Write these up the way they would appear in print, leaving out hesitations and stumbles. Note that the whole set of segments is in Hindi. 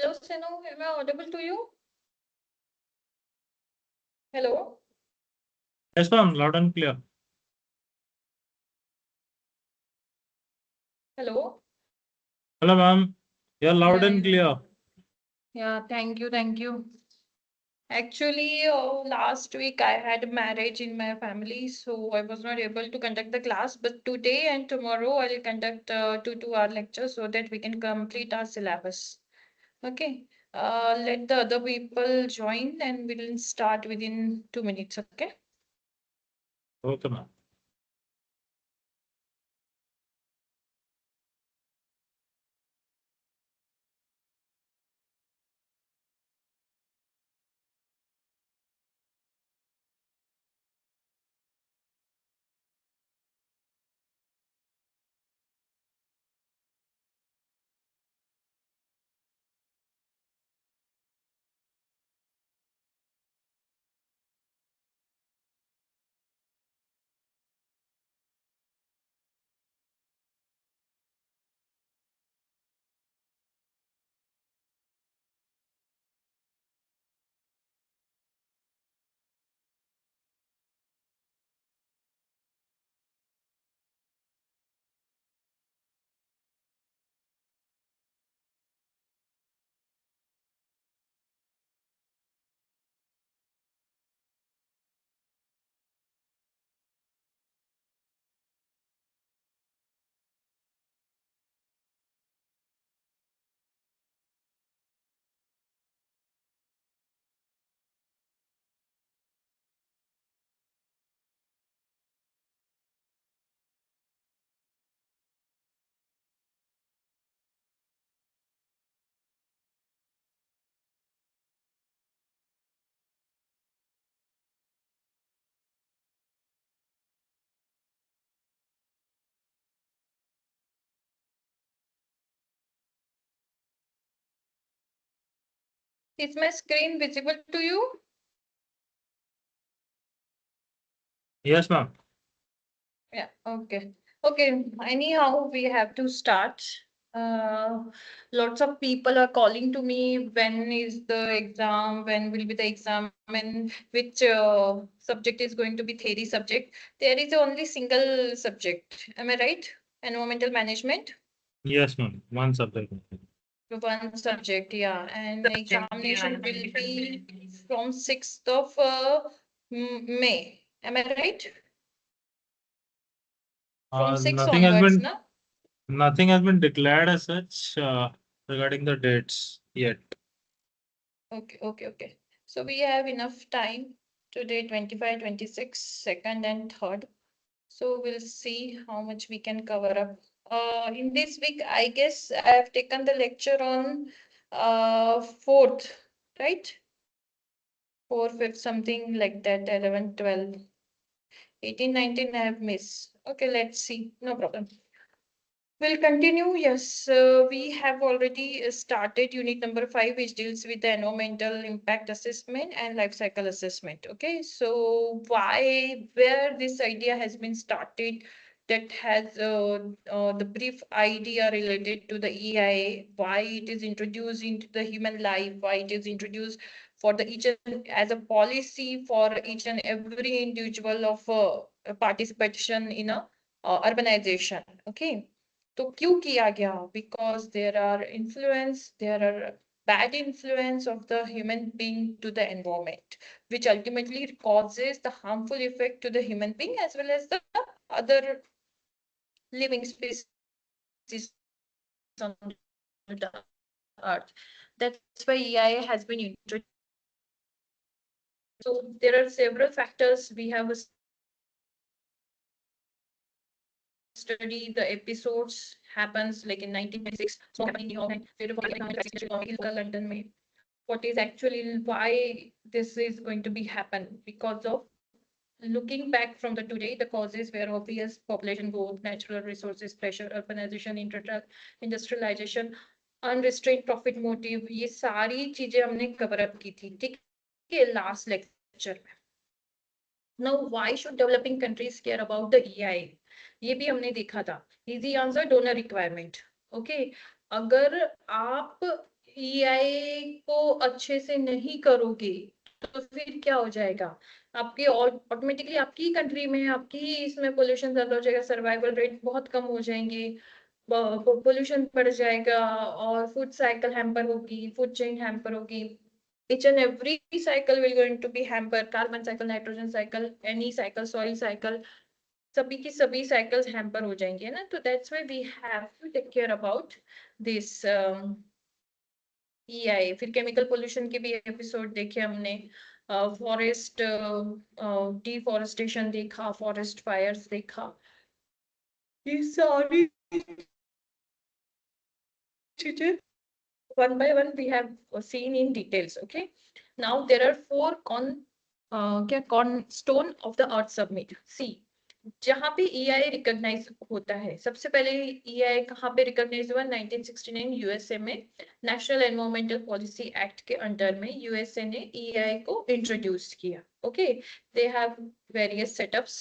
Hello, Senu. Am I audible to you? Hello. Yes, ma'am, loud and clear. Hello. Hello, ma'am. You're loud Yeah, and clear. yeah. Thank you. Thank you. Actually, last week I had a marriage in my family, so I was not able to conduct the class. But today and tomorrow I'll conduct 2 2 hour lecture so that we can complete our syllabus. Okay. Let the other people join and we'll start within 2 minutes. Okay. Okay, ma'am. Is my screen visible to you? Yes, ma'am. Yeah, okay. Okay, anyhow, we have to start. Lots of people are calling to me when is the exam, when will be the exam, and which subject is going to be theory subject. There is only single subject. Am I right? Environmental management. Yes, ma'am. One subject. One subject, yeah. And examination will be from 6th of May. Am I right? From 6 Nothing has onwards, been na? declared as such regarding the dates yet. Okay, okay, okay. So we have enough time today, 25, 26, second and third. So we'll see how much we can cover up. In this week, I guess I have taken the lecture on 4th, right? 4th, 5th, something like that, 11, 12. 18, 19, I have missed. Okay, let's see. No problem. We'll continue. Yes, we have already started unit number 5, which deals with the environmental impact assessment and life cycle assessment. Okay, so where this idea has been started, that has the brief idea related to the EIA, why it is introduced into the human life, why it is introduced for the each and as a policy for each and every individual of participation in a urbanization. Okay. तो क्यों किया गया? Because there are bad influence of the human being to the environment, which ultimately causes the harmful effect to the human being as well as the other living species on the earth. That's why EIA has been introduced. So there are several factors we have study the episodes happens like in 1926 smoke happening in New York and London में what is actually why this is going to be happen because of looking back from the today the causes were obvious population growth natural resources pressure urbanization industrialization unrestrained profit motive ये सारी चीजें हमने कवर अप की थी ठीक है लास्ट लेक्चर में Now, why should developing countries care about the EI? ये भी हमने देखा था. Easy answer, donor requirement. Okay. अगर आप EI को अच्छे से नहीं करोगे तो फिर क्या हो जाएगा, आपके ऑटोमेटिकली आपकी कंट्री में, आपकी इसमें पोल्यूशन ज्यादा हो जाएगा, सर्वाइवल रेट बहुत कम हो जाएंगे, पोल्यूशन बढ़ जाएगा, और फूड साइकिल हैम्पर होगी, फूड चेन हैम्पर होगी, each and every cycle will going to be hamper, carbon cycle, nitrogen cycle, any cycle, soil cycle, सभी की सभी साइकिल्स हैम्पर हो जाएंगे ना, तो that's why we have to take care about this EI। फिर केमिकल पोल्यूशन के भी एपिसोड देखे हमने, फॉरेस्ट डिफॉरेस्टेशन देखा, फॉरेस्ट फायर्स देखा, ये सारी चीजें one by one we have seen in details. Okay, now there are four cornerstone of the earth summit. See, जहाँ पे EI रिकॉग्नाइज होता है, सबसे पहले EI कहाँ पे रिकॉग्नाइज हुआ, 1969 यूएसए में, नेशनल एनवायरमेंटल पॉलिसी एक्ट के अंडर में यूएसए ने EI को इंट्रोड्यूस किया। Okay, they have various setups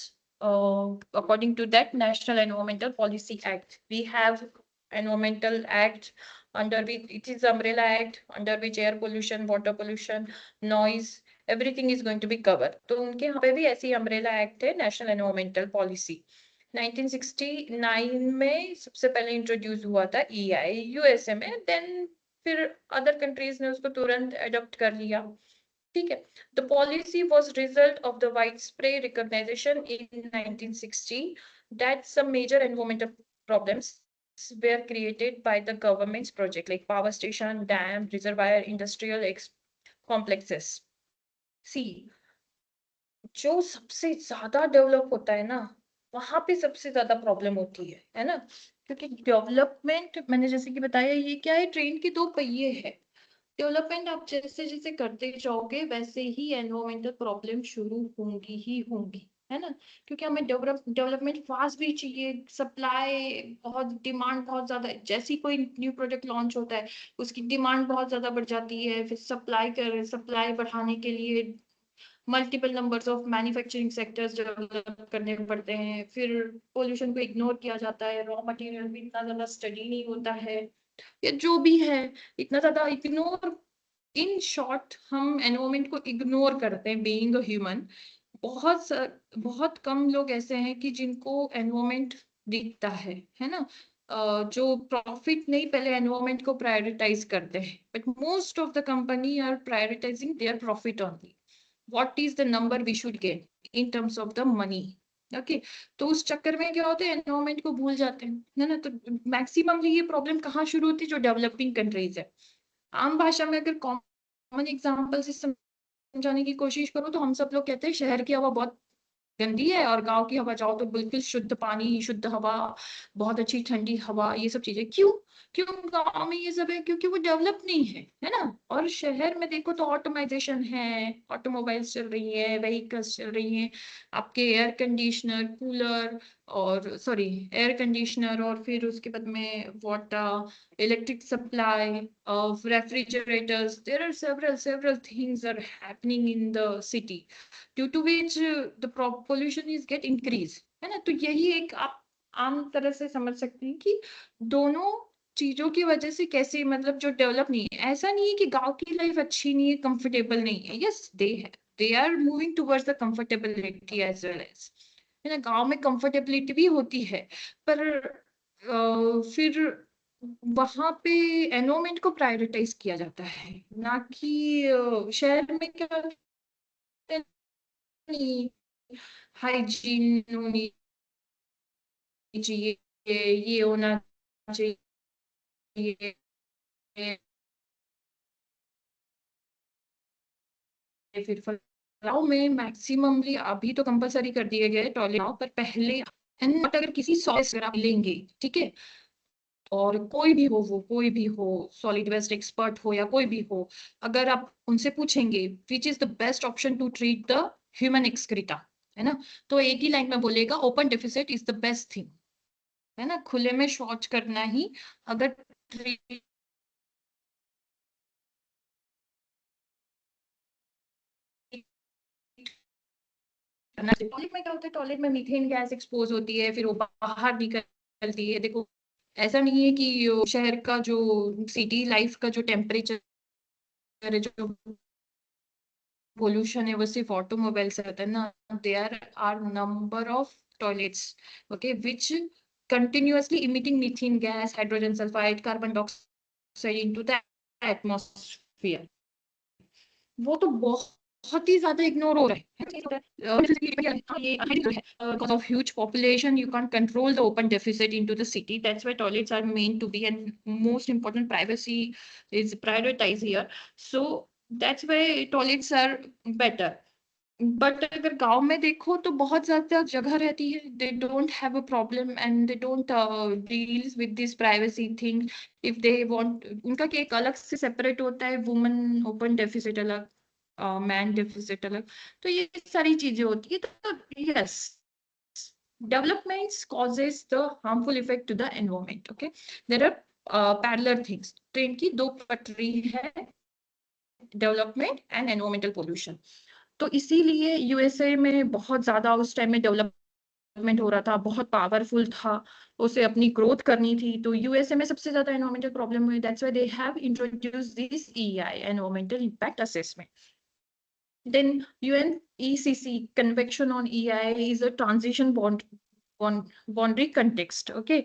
according to that national environmental policy act. We have environmental act under which it is umbrella act, under which air pollution, water pollution, noise, everything is going to be covered. तो उनके यहाँ पे भी ऐसी अम्ब्रेला एक्ट है, नेशनल एनवायरमेंटल पॉलिसी। 1969 में सबसे पहले इंट्रोड्यूस हुआ था EI यूएसए में, देन फिर अदर कंट्रीज ने उसको तुरंत अडॉप्ट कर लिया। ठीक है, the policy was result of the widespread recognization in 1960 that some major environmental problems were created by the government's project like power station, dam, reservoir, industrial complexes. See, जो सबसे ज्यादा डेवलप होता है ना, वहां पे सबसे ज्यादा प्रॉब्लम होती है ना, क्योंकि डेवलपमेंट मैंने जैसे कि बताया, ये क्या है, ट्रेन के दो पहिए है। डेवलपमेंट आप जैसे जैसे करते जाओगे वैसे ही एनवायरमेंटल प्रॉब्लम शुरू होंगी ही होंगी, है ना, क्योंकि हमें डेवलपमेंट फास्ट भी चाहिए, सप्लाई बहुत, डिमांड बहुत ज्यादा है, जैसी कोई न्यू प्रोजेक्ट लॉन्च होता है उसकी डिमांड बहुत ज्यादा बढ़ जाती है, फिर सप्लाई बढ़ाने के लिए multiple numbers of manufacturing sectors develop करने पड़ते हैं, फिर पोल्यूशन को इग्नोर किया जाता है, रॉ मटेरियल भी इतना ज्यादा स्टडी नहीं होता है, या जो भी है इतना ज्यादा इग्नोर, इन शॉर्ट हम एनवायरमेंट को इग्नोर करते हैं बीइंग अ ह्यूमन। बहुत कम लोग ऐसे हैं कि जिनको एनवायरमेंट दिखता है ना, जो प्रॉफिट नहीं, पहले एनवायरमेंट को प्रायोरिटाइज करते हैं, but most of the company are prioritising their profit only, what is the number we should get in terms of the money. Okay, तो उस चक्कर में क्या होता है, एनवायरमेंट को भूल जाते हैं, है ना, तो मैक्सिममली ये प्रॉब्लम कहाँ शुरू होती है, जो डेवलपिंग कंट्रीज है। आम भाषा में अगर कॉमन एग्जांपल से समझाने की कोशिश करो तो हम सब लोग कहते हैं शहर की हवा बहुत गंदी है, और गांव की हवा जाओ तो बिल्कुल शुद्ध पानी, शुद्ध हवा, बहुत अच्छी ठंडी हवा, ये सब चीजें। क्यों क्यों गांव में ये सब है, क्योंकि वो डेवलप नहीं है ना। और शहर में देखो तो ऑटोमाइजेशन है, ऑटोमोबाइल्स चल रही है, व्हीकल्स चल रही हैं, आपके एयर कंडीशनर, कूलर, और सॉरी एयर कंडीशनर, और फिर उसके बाद में water, electric supply of refrigerators, there are several things are happening in the city due to which the pollution is get increase, है ना। तो यही एक आप आम तरह से समझ सकते हैं कि दोनों चीजों की वजह से कैसे, मतलब जो डेवलप नहीं है, ऐसा नहीं है कि गांव की लाइफ अच्छी नहीं है, कंफर्टेबल नहीं है, yes they are moving towards the comfortability as well as, है ना, गांव में कंफर्टेबिलिटी भी होती है, पर फिर वहां पे एनवायरमेंट को प्रायोरिटाइज किया जाता है, ना कि शहर में क्या होता है, नहीं हाइजीन होनी चाहिए, ये होना चाहिए, फिर फलाव में मैक्सिममली अभी तो कंपलसरी कर दिए गए टॉयलेट, पर पहले नॉट, अगर किसी सॉस अगर आप लेंगे, ठीक है, और कोई भी हो, वो कोई भी हो, सॉलिड वेस्ट एक्सपर्ट हो या कोई भी हो, अगर आप उनसे पूछेंगे which is the best option to treat the human excreta, है ना, तो एक ही लाइन में बोलेगा open defecation is the best thing, है ना, खुले में शौच करना ही अगर टॉयलेट में क्या होता है, टॉयलेट में मीथेन गैस एक्सपोज होती है, फिर वो बाहर निकलती है, देखो ऐसा नहीं है कि शहर का जो सिटी लाइफ का जो टेम्परेचर है, जो पोल्यूशन है, वो सिर्फ ऑटोमोबाइल से होता है ना. There are number of toilets, okay, which continuously emitting methane gas, hydrogen sulfide, carbon dioxide into the atmosphere. वो तो बहुत ही ज्यादा इग्नोर हो रहा है. Because of huge population, you can't control the open deficit into the city. That's why toilets are meant to be, and most important, privacy is prioritized here. So that's why toilets are better. But अगर गांव में देखो तो बहुत ज्यादा जगह रहती है. They don't have a problem and they don't deals with this privacy thing. If they want, उनका केक अलग से सेपरेट होता है, वुमेन ओपन डेफिसिट अलग, मैन डेफिसिट अलग. तो ये सारी चीजें होती है. तो yes, developments causes the harmful effect to the environment. Okay, there are parallel things. Train की दो पटरी है, डेवलपमेंट एंड एनवायरमेंटल पोल्यूशन. तो इसीलिए यूएसए में बहुत ज्यादा उस टाइम में डेवलपमेंट हो रहा था, बहुत पावरफुल था, उसे अपनी ग्रोथ करनी थी. तो यूएसए में सबसे ज्यादा एनवायरमेंटल प्रॉब्लम हुई. That's why they have introduced this EI, environmental impact assessment. Then UNECC Convention on EI is a transition boundary context. Okay,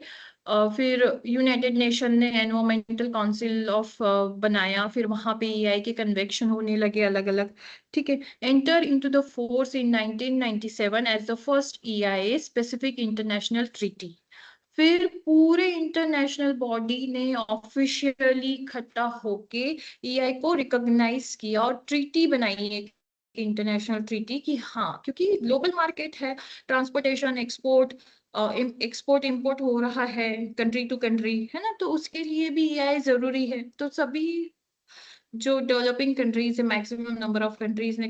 फिर यूनाइटेड नेशन ने एनवायरमेंटल काउंसिल ऑफ बनाया, फिर वहां पे EI के कन्वेक्शन होने लगे अलग अलग. ठीक है, enter into the force in 1997 as the first EIA specific international treaty. फिर पूरे इंटरनेशनल बॉडी ने ऑफिशियली इकट्ठा होके EI को रिकॉग्नाइज किया और ट्रीटी बनाई है, इंटरनेशनल ट्रीटी की. हाँ, क्योंकि ग्लोबल मार्केट है, ट्रांसपोर्टेशन, एक्सपोर्ट इंपोर्ट हो रहा है कंट्री टू कंट्री, है ना. तो उसके लिए भी EI जरूरी है. तो सभी जो डेवलपिंग कंट्रीज है, मैक्सिमम नंबर ऑफ कंट्रीज ने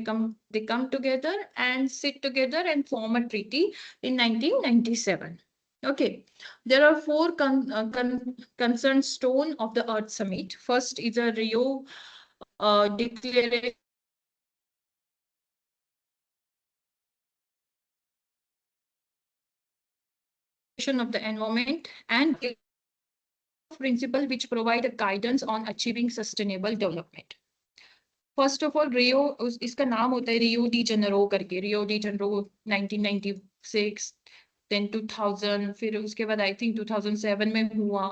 they come together and sit together and form a treaty in 1997. Okay, there are four concern stone of the Earth Summit. First is a Rio declaration of the environment and principle which provide a guidance on achieving sustainable development. First of all Rio, इसका नाम होता है रियो डी जेनेरो करके. रियो डी जेनेरो 1996, देन 2000, फिर उसके बाद आई थिंक 2007 में हुआ.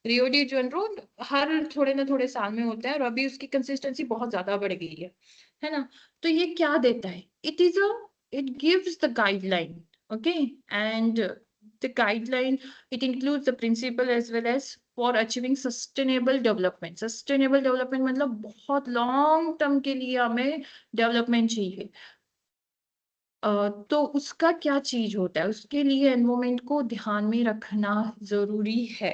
रियो डी जेनेरो हर थोड़े ना थोड़े साल में होता है और अभी उसकी कंसिस्टेंसी बहुत ज्यादा बढ़ गई है ना. तो ये क्या देता है? It gives the guideline. Okay, and the guideline, it includes the principle as well as for achieving sustainable development. Sustainable development मतलब बहुत लॉन्ग टर्म के लिए हमें डेवलपमेंट चाहिए. तो उसका क्या चीज होता है? उसके लिए एनवायरमेंट को ध्यान में रखना जरूरी है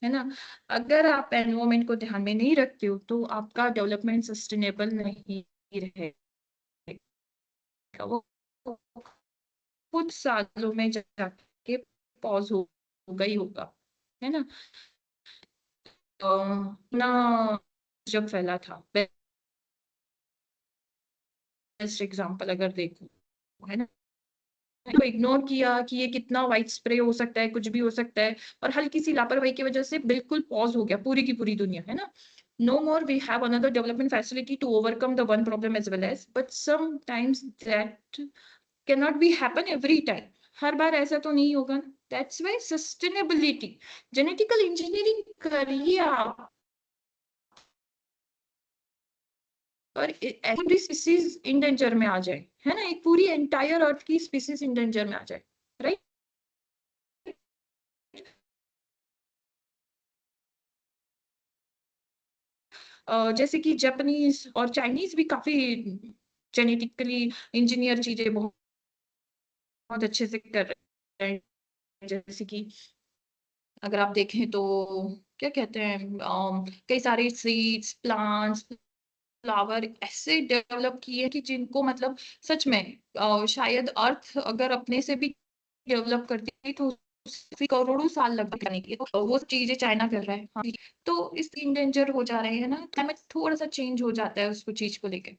ना. अगर आप एनवायरमेंट को ध्यान में नहीं रखते हो तो आपका डेवलपमेंट सस्टेनेबल नहीं रहेगा. वो कुछ सालों में जाके पॉज होगा ही होगा, है ना. ना जब फैला था, बेस्ट एग्जांपल अगर देखो, है ना, तो इग्नोर किया कि ये कितना वाइड स्प्रे हो सकता है, कुछ भी हो सकता है, और हल्की सी लापरवाही की वजह से बिल्कुल पॉज हो गया पूरी की पूरी दुनिया, है ना. No more we have another development facility to overcome the one problem as well as, but sometimes that cannot be happen every time. हर बार ऐसा तो नहीं होगा. That's why sustainability, genetical engineering करिए आप, और पूरी स्पीसीज इंडेंजर में आ जाए, है ना. एक पूरी एंटायर अर्थ की स्पीसीज इंडेंजर में आ जाए, राइट. जैसे कि जापानीज और चाइनीज भी काफी जेनेटिकली इंजीनियर चीजें बहुत बहुत अच्छे से कर रहे हैं. जैसे कि अगर आप देखें तो क्या कहते हैं, कई सारे सीड्स, प्लांट्स, फ्लावर ऐसे डेवलप किए कि जिनको मतलब सच में शायद अर्थ अगर अपने से भी डेवलप करती तो करोड़ों साल लग जाने की, तो वो चीजें चाइना कर रहा है. हाँ, तो इस इंडेंजर हो जा रहे हैं ना. क्लाइमेट थोड़ा सा चेंज हो जाता है उसको चीज को लेके.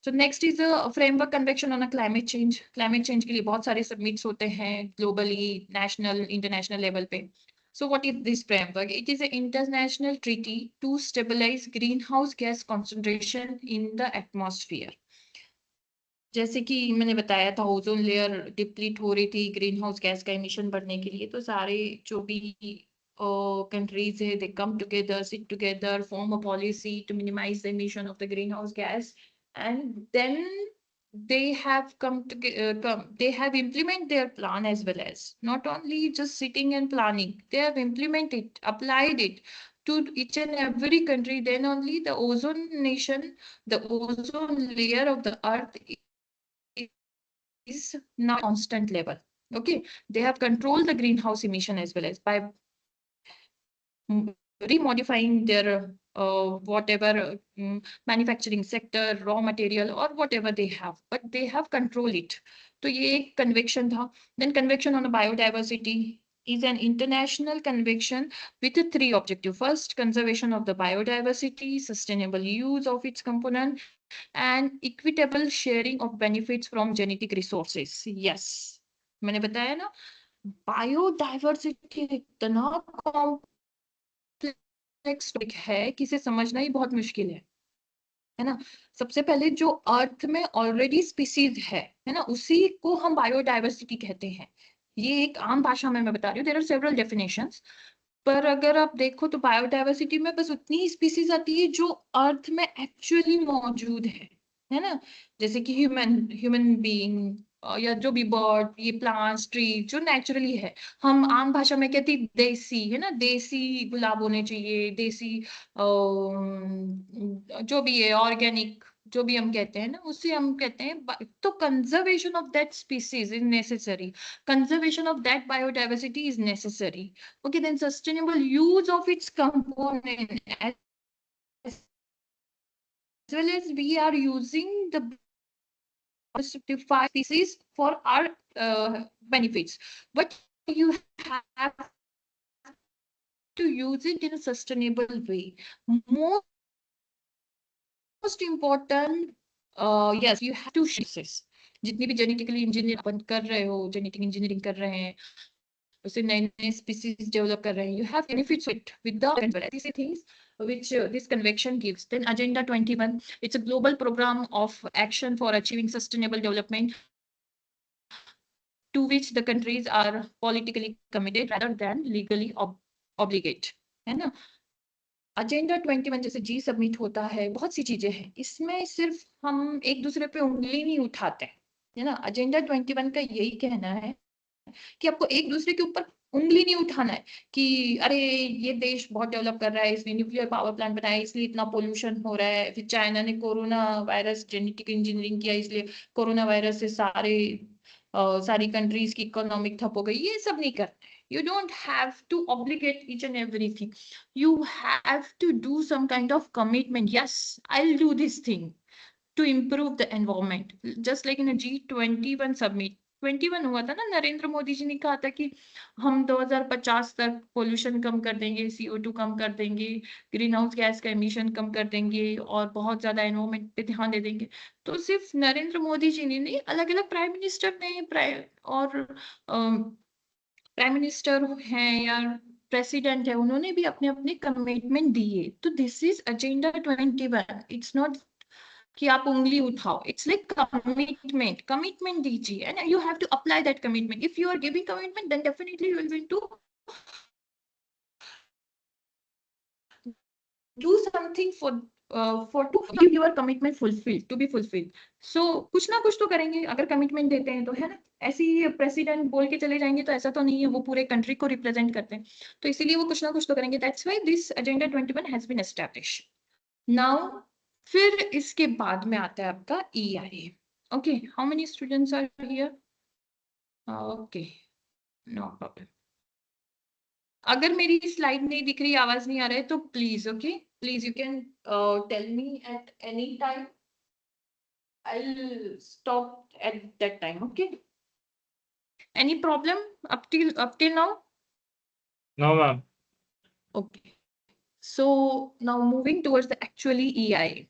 So next is framework convention on climate change. Climate change के लिए बहुत सारे सबमिट्स होते हैं ग्लोबली, नेशनल, इंटरनेशनल लेवल पे. So what is this framework? It is an international treaty to stabilize greenhouse gas concentration in the atmosphere. जैसे कि मैंने बताया था ओजोन लेयर डिप्लीट हो रही थी ग्रीन हाउस गैस का इमिशन बढ़ने के लिए, तो सारे जो भी countries है, they come together, sit together, form a policy to minimize the emission of the greenhouse gas, and then they have they have implement their plan as well, as not only just sitting and planning, they have implemented, applied it to each and every country. Then only the ozone nation, the ozone layer of the earth is now constant level. Okay, they have controlled the greenhouse emission as well as by remodifying their whatever manufacturing sector, raw material or whatever they have, but they have controlled it. तो ये एक convention था. Then convention on biodiversity is an international convention with three objectives. First, conservation of the biodiversity, sustainable use of its component, and equitable sharing of benefits from genetic resources. Yes, मैंने बताया ना, बायोडाइवर्सिटी इतना कॉम्प्लेक्स है कि इसे समझना ही बहुत मुश्किल है ना. सबसे पहले जो अर्थ में ऑलरेडी स्पीसीज है ना, उसी को हम बायोडाइवर्सिटी कहते हैं. ये एक आम भाषा में मैं बता रही हूँ. देयर आर सेवरल डेफिनेशंस, पर अगर आप देखो तो बायोडाइवर्सिटी में बस उतनी ही स्पीसीज आती है जो अर्थ में एक्चुअली मौजूद है ना. जैसे कि ह्यूमन बीइंग या जो भी बर्ड, ये प्लांट्स, ट्री जो नेचुरली है. हम आम भाषा में कहते हैं देसी, है ना, देसी गुलाब होने चाहिए, देसी जो भी है ऑर्गेनिक, जो भी हम कहते हैं ना, उसे हम कहते हैं. तो conservation of that species is necessary, conservation of that biodiversity is necessary. Okay, then sustainable use of its component as well as we are using the species for our benefits, but you have to use it in a sustainable way. Most important, yes, you have to जितनी भी जेनेटिकली इंजीनियर अपन कर रहे हो, जेनेटिक इंजीनियरिंग कर रहे हैं, उसे नए नए स्पीसीज डेवलप कर रहे हैं, you have benefits with the these things which this convention gives. Then Agenda 21, it's a global program of action for achieving sustainable development to which the countries are politically committed rather than legally obligate, है ना. अजेंडा 21 जैसे जी सबमिट होता है, बहुत सी चीजें हैं इसमें, सिर्फ हम एक दूसरे पे उंगली नहीं उठाते है ना. अजेंडा 21 का यही कहना है कि आपको एक दूसरे के ऊपर उंगली नहीं उठाना है कि अरे ये देश बहुत डेवलप कर रहा है, इसलिए न्यूक्लियर पावर प्लांट बनाया, इसलिए इतना पोल्यूशन हो रहा है. फिर चाइना ने कोरोना वायरस जेनेटिक इंजीनियरिंग किया, इसलिए कोरोना वायरस से सारी कंट्रीज की इकोनॉमिक ठप हो गई. ये सब नहीं करना है. You don't have to obligate each and everything. You have to do some kind of commitment. Yes, I'll do this thing to improve the environment. Just like in a G21 summit, 21 हुआ था ना, नरेंद्र मोदी जी ने कहा था कि हम 2050 तक पोल्यूशन कम कर देंगे, CO2 कम कर देंगे, ग्रीन हाउस गैस का एमिशन कम कर देंगे और बहुत ज्यादा एनवायरमेंट पे ध्यान दे देंगे. तो सिर्फ नरेंद्र मोदी जी ने नहीं, अलग अलग प्राइम मिनिस्टर ने और प्राइम मिनिस्टर हैं या प्रेसिडेंट है, उन्होंने भी अपने अपने कमिटमेंट दिए. तो this is agenda 21. It's not कि आप उंगली उठाओ, इट्स लाइक कमिटमेंट दीजिए and you have to apply that commitment. If you are giving commitment then definitely you will going to do something for to give your commitment to be fulfilled. So कुछ ना कुछ तो करेंगे अगर कमिटमेंट देते हैं तो, है ना. ऐसे ही प्रेसिडेंट बोल के चले जाएंगे तो ऐसा तो नहीं है, वो पूरे कंट्री को रिप्रेजेंट करते हैं, तो इसीलिए वो कुछ ना कुछ तो करेंगे. That's why this agenda 21 has been established. Now फिर इसके बाद में आता है आपका EIA. Okay, how many students are here? Okay, no problem. अगर मेरी स्लाइड नहीं दिख रही, आवाज नहीं आ रहा है तो please, okay, please you can tell me at any time. I'll stop at that time. Okay. Any problem up till now? No, ma'am. Okay. So now moving towards the actually EIA.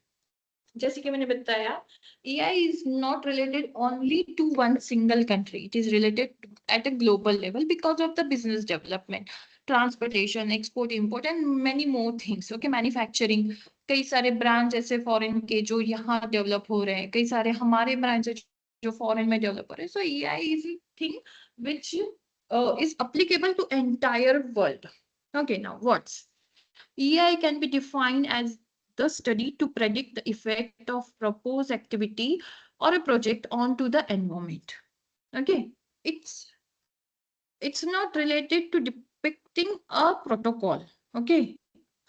जैसे कि मैंने बताया, EIA is not related only to one single country. It is related at a global level because of the business development. Transportation, export import and many more things. Okay, manufacturing, कई सारे ब्रांच ऐसे फॉरेन के जो यहाँ डेवलप हो रहे हैं, कई सारे हमारे ब्रांच जो फॉरेन में डेवलप हो रहे हैं. सो AI is thing which is applicable to entire world. Okay, now what's EI can be defined as the study to predict the effect of proposed activity or a project onto the environment. Okay, it's not related to depicting a protocol. Okay,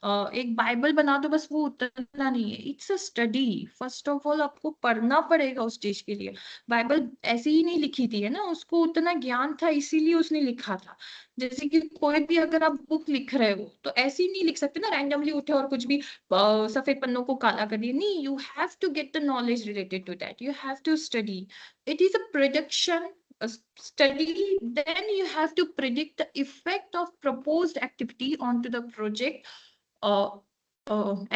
एक बाइबल बना दो बस वो उतना नहीं है. It's a study. First of all आपको पढ़ना पड़ेगा उस चीज के लिए. बाइबल ऐसे ही नहीं लिखी थी, है ना, उसको उतना ज्ञान था इसीलिए उसने लिखा था. जैसे कि कोई भी अगर आप बुक लिख रहे हो तो ऐसे ही नहीं लिख सकते ना, रैंडमली उठे और कुछ भी सफेद पन्नों को काला कर दिया. नहीं, you have to get the knowledge related to that. You have to study. It is a prediction study. Then you have to predict the effect of proposed activity onto the project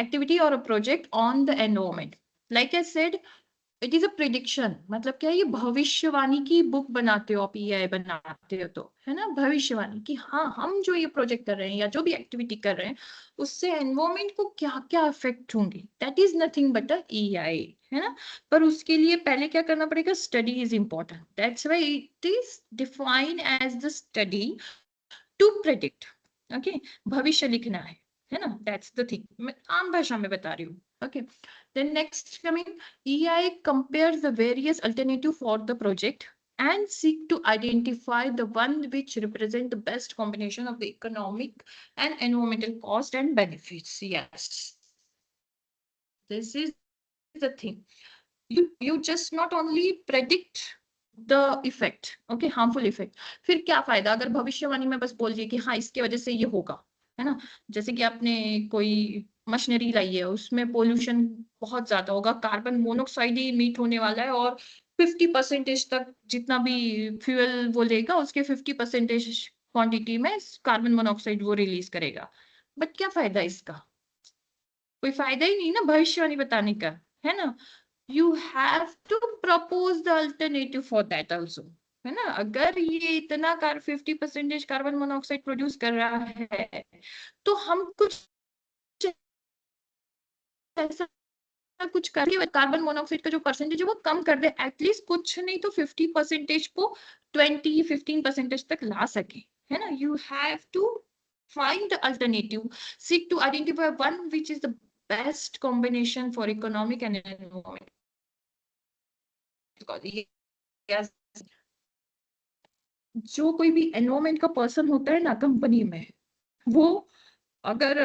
activity or a project on the environment. Like I said, it is a prediction. मतलब क्या, ये भविष्यवाणी की बुक बनाते हो आप, EI बनाते हो तो, है ना, भविष्यवाणी कि हाँ हम जो ये प्रोजेक्ट कर रहे हैं या जो भी एक्टिविटी कर रहे हैं उससे एनवायरमेंट को क्या क्या इफेक्ट होंगे. That is nothing but a EI, है ना. पर उसके लिए पहले क्या करना पड़ेगा, study is important. That's why it is defined as the study to predict. Okay, भविष्य लिखना है ना. दैट्स द थिंग, मैं आम भाषा में बता रही हूँ. Okay, then next coming, EI compares the various alternative for the project and seek to identify the one which represent the best combination of the economic and environmental cost and benefits. Yes, this is the thing. You just not only predict the effect, okay, harmful effect. फिर क्या फायदा अगर भविष्यवाणी में बस बोल दिए कि हाँ इसके वजह से ये होगा, है ना. जैसे कि आपने कोई मशीनरी लाई है, उसमें पोल्यूशन बहुत ज्यादा होगा, कार्बन मोनोऑक्साइड ही मीट होने वाला है और 50% तक जितना भी फ्यूल वो लेगा उसके 50% क्वांटिटी में कार्बन मोनोऑक्साइड वो रिलीज करेगा. बट क्या फायदा इसका, कोई फायदा ही नहीं ना भविष्यवाणी बताने का, है ना. You have to propose the alternative for that also, है ना. अगर ये इतना 50% कार्बन मोनोऑक्साइड प्रोड्यूस कर रहा है तो हम कुछ ऐसा कुछ करिए, कार्बन मोनोऑक्साइड का जो परसेंटेज है वो कम कर दे, एटलीस्ट कुछ नहीं तो 50% को 15% तक ला सके, है ना. You have to find the alternative, seek to identify one which is the best combination for economic and environment. Yes, जो कोई भी एनवायरमेंट का पर्सन होता है ना कंपनी में, वो अगर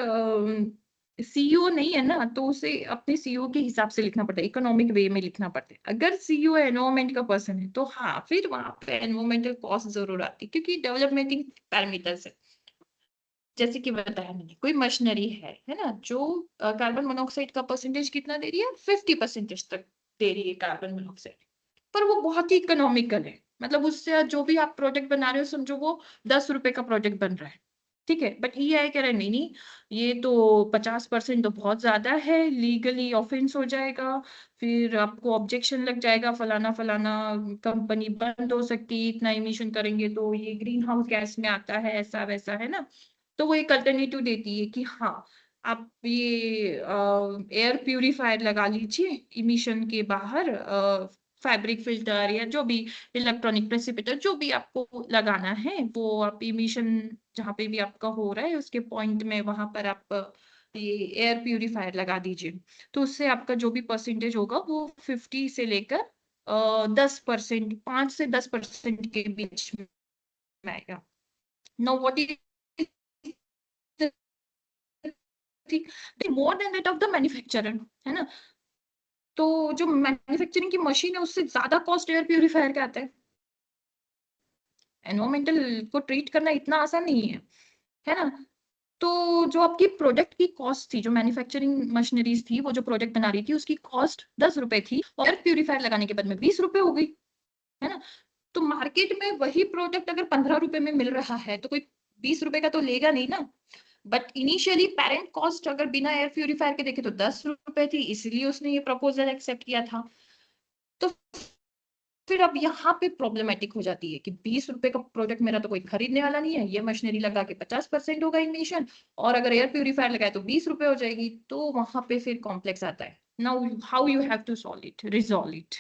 सीईओ नहीं है ना तो उसे अपने सीईओ के हिसाब से लिखना पड़ता है, इकोनॉमिक वे में लिखना पड़ता है. अगर सीईओ एनवायरमेंट का पर्सन है तो हाँ फिर वहां पे एनवायरमेंटल कॉस्ट जरूर आती है, क्योंकि डेवलपमेंट पैरामीटर्स है. जैसे कि बताया मैंने, कोई मशीनरी है ना, जो कार्बन मोनोऑक्साइड का परसेंटेज कितना दे रही है, 50% तक दे रही है कार्बन मोनोऑक्साइड, पर वो बहुत ही इकोनॉमिकल है. मतलब उससे जो भी आप प्रोजेक्ट बना रहे हो समझो वो 10 रुपए का प्रोजेक्ट बन रहा है, ठीक है. बट EI कह रहे नहीं नहीं, ये तो 50% तो बहुत ज्यादा है, लीगली ऑफेंस हो जाएगा, फिर आपको ऑब्जेक्शन लग जाएगा, फलाना फलाना, कंपनी बंद हो सकती है, इतना इमिशन करेंगे तो ये ग्रीन हाउस गैस में आता है, ऐसा वैसा, है ना. तो वो एक अल्टरनेटिव देती है कि हाँ आप ये एयर प्यूरिफायर लगा लीजिए इमिशन के बाहर, फैब्रिक फिल्टर या जो भी इलेक्ट्रॉनिक प्रेसिपिटेटर जो भी आपको लगाना है, वो आप इमिशन जहाँ पे भी आपका हो रहा है उसके पॉइंट में वहां पर आप ये एयर प्यूरिफायर लगा दीजिए. तो उससे आपका जो भी परसेंटेज होगा वो 50 से लेकर 10%, 5 से 10% के बीच में आएगा. Know what is more than that of the manufacturer, है ना. तो जो मैन्युफैक्चरिंग की मशीन है उससे ज्यादा कॉस्ट एयर प्यूरिफायर का आता है. एनवायरमेंटल को ट्रीट करना इतना आसान नहीं है ना. तो जो आपकी प्रोडक्ट की कॉस्ट थी, जो मैन्युफैक्चरिंग मशीनरीज थी, वो जो प्रोडक्ट बना रही थी उसकी कॉस्ट 10 रुपए थी और एयर प्यूरिफायर लगाने के बाद में 20 रुपए हो गई, है ना. तो मार्केट में वही प्रोडक्ट अगर 15 रुपए में मिल रहा है तो कोई 20 रुपए का तो लेगा नहीं ना. बट इनिशियली पेरेंट कॉस्ट अगर बिना एयर प्यूरिफायर के देखे तो 10 रुपए थी, इसलिए उसने ये प्रपोजल एक्सेप्ट किया था. तो फिर अब यहाँ पे प्रॉब्लमेटिक हो जाती है कि 20 रुपए का प्रोडक्ट मेरा तो कोई खरीदने वाला नहीं है, ये मशीनरी लगा के 50% होगा इमिशन, और अगर एयर प्यूरिफायर लगाए तो 20 रुपए हो जाएगी, तो वहां पे फिर कॉम्प्लेक्स आता है। Now how you have to solve it, resolve it.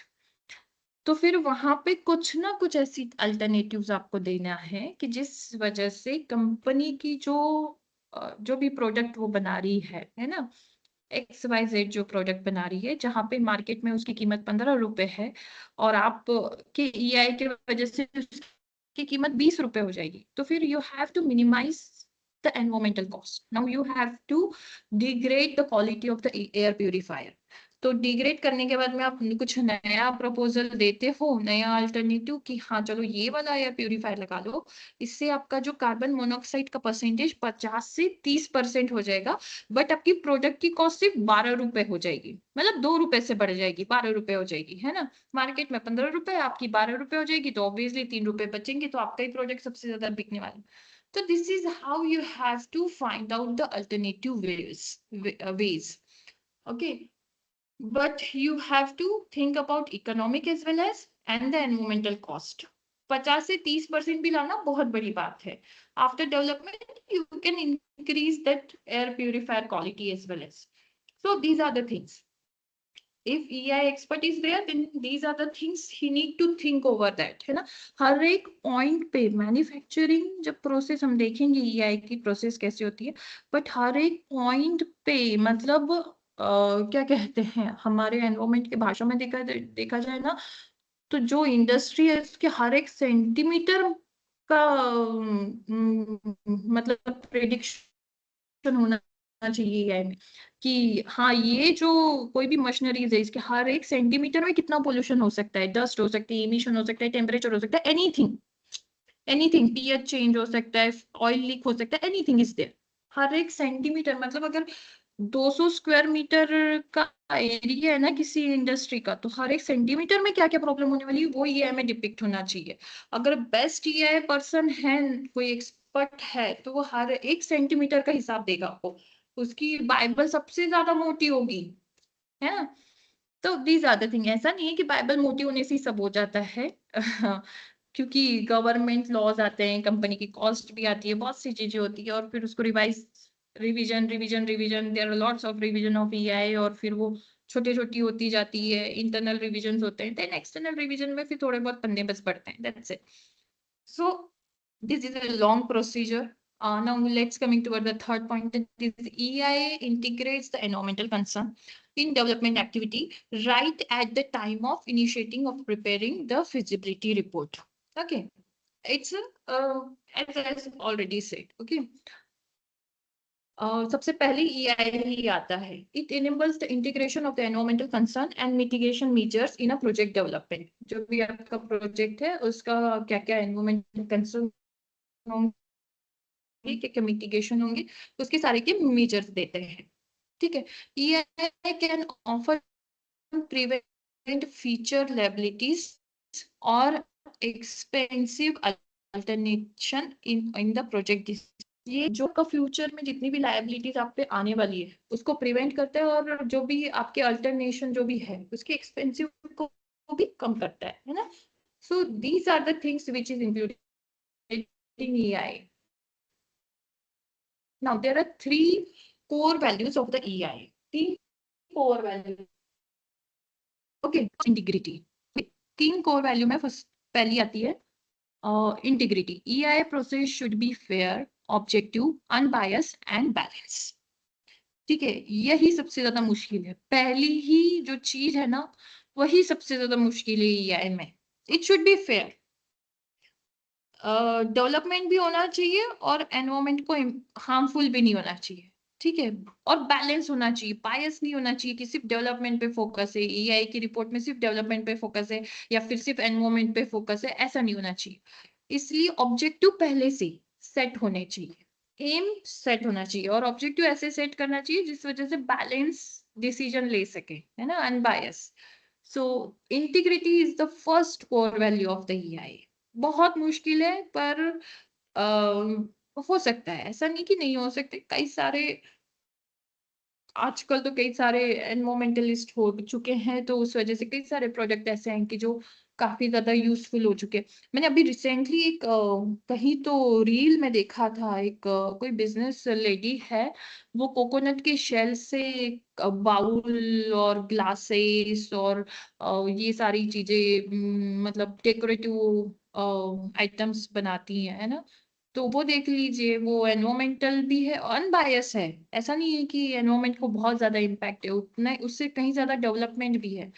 तो फिर वहां पे कुछ ना कुछ ऐसी अल्टरनेटिव्स आपको देना है कि जिस वजह से कंपनी की जो भी प्रोडक्ट वो बना रही है ना, XYZ जो प्रोडक्ट बना रही है, जहां पे मार्केट में उसकी कीमत 15 रुपए है, और आप के EI की वजह से उसकी कीमत 20 रुपए हो जाएगी, तो फिर you have to minimise the environmental cost. Now you have to degrade the quality of the air purifier. तो डिग्रेड करने के बाद में आप कुछ नया प्रपोजल देते हो, नया अल्टरनेटिव, कि हाँ चलो ये वाला एयर प्यूरिफायर लगा लो, इससे आपका जो कार्बन मोनोऑक्साइड का परसेंटेज 50 से 30% हो जाएगा, बट आपकी प्रोडक्ट की कॉस्ट सिर्फ 12 रुपए हो जाएगी, मतलब 2 रुपए से बढ़ जाएगी, 12 रुपए हो जाएगी, है ना। मार्केट में 15 रुपए, आपकी 12 रुपए हो जाएगी, तो ऑब्वियसली 3 रुपए बचेंगे, तो आपका ही प्रोडक्ट सबसे ज्यादा बिकने वाला है। तो this is how you have to find out the alternative ways, okay. But you have to think about economic as well as and the environmental cost. 50 से 30% भी लाना बहुत बड़ी बात है. After development, you can increase that air purifier quality as well as. So these are the things. If EI expert is there, then these are the things he need to think over that, है ना. हर एक पॉइंट पे मैन्युफैक्चरिंग जब प्रोसेस हम देखेंगे EI की प्रोसेस कैसे होती है, बट हर एक पॉइंट पे मतलब क्या कहते हैं, हमारे एनवायरमेंट के भाषा में देखा जाए ना, तो जो इंडस्ट्री है उसके हर एक सेंटीमीटर का मतलब प्रेडिक्शन होना चाहिए EI में, कि हाँ ये जो कोई भी मशीनरीज है, इसके हर एक सेंटीमीटर में कितना पोल्यूशन हो सकता है, डस्ट हो सकती है, इमिशन हो सकता है, टेम्परेचर हो सकता है, एनीथिंग एनीथिंग, पीएच चेंज हो सकता है, ऑयल लीक हो सकता है, एनीथिंग इज देयर। हर एक सेंटीमीटर, मतलब अगर 200 स्क्वायर मीटर का एरिया है ना किसी इंडस्ट्री का, तो हर एक सेंटीमीटर में क्या क्या प्रॉब्लम होने वाली है वो EI में डिपिक्ट होना चाहिए। अगर बेस्ट EI पर्सन है, कोई एक्सपर्ट है, तो वो हर एक सेंटीमीटर का हिसाब देगा आपको, उसकी बाइबल सबसे ज्यादा मोटी होगी, है ना। तो दीज आर द थिंग, ऐसा नहीं है कि बाइबल मोटी होने से ही सब हो जाता है क्योंकि गवर्नमेंट लॉज आते हैं, कंपनी की कॉस्ट भी आती है, बहुत सी चीजें होती है, और फिर उसको revision there are lots of revision of EI, और फिर वो छोटी छोटी होती जाती है, इंटरनल रिवीजन होते हैं, देन एक्सटर्नल रिवीजन में फिर थोड़े बहुत पन्ने बस पड़ते हैं, that's it. So this is a long procedure. Now let's coming toward the third point, that this EI integrates the environmental concern in development activity right at the time of initiating of preparing the feasibility report. Okay, it's as I already said. Okay. सबसे पहले EI ही आता है. It enables the integration of the environmental concern and mitigation measures in a project development. जो भी आपका प्रोजेक्ट है उसका क्या क्या environmental concern होंगे, क्या क्या मिटिगेशन होंगे, उसके सारे के मेजर्स देते हैं, ठीक है. EI can offer prevent future liabilities और expensive alternation in the project. ये जो का फ्यूचर में जितनी भी लायबिलिटीज आप पे आने वाली है उसको प्रिवेंट करता है, और जो भी आपके अल्टरनेशन जो भी है उसके एक्सपेंसिव को भी कम करता है ना. So these are the things which is included in EI. Now, there are three core values of the EI. Three core values. Okay, integrity. तीन core value में first पहली आती है integrity. EI process should be fair, objective, unbiased and balanced. ठीक है, यही सबसे ज्यादा मुश्किल है. पहली ही जो चीज है ना, वही सबसे ज्यादा मुश्किल है EI में. It should be fair. Development भी होना चाहिए और एनवायरमेंट को हार्मफुल भी नहीं होना चाहिए, ठीक है. और बैलेंस होना चाहिए, बायस नहीं होना चाहिए कि सिर्फ डेवलपमेंट पे फोकस है, EI की रिपोर्ट में सिर्फ डेवलपमेंट पे फोकस है या फिर सिर्फ एनवायरमेंट पे फोकस है, ऐसा नहीं होना चाहिए. इसलिए ऑब्जेक्टिव पहले से सेट होने चाहिए, एम सेट होना चाहिए, और ऑब्जेक्टिव ऐसे सेट करना चाहिए जिस वजह से बैलेंस डिसीजन ले सके, है ना, unbias. So integrity is the first core value of the EI. बहुत मुश्किल है, पर हो सकता है, ऐसा नहीं कि नहीं हो सकते. कई सारे आजकल तो कई सारे एनवायरमेंटलिस्ट हो चुके हैं, तो उस वजह से कई सारे प्रोजेक्ट ऐसे हैं कि जो काफी ज्यादा यूजफुल हो चुके हैं। मैंने अभी रिसेंटली एक कहीं तो रील में देखा था, एक कोई बिजनेस लेडी है, वो कोकोनट के शेल से बाउल और ग्लासेस और ये सारी चीजें मतलब डेकोरेटिव आइटम्स बनाती हैं, है ना। तो वो देख लीजिए, वो एनवायरमेंटल भी है, अनबायस है। ऐसा नहीं है कि एनवायरमेंट को बहुत ज्यादा इम्पैक्ट है, उतना उससे कहीं ज्यादा डेवलपमेंट भी है।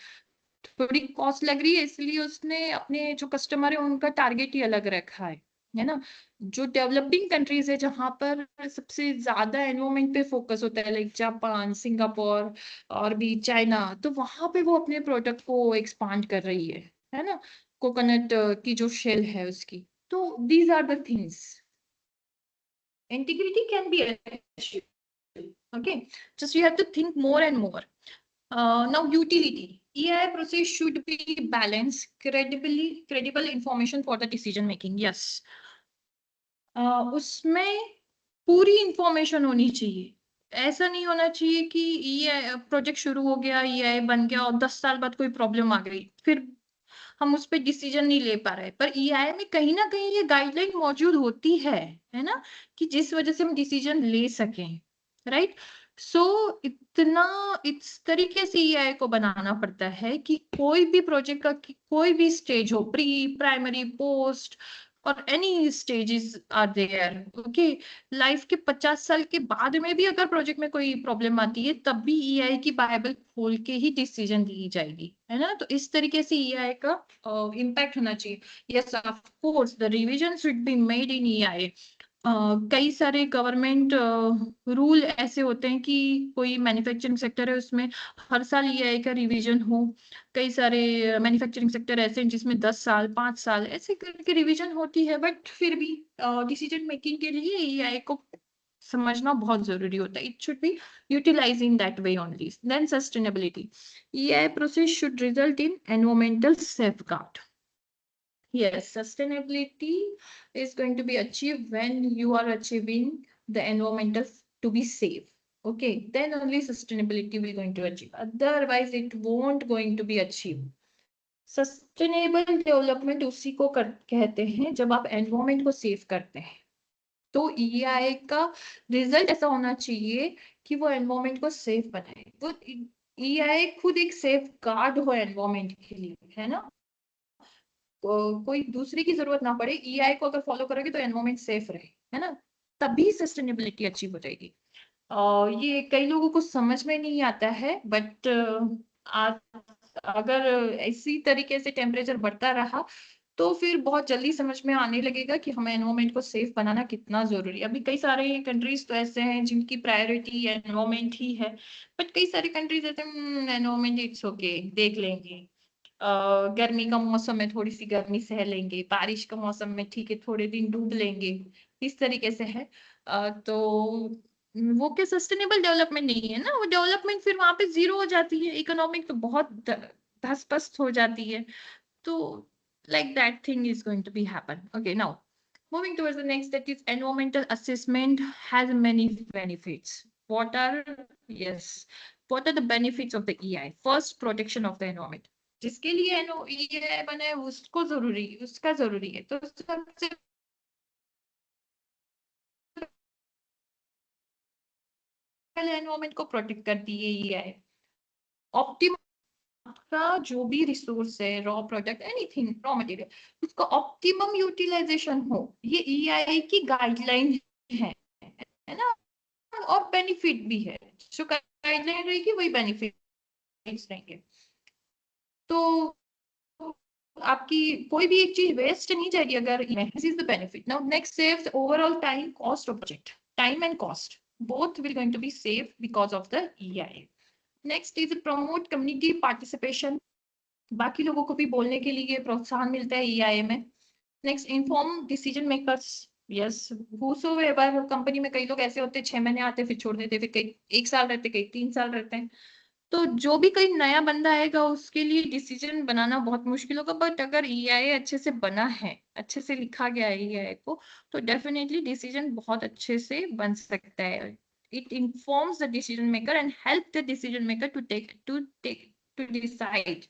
थोड़ी कॉस्ट लग रही है, इसलिए उसने अपने जो कस्टमर है उनका टारगेट ही अलग रखा है ना। जो डेवलपिंग कंट्रीज है, जहां पर सबसे ज्यादा एनवायरमेंट पे फोकस होता है, लाइक जापान, सिंगापुर और भी चाइना, तो वहां पे वो अपने प्रोडक्ट को एक्सपांड कर रही है ना। कोकोनट की जो शेल है उसकी। तो these are the things, integrity can be achieved. Okay, just you have to think more and more. Now, utility. EI process should be balanced, credible information for the decision making. Yes. उसमें पूरी इंफॉर्मेशन होनी चाहिए। ऐसा नहीं होना चाहिए कि ये प्रोजेक्ट शुरू हो गया, ये बन गया और 10 साल बाद कोई प्रॉब्लम आ गई, फिर हम उस पर डिसीजन नहीं ले पा रहे। पर ईआई में कहीं ना कहीं ये गाइडलाइन मौजूद होती है ना, कि जिस वजह से हम डिसीजन ले सकें, राइट। सो इतना इस तरीके से ईआई को बनाना पड़ता है कि कोई भी प्रोजेक्ट का कोई भी स्टेज हो, प्री, प्राइमरी, पोस्ट और any stages are there, okay. Life के 50 साल के बाद में भी अगर प्रोजेक्ट में कोई प्रॉब्लम आती है, तब भी ईआई की बाइबल खोल के ही डिसीजन ली जाएगी, है ना। तो इस तरीके से ईआई का इम्पैक्ट होना चाहिए। Yes, of course the revision should be made in EI. कई सारे गवर्नमेंट रूल ऐसे होते हैं कि कोई मैन्युफैक्चरिंग सेक्टर है, उसमें हर साल ईआई का रिवीजन हो। कई सारे मैन्युफैक्चरिंग सेक्टर ऐसे हैं जिसमें 10 साल, 5 साल ऐसे करके रिवीजन होती है, बट फिर भी डिसीजन मेकिंग के लिए ईआई को समझना बहुत जरूरी होता है। It should be utilise in that way only. Then sustainability. EI process should result in environmental safeguard. Yes, sustainability is going to be achieved when you are achieving the environmental to be safe. Okay, then only sustainability will going to achieve. Otherwise, it won't going to be achieved. Sustainable development उसी को कहते हैं जब आप एनवायरमेंट को सेव करते हैं। तो ईआई का रिजल्ट ऐसा होना चाहिए कि वो एनवायरमेंट को सेफ बनाए, वो ईआई खुद एक सेफ गार्ड हो एनवायरमेंट के लिए, है ना। कोई दूसरे की जरूरत ना पड़े, ईआई को अगर फॉलो करोगे तो एनवायरमेंट सेफ रहे, है ना। तभी सस्टेनेबिलिटी अचीव हो जाएगी। ये कई लोगों को समझ में नहीं आता है, बट अगर इसी तरीके से टेम्परेचर बढ़ता रहा तो फिर बहुत जल्दी समझ में आने लगेगा कि हमें एनवायरमेंट को सेफ बनाना कितना जरूरी है। अभी कई सारे कंट्रीज तो ऐसे हैं जिनकी प्रायोरिटी एनवायरमेंट ही है, बट कई सारे कंट्रीज ऐसे एनवायरमेंट इट्स ओके, देख लेंगे। गर्मी का मौसम में थोड़ी सी गर्मी सह लेंगे, बारिश का मौसम में ठीक है थोड़े दिन डूब लेंगे, इस तरीके से है। तो वो क्या सस्टेनेबल डेवलपमेंट नहीं है ना, वो डेवलपमेंट फिर वहां पे जीरो हो जाती है, इकोनॉमिक तो बहुत धसपस्त हो जाती है। तो like that thing is going to be happen. Okay, now moving towards the next, that is environmental assessment has many benefits. What are, yes, what are the benefits of the EI? First, protection of the environment. जिसके लिए EI बना है उसको जरूरी, उसका जरूरी है, तो सबसे पहले एनवायरमेंट को प्रोटेक्ट करती है EI। ऑप्टिमम का जो भी रिसोर्स है, raw product, anything, raw material, उसका ऑप्टिमम यूटिलाइजेशन हो, ये ईआई की गाइडलाइन है ना। और बेनिफिट भी है, जो गाइडलाइन रहेगी वही बेनिफिट्स रहेंगे। तो आपकी कोई भी एक चीज वेस्ट नहीं जाएगी अगर, this is the benefit. Now next, saves overall time, cost of project. Time and cost both will going to be saved because of the EI. Next is promote community participation. बाकी लोगों को भी बोलने के लिए प्रोत्साहन मिलता है ईआई में। Next, inform decision makers. Yes, whosoever company में कई लोग ऐसे होते हैं 6 महीने आते फिर छोड़ देते, फिर कई 1 साल रहते, कई 3 साल रहते हैं। तो जो भी कोई नया बंदा आएगा उसके लिए डिसीजन बनाना बहुत मुश्किल होगा, बट अगर ईआई अच्छे से बना है, अच्छे से लिखा गया है ईआई को, तो डेफिनेटली डिसीजन बहुत अच्छे से बन सकता है। It informs the decision maker and help the decision maker to take to decide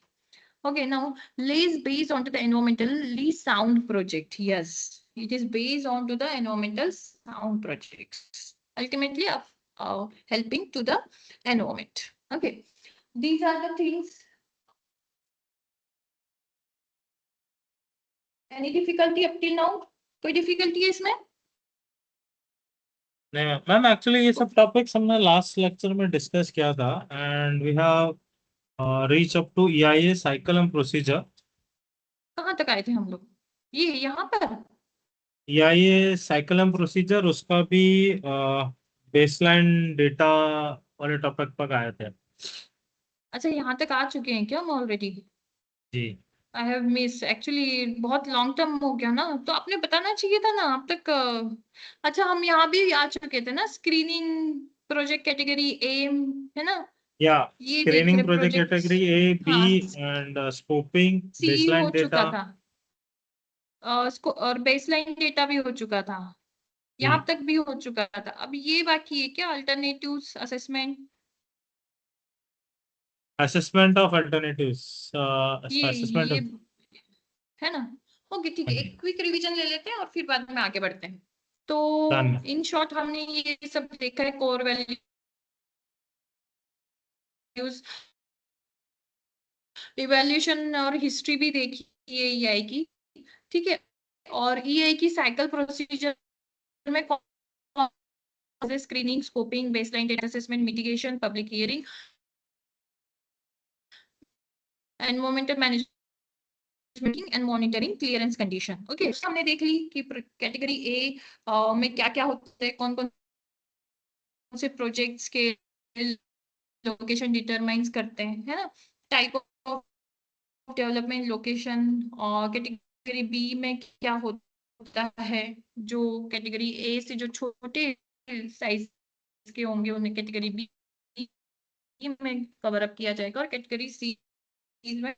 Okay, now LEA is based onto the environmentally sound project. Yes, it is based onto the environmental sound projects. Ultimately, helping to the environment. Okay, these are the things. Any difficulty up till now? कोई difficulty है इसमें? नहीं मैम, मैम एक्चुअली ये सब टॉपिक्स हमने लास्ट लेक्चर में डिस्कस किया था and we have reach up to EIA cycle and procedure. कहाँ तक आए थे हम लोग? ये यहाँ पर? EIA साइकिल एंड प्रोसीजर उसका भी बेसलाइन डेटा वाले टॉपिक पर आए थे. अच्छा, यहाँ तक आ चुके हैं क्या हम ऑलरेडी? जी. आई हैव मिस एक्चुअली, बहुत लॉन्ग टर्म हो गया ना, तो आपने बताना चाहिए था ना अब तक. अच्छा, हम यहाँ भी आ चुके थे ना, स्क्रीनिंग प्रोजेक्ट कैटेगरी एम, है ना? या ये देख स्क्रीनिंग रहे project project. Category A B हाँ, एंड स्कोपिंग सी हो बेसलाइन चुका डेटा. था. और बेसलाइन डेटा भी हो चुका था. जी. यहाँ तक भी हो चुका था. अब ये बाकी है क्या? Alternatives assessment. Assessment of alternatives. ये असेसमेंट. है ना? ओके, ठीक है, एक क्विक रिवीजन ले लेते हैं और फिर बाद में आगे बढ़ते हैं. तो डन. इन शॉर्ट हमने ये सब देखा है, कोर वैल्यूज, इवैल्यूएशन और हिस्ट्री भी देखी है EI की. ठीक है, और EI की साइकिल प्रोसीजर में screening, scoping, baseline data assessment, mitigation, public hearing, environmental management and monitoring, clearance condition. Okay, हमने देख ली कि कैटेगरी ए में क्या क्या होता है, कौन कौन से प्रोजेक्ट्स के लोकेशन डिटरमाइंस करते हैं, है ना? Type of development, location. और कैटेगरी बी में क्या होता है, जो कैटेगरी ए से जो छोटे साइज के होंगे उन्हें कैटेगरी बी में कवर अप किया जाएगा, और कैटेगरी सी में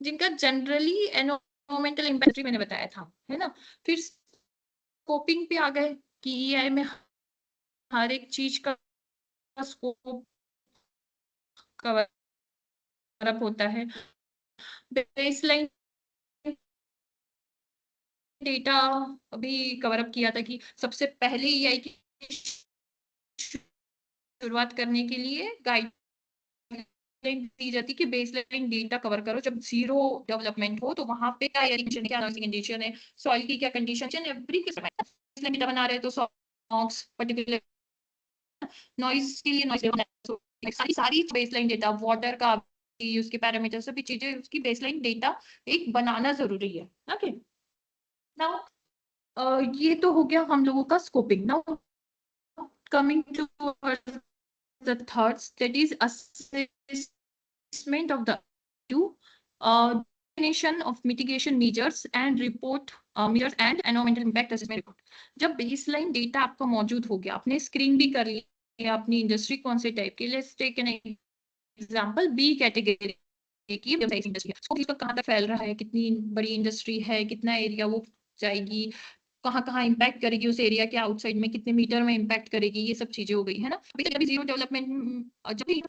जिनका जनरली एनवायरमेंटल इम्पैक्ट मैंने बताया था, है ना? फिर स्कोपिंग पे आ गए कि EI में हर एक चीज का स्कोप कवर अप होता है. बेसलाइन डेटा अभी कवर अप किया था कि सबसे पहले EI की शुरुआत करने के लिए गाइडलाइन दी जाती कि बेसलाइन डेटा कवर करो जब जीरो डेवलपमेंट हो, तो वहां पे क्या कंडीशन है, सॉइल की क्या कंडीशन है, एवरी के बेसलाइन डेटा बना रहे हैं तो सॉक्स पर्टिकुलर नॉइज के लिए नॉइज, सारी बेसलाइन डेटा, वाटर का उसके पैरामीटर, सभी चीजें उसकी बेसलाइन डेटा एक बनाना जरूरी है. ओके, नाउ ये तो हो गया हम लोगों का scoping. Now coming to the third, that is assessment of the definition of mitigation measures and report measures and environmental impact assessment report. जब बेसलाइन डेटा आपका मौजूद हो गया, आपने स्क्रीन भी कर लिया अपनी इंडस्ट्री कौन से टाइप की, let's take an example B category की इंडस्ट्री, कहाँ तक फैल रहा है, कितनी बड़ी इंडस्ट्री है, कितना एरिया वो जाएगी, कहाँ कहाँ इम्पैक्ट करेगी, उस एरिया के आउटसाइड में कितने मीटर में इम्पैक्ट करेगी, ये सब चीजें हो गई, है ना? अभी जीरो डेवलपमेंट जब भी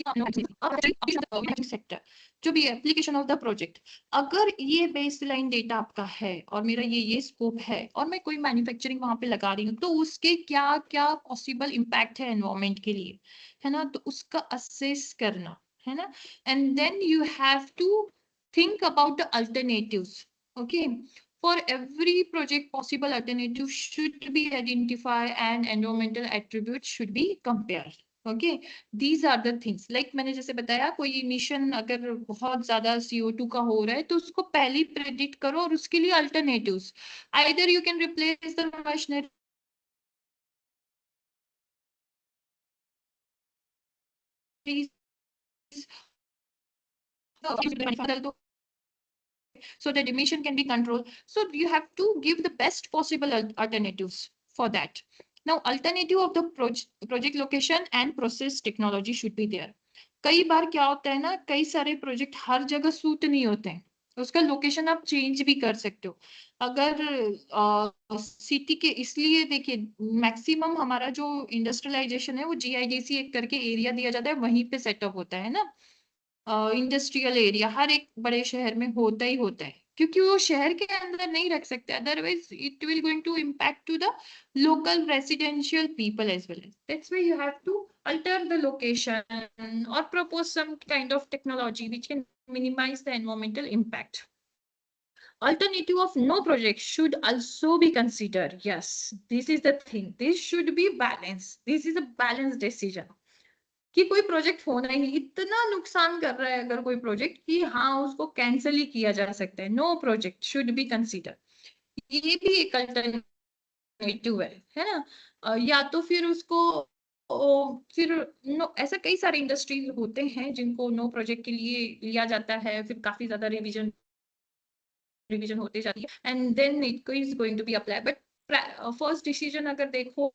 सेक्टर, जो भी एप्लीकेशन ऑफ द प्रोजेक्ट, अगर ये बेसलाइन डेटा आपका है और मेरा ये स्कोप है और मैं कोई मैन्युफैक्चरिंग वहां पे लगा रही हूँ, तो उसके क्या क्या पॉसिबल इम्पैक्ट है एनवायरमेंट के लिए, है ना? तो उसका असेस करना, है ना? And then you have to think about the alternatives. Okay, for every project, possible alternative should be identified and environmental attributes should be compared. Okay, these are the things. Like मैंने जैसे बताया, कोई इमिशन अगर बहुत ज्यादा CO2 का हो रहा है तो उसको पहले ही प्रेडिक्ट करो और उसके लिए alternatives, either you can replace the machinery so that emission can be controlled. So you have to give the best possible alternatives for that. Now, alternative of the project location and process technology should be there. कई बार क्या होता है ना, कई सारे प्रोजेक्ट हर जगह सूट नहीं होते हैं, उसका लोकेशन आप चेंज भी कर सकते हो. अगर सिटी के, इसलिए देखिए मैक्सिमम हमारा जो इंडस्ट्रियलाइजेशन है वो GIDC एक करके एरिया दिया जाता है, वहीं पे सेटअप होता है ना. इंडस्ट्रियल एरिया हर एक बड़े शहर में होता ही होता है, क्योंकि वो शहर के अंदर नहीं रख सकते, otherwise it will going to impact to the local residential people as well. That's why you have to alter the location or propose some kind of technology which can minimize the environmental impact. Alternative of no project should also be considered. Yes, this is the thing. This should be balanced. This is a balanced decision. कि कोई प्रोजेक्ट होना ही नहीं, इतना नुकसान कर रहा है अगर कोई प्रोजेक्ट कि हाँ उसको कैंसिल ही किया जा सकता है. No project should be consider. ये भी एक अल्टरनेटिव है ना. या तो फिर उसको फिर नो, ऐसा कई सारे इंडस्ट्रीज होते हैं जिनको नो प्रोजेक्ट के लिए लिया जाता है, फिर काफी ज्यादा रिवीजन होते जाती है and then it is going to be apply. But first decision अगर देखो,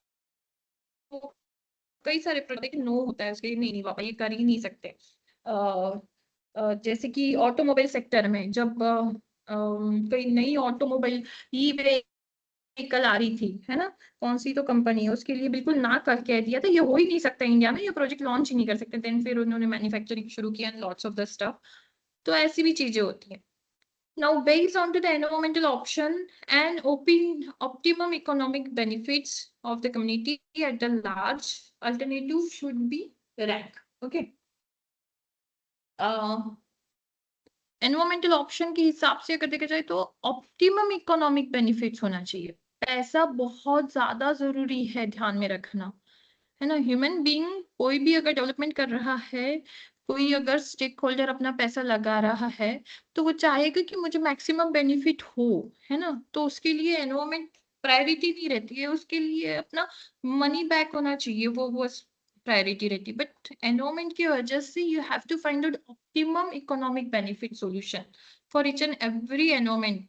कई सारे प्रोजेक्ट नो होता है उसके, नहीं नहीं पापा ये कर ही नहीं सकते. जैसे कि ऑटोमोबाइल सेक्टर में जब कोई नई ऑटोमोबाइल ई व्हीकल आ रही थी, है ना, कौन सी तो कंपनी है, उसके लिए बिल्कुल ना कर कह दिया था ये हो ही नहीं सकता इंडिया में, ये प्रोजेक्ट लॉन्च ही नहीं कर सकते. देन फिर उन्होंने मैन्युफैक्चरिंग शुरू किया and lots of the stuff. तो ऐसी भी चीजें होती हैं. Now, based on to the environmental option and optimum economic benefits of the community at the large, alternative should be ranked. Okay. Environmental option के हिसाब से अगर देखा जाए तो ऑप्टिमम इकोनॉमिक बेनिफिट्स होना चाहिए. पैसा बहुत ज्यादा जरूरी है, ध्यान में रखना, है ना. ह्यूमन बीइंग कोई भी अगर डेवलपमेंट कर रहा है, कोई अगर स्टेक होल्डर अपना पैसा लगा रहा है, तो वो चाहेगा कि मुझे मैक्सिमम बेनिफिट हो, है ना. तो उसके लिए एनवायरमेंट प्रायोरिटी नहीं रहती है, उसके लिए अपना मनी बैक होना चाहिए, वो प्रायोरिटी रहती है. बट एनवायरमेंट की वजह से you have to find out optimum economic benefit solution for each and every environment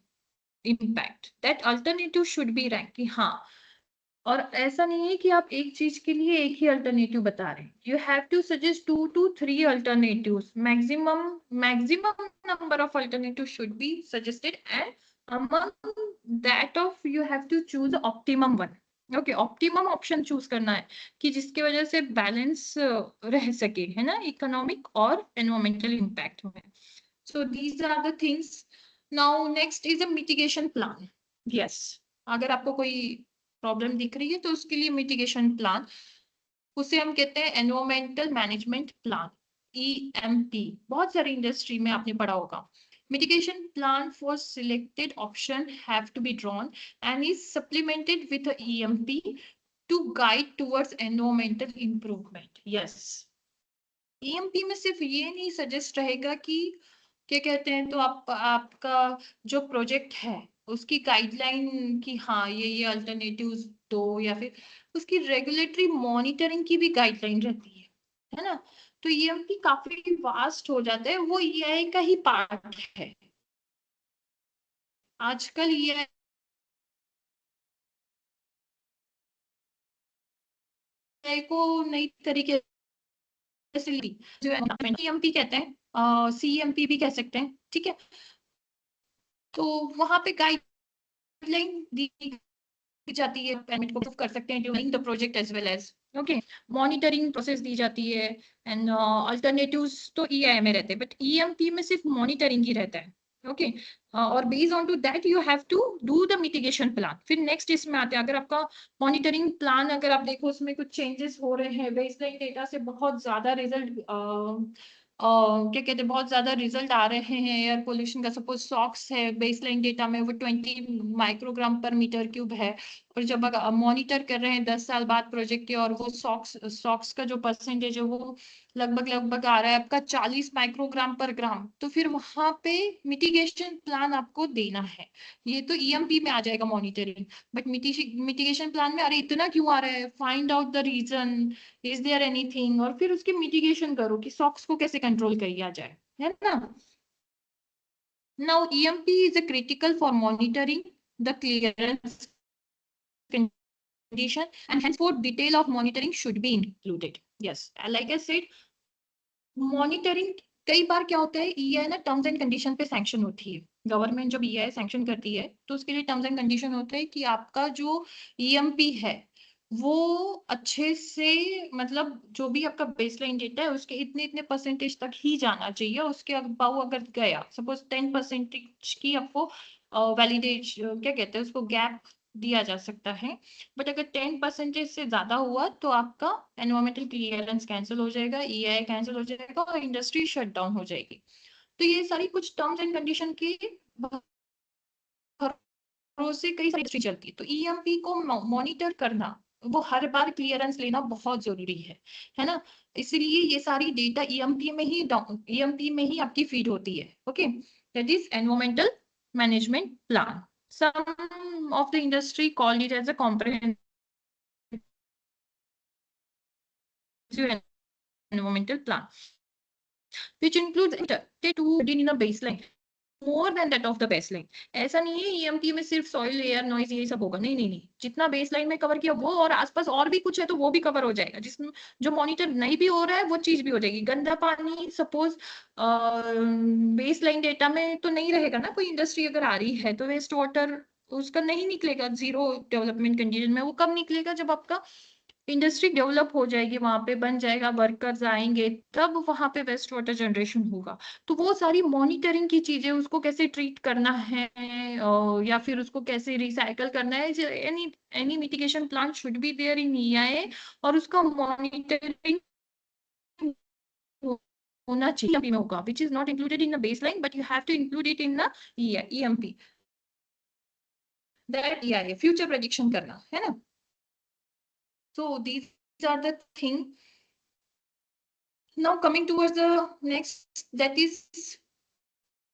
impact. That alternative should be rank कि हाँ. और ऐसा नहीं है कि आप एक चीज के लिए एक ही अल्टरनेटिव बता रहे हैं. You have to suggest 2 to 3 alternatives. Maximum number of alternatives should be suggested, and among that of you have to choose the optimum one. Okay, optimum option choose करना है कि जिसकी वजह से बैलेंस रह सके, है ना, इकोनॉमिक और एनवायरमेंटल इम्पैक्ट में. So these are the things. Now next is a mitigation plan. Yes, अगर आपको कोई प्रॉब्लम दिख रही है तो उसके लिए मिटिगेशन प्लान, उसे हम कहते हैं एनवायरमेंटल मैनेजमेंट प्लान, EMP. बहुत सारी इंडस्ट्री में आपने पढ़ा होगा. Mitigation plan for selected option have to be drawn and is supplemented with EMP to guide towards environmental improvement. Yes, EMP में सिर्फ ये नहीं सजेस्ट रहेगा कि क्या कहते हैं, तो आपका जो प्रोजेक्ट है उसकी गाइडलाइन की हाँ ये अल्टरनेटिव्स दो, या फिर उसकी रेगुलेटरी मॉनिटरिंग की भी गाइडलाइन रहती है ना. तो EMP काफी वास्ट हो जाता है, वो EI का ही पार्ट है. आजकल EI को नई तरीके से जो EMP कहते हैं, CEMP भी कह सकते हैं, ठीक है. तो वहां पे गाइडलाइन दी जाती है, पेमेंट को कर सकते हैं during the project as well as. Okay, monitoring process दी जाती है एंड अल्टरनेटिव्स तो EI में रहते हैं, बट EMP में सिर्फ मॉनिटरिंग ही रहता है. ओके, और based on to that you have to do the mitigation plan. फिर नेक्स्ट इसमें आते हैं, अगर आपका मॉनिटरिंग प्लान अगर आप देखो उसमें कुछ चेंजेस हो रहे हैं, बेसलाइन डेटा से बहुत ज्यादा रिजल्ट क्या कहते हैं, बहुत ज्यादा रिजल्ट आ रहे हैं एयर पोल्यूशन का. सपोज सॉक्स है, बेसलाइन डेटा में वो 20 माइक्रोग्राम पर मीटर क्यूब है, और जब मॉनिटर कर रहे हैं 10 साल बाद प्रोजेक्ट के, और वो सॉक्स का जो परसेंटेज है वो लगभग आ रहा है आपका 40 माइक्रोग्राम पर ग्राम, तो फिर वहां पे मिटिगेशन प्लान आपको देना है. ये तो EMP में आ जाएगा मॉनिटरिंग, बट मिटिगेशन प्लान में अरे इतना क्यों आ रहा है, find out the reason, is there anything, और फिर उसकी मिटिगेशन करो कि सॉक्स को कैसे कंट्रोल किया जाए, है ना. Now EMP is a critical for monitoring the clearance condition, and henceforth detail of monitoring should be included. Yes, like I said, monitoring कई बार क्या होता है, EI ना टर्म्स एंड कंडीशन पे सैंक्शन होती है. गवर्नमेंट जब EI सैंक्शन करती है तो उसके लिए टर्म्स एंड कंडीशन होता है कि आपका जो EMP है वो अच्छे से, मतलब जो भी आपका बेसलाइन डेटा है उसके इतने इतने परसेंटेज तक ही जाना चाहिए। उसके अबाउ अगर गया, सपोज 10% की आपको वैलिडेट क्या कहते हैं उसको, गैप दिया जा सकता है। बट अगर 10% से ज्यादा हुआ तो आपका एनवायरमेंटल क्लियरेंस कैंसिल हो जाएगा, ईआई कैंसिल हो जाएगा और इंडस्ट्री शट डाउन हो जाएगी। तो ये सारी कुछ टर्म्स एंड कंडीशन की से कई सारी इंडस्ट्री चलती है। तो ईएमपी को मॉनिटर करना, वो हर बार क्लियरेंस लेना बहुत जरूरी है ना। इसीलिए ये सारी डेटा ईएमपी में ही आपकी फीड होती है। Okay, that is environmental management plan. Some of the industry called it as a comprehensive environmental plan, which includes to in a baseline more than that of the baseline। ऐसा नहीं है ईएमटी में सिर्फ सॉइल, एयर, नॉइज ये सब होगा, नहीं नहीं नहीं, जितना बेसलाइन में कवर किया वो और आसपास और भी कुछ है तो वो भी कवर हो जाएगा। जिसमें जो मॉनिटर नहीं भी हो रहा है वो चीज भी हो जाएगी। गंदा पानी सपोज बेसलाइन डेटा में तो नहीं रहेगा ना। कोई इंडस्ट्री अगर आ रही है तो वेस्ट वाटर उसका नहीं निकलेगा जीरो डेवलपमेंट कंडीशन में। वो कब निकलेगा, जब आपका इंडस्ट्री डेवलप हो जाएगी, वहां पे बन जाएगा, वर्कर्स आएंगे, तब वहां पे वेस्ट वाटर जनरेशन होगा। तो वो सारी मॉनिटरिंग की चीजें, उसको कैसे ट्रीट करना है या फिर उसको कैसे रिसाइकल करना है, any any mitigation plan should be there in EIA. और उसका मॉनिटरिंग होना चाहिए में होगा, which is not included in the baseline but you have to include it in the EMP. That EIA future prediction करना है ना। So these are the thing. Now coming towards the next, that is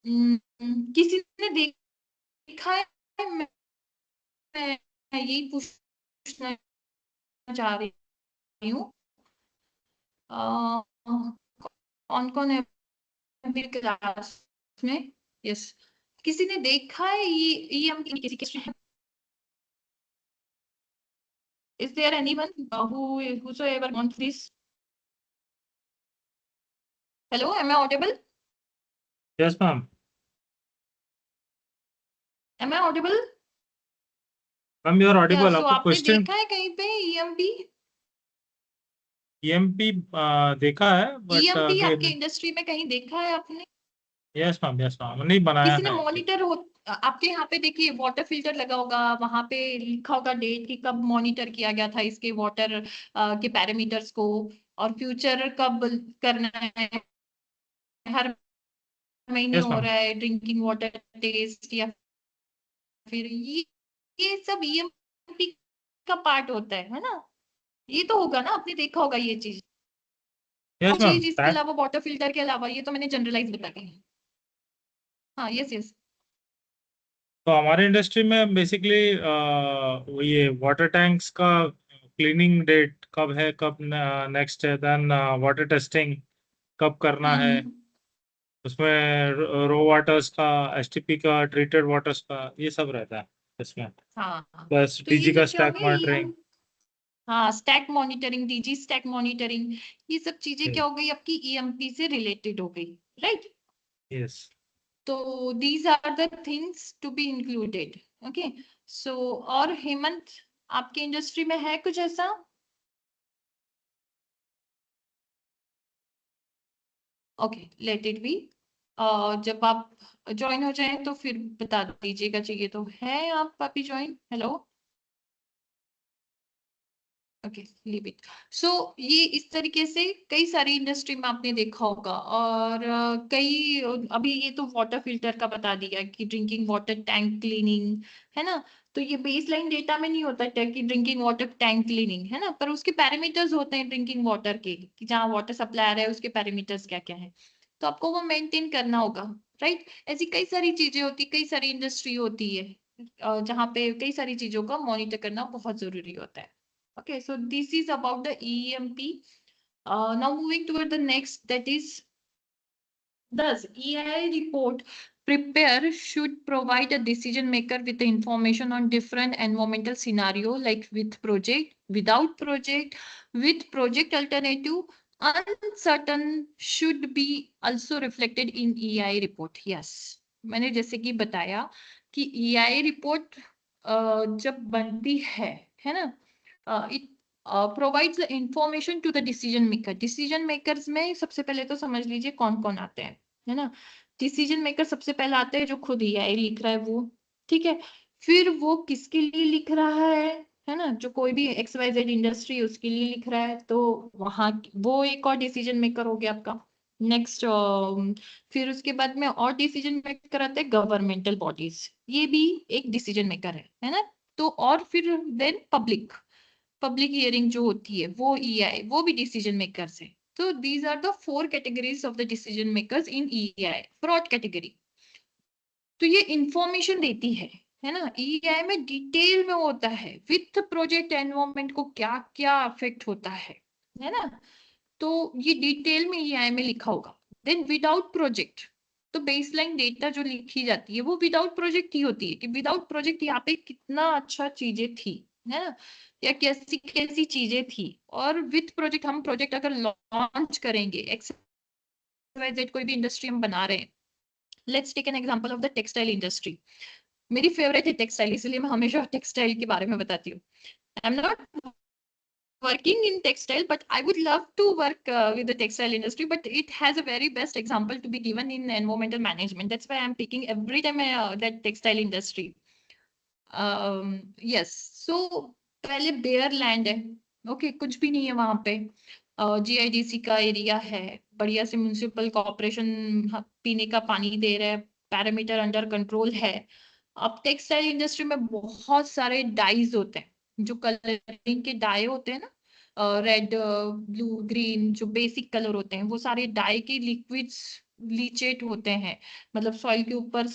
किसी ने देखा है, मैं यही पूछना चाह रही हूँ, कौन कौन है मेरे क्लास में? यस, किसी ने देखा है ये हम किसी के, is there anyone whosoever wants this? Hello, am I audible? Yes, ma'am. Am I audible? Ma'am, you are या audible. सो आपको आपने क्वेश्चन देखा है कहीं पे ईएमपी? ईएमपी देखा है बट ईएमपी आपके अगेन इंडस्ट्री में कहीं देखा है आपने? यस मैम नहीं बनाया किसी ने है actually। मॉनिटर हो, आपके यहाँ पे देखिए वाटर फिल्टर लगा होगा, वहां पे लिखा होगा डेट की कब मॉनिटर किया गया था इसके वाटर के पैरामीटर्स को, और फ्यूचर कब करना है, हर महीने यस हो मैम। रहा है ड्रिंकिंग वाटर टेस्ट, या फिर ये सब ईएमपी का पार्ट होता है ना। ये तो होगा ना, आपने देखा होगा ये चीज। यस और मैम। चीज इसके अलावा, वाटर फिल्टर के अलावा, ये तो मैंने जनरलाइज बता दी। हाँ, यस यस। तो हमारे इंडस्ट्री में बेसिकली ये वाटर टैंक्स का क्लीनिंग डेट कब है, कब नेक्स्ट है, देन वाटर टेस्टिंग कब करना है, हम्म। उसमें रो वाटर्स का, एसटीपी का, ट्रीटेड वाटर्स का, ये सब रहता है इसमें। हाँ हाँ। प्लस तो ये डीजी का सब क्या हो स्टैक गया, ये मॉनिटरिंग। हम, हाँ, stack monitoring, DG stack monitoring, ये सब चीजें क्या हो गई आपकी ईएमपी से रिलेटेड हो गई, राइट। यस। तो these are the things to be included. Okay, so और हेमंत, आपके इंडस्ट्री में है कुछ ऐसा? Okay, let it be. जब आप ज्वाइन हो जाएं तो फिर बता दीजिएगा, चाहिए तो है आप अभी join. Hello, okay, leave it. So ये इस तरीके से कई सारी इंडस्ट्री में आपने देखा होगा। और अभी ये तो वाटर फिल्टर का बता दिया कि ड्रिंकिंग वाटर टैंक क्लीनिंग, है ना। तो ये बेसलाइन डेटा में नहीं होता है कि ड्रिंकिंग वाटर टैंक क्लीनिंग, है ना, पर उसके पैरामीटर्स होते हैं ड्रिंकिंग वाटर के, कि जहाँ वाटर सप्लाई आ रहा है उसके पैरामीटर्स क्या क्या है, तो आपको वो मेंटेन करना होगा, राइट। ऐसी कई सारी चीजें होती, कई सारी इंडस्ट्री होती है जहाँ पे कई सारी चीजों का मॉनिटर करना बहुत जरूरी होता है। Okay, so this is about the EMP. Now moving toward the next, that is, thus EIA report prepare should provide a decision maker with the information on different environmental scenario, like with project, without project, with project alternative, uncertain should be also reflected in EIA report. Yes, मैंने जैसे कि बताया कि EIA report जब बनती है ना, it provides the information to the decision maker. Decision makers में सबसे पहले तो समझ लीजिए कौन कौन आते हैं, है ना। डिसीजन मेकर सबसे पहले आते हैं जो खुद EI लिख रहा है वो, ठीक है। फिर वो किसके लिए लिख रहा है ना, जो कोई भी XYZ इंडस्ट्री उसके लिए लिख रहा है, तो वहां वो एक और डिसीजन मेकर हो गया आपका। नेक्स्ट फिर उसके बाद में और डिसीजन मेकर आते हैं गवर्नमेंटल बॉडीज, ये भी एक डिसीजन मेकर है ना। तो और फिर देन पब्लिक हियरिंग जो होती है वो EI, वो भी डिसीजन मेकर्स है। तो these are the 4 categories of the decision makers in EI, broad category. तो ये इंफॉर्मेशन देती है ना। EI में डिटेल में होता है विथ प्रोजेक्ट एनवायरनमेंट को क्या क्या अफेक्ट होता है ना। तो ये डिटेल में EI में लिखा होगा। देन विदाउट प्रोजेक्ट, तो बेसलाइन डेटा जो लिखी जाती है वो विदाउट प्रोजेक्ट ही होती है, कि विदाउट प्रोजेक्ट यहाँ पे कितना अच्छा चीजें थी, है ना, या कैसी कैसी चीजें थी। और विथ प्रोजेक्ट, हम प्रोजेक्ट अगर लॉन्च करेंगे, XYZ कोई भी इंडस्ट्री हम बना रहे हैं, let's take an example of the textile industry. मेरी फेवरेट है टेक्सटाइल, इसलिए मैं हमेशा टेक्सटाइल के बारे में बताती हूँ। I am not working in textile, but I would love to work with the textile industry, but it has a very best example to be given in environmental management. That's why I'm picking every time that textile industry. Yes, so पहले बेयर लैंड है, ओके, कुछ भी नहीं है वहां पे। GIDC का एरिया है, बढ़िया से म्यूनिसिपल कॉर्पोरेशन पीने का पानी दे रहा है, पैरामीटर अंडर कंट्रोल है। अब टेक्सटाइल इंडस्ट्री में बहुत सारे डाइज होते हैं, जो कलरिंग के डाई होते हैं ना, रेड ब्लू ग्रीन, जो बेसिक कलर होते हैं, वो सारे डाई के लिक्विड्स लीचेट होते हैं, मतलब सॉइल के ऊपर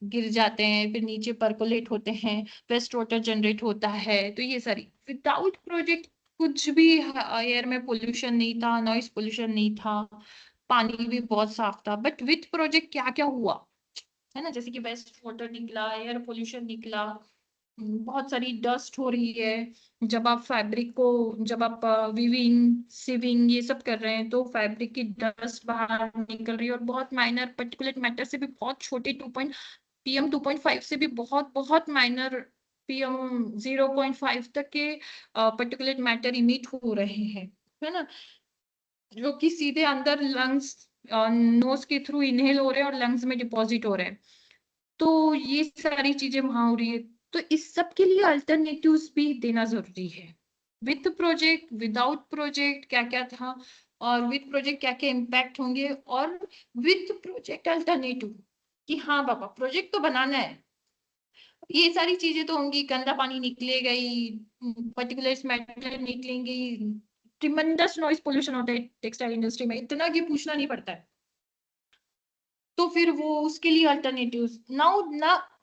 गिर जाते हैं, फिर नीचे परकोलेट होते हैं, वेस्ट वाटर जनरेट होता है। तो ये सारी विदाउट प्रोजेक्ट कुछ भी, एयर में पोल्यूशन नहीं था, नॉइस पोल्यूशन नहीं था, पानी भी बहुत साफ था। बट विथ प्रोजेक्ट क्या क्या हुआ, है ना, जैसे कि वेस्ट वाटर निकला, एयर पोल्यूशन निकला, बहुत सारी डस्ट हो रही है। जब आप फैब्रिक को, जब आप वीविंग सिविंग ये सब कर रहे हैं, तो फैब्रिक की डस्ट बाहर निकल रही है, और बहुत माइनर पर्टिकुलेट मैटर से भी बहुत छोटे PM 2.5 से भी बहुत बहुत माइनर PM 0.5 तक के पर्टिकुलेट मैटर इमिट हो रहे हैं, है ना, जो कि सीधे अंदर लंग्स, नोज के थ्रू इनहेल हो रहे हैं और लंग्स में डिपॉजिट हो रहे हैं। तो ये सारी चीजें वहां हो रही है। तो इस सब के लिए अल्टरनेटिव्स भी देना जरूरी है। विथ प्रोजेक्ट, विदाउट प्रोजेक्ट क्या क्या था, और विथ प्रोजेक्ट क्या क्या इम्पैक्ट होंगे, और विथ प्रोजेक्ट अल्टरनेटिव, कि हाँ बाबा प्रोजेक्ट तो बनाना है, ये सारी चीजें तो होंगी, गंदा पानी निकलेगा ही, पर्टिकुलर मैटर निकलेंगे, ट्रिमेंडस नॉइज पोल्यूशन होता है टेक्सटाइल इंडस्ट्री में, इतना कि पूछना नहीं पड़ता है। तो फिर वो उसके लिए alternatives. Now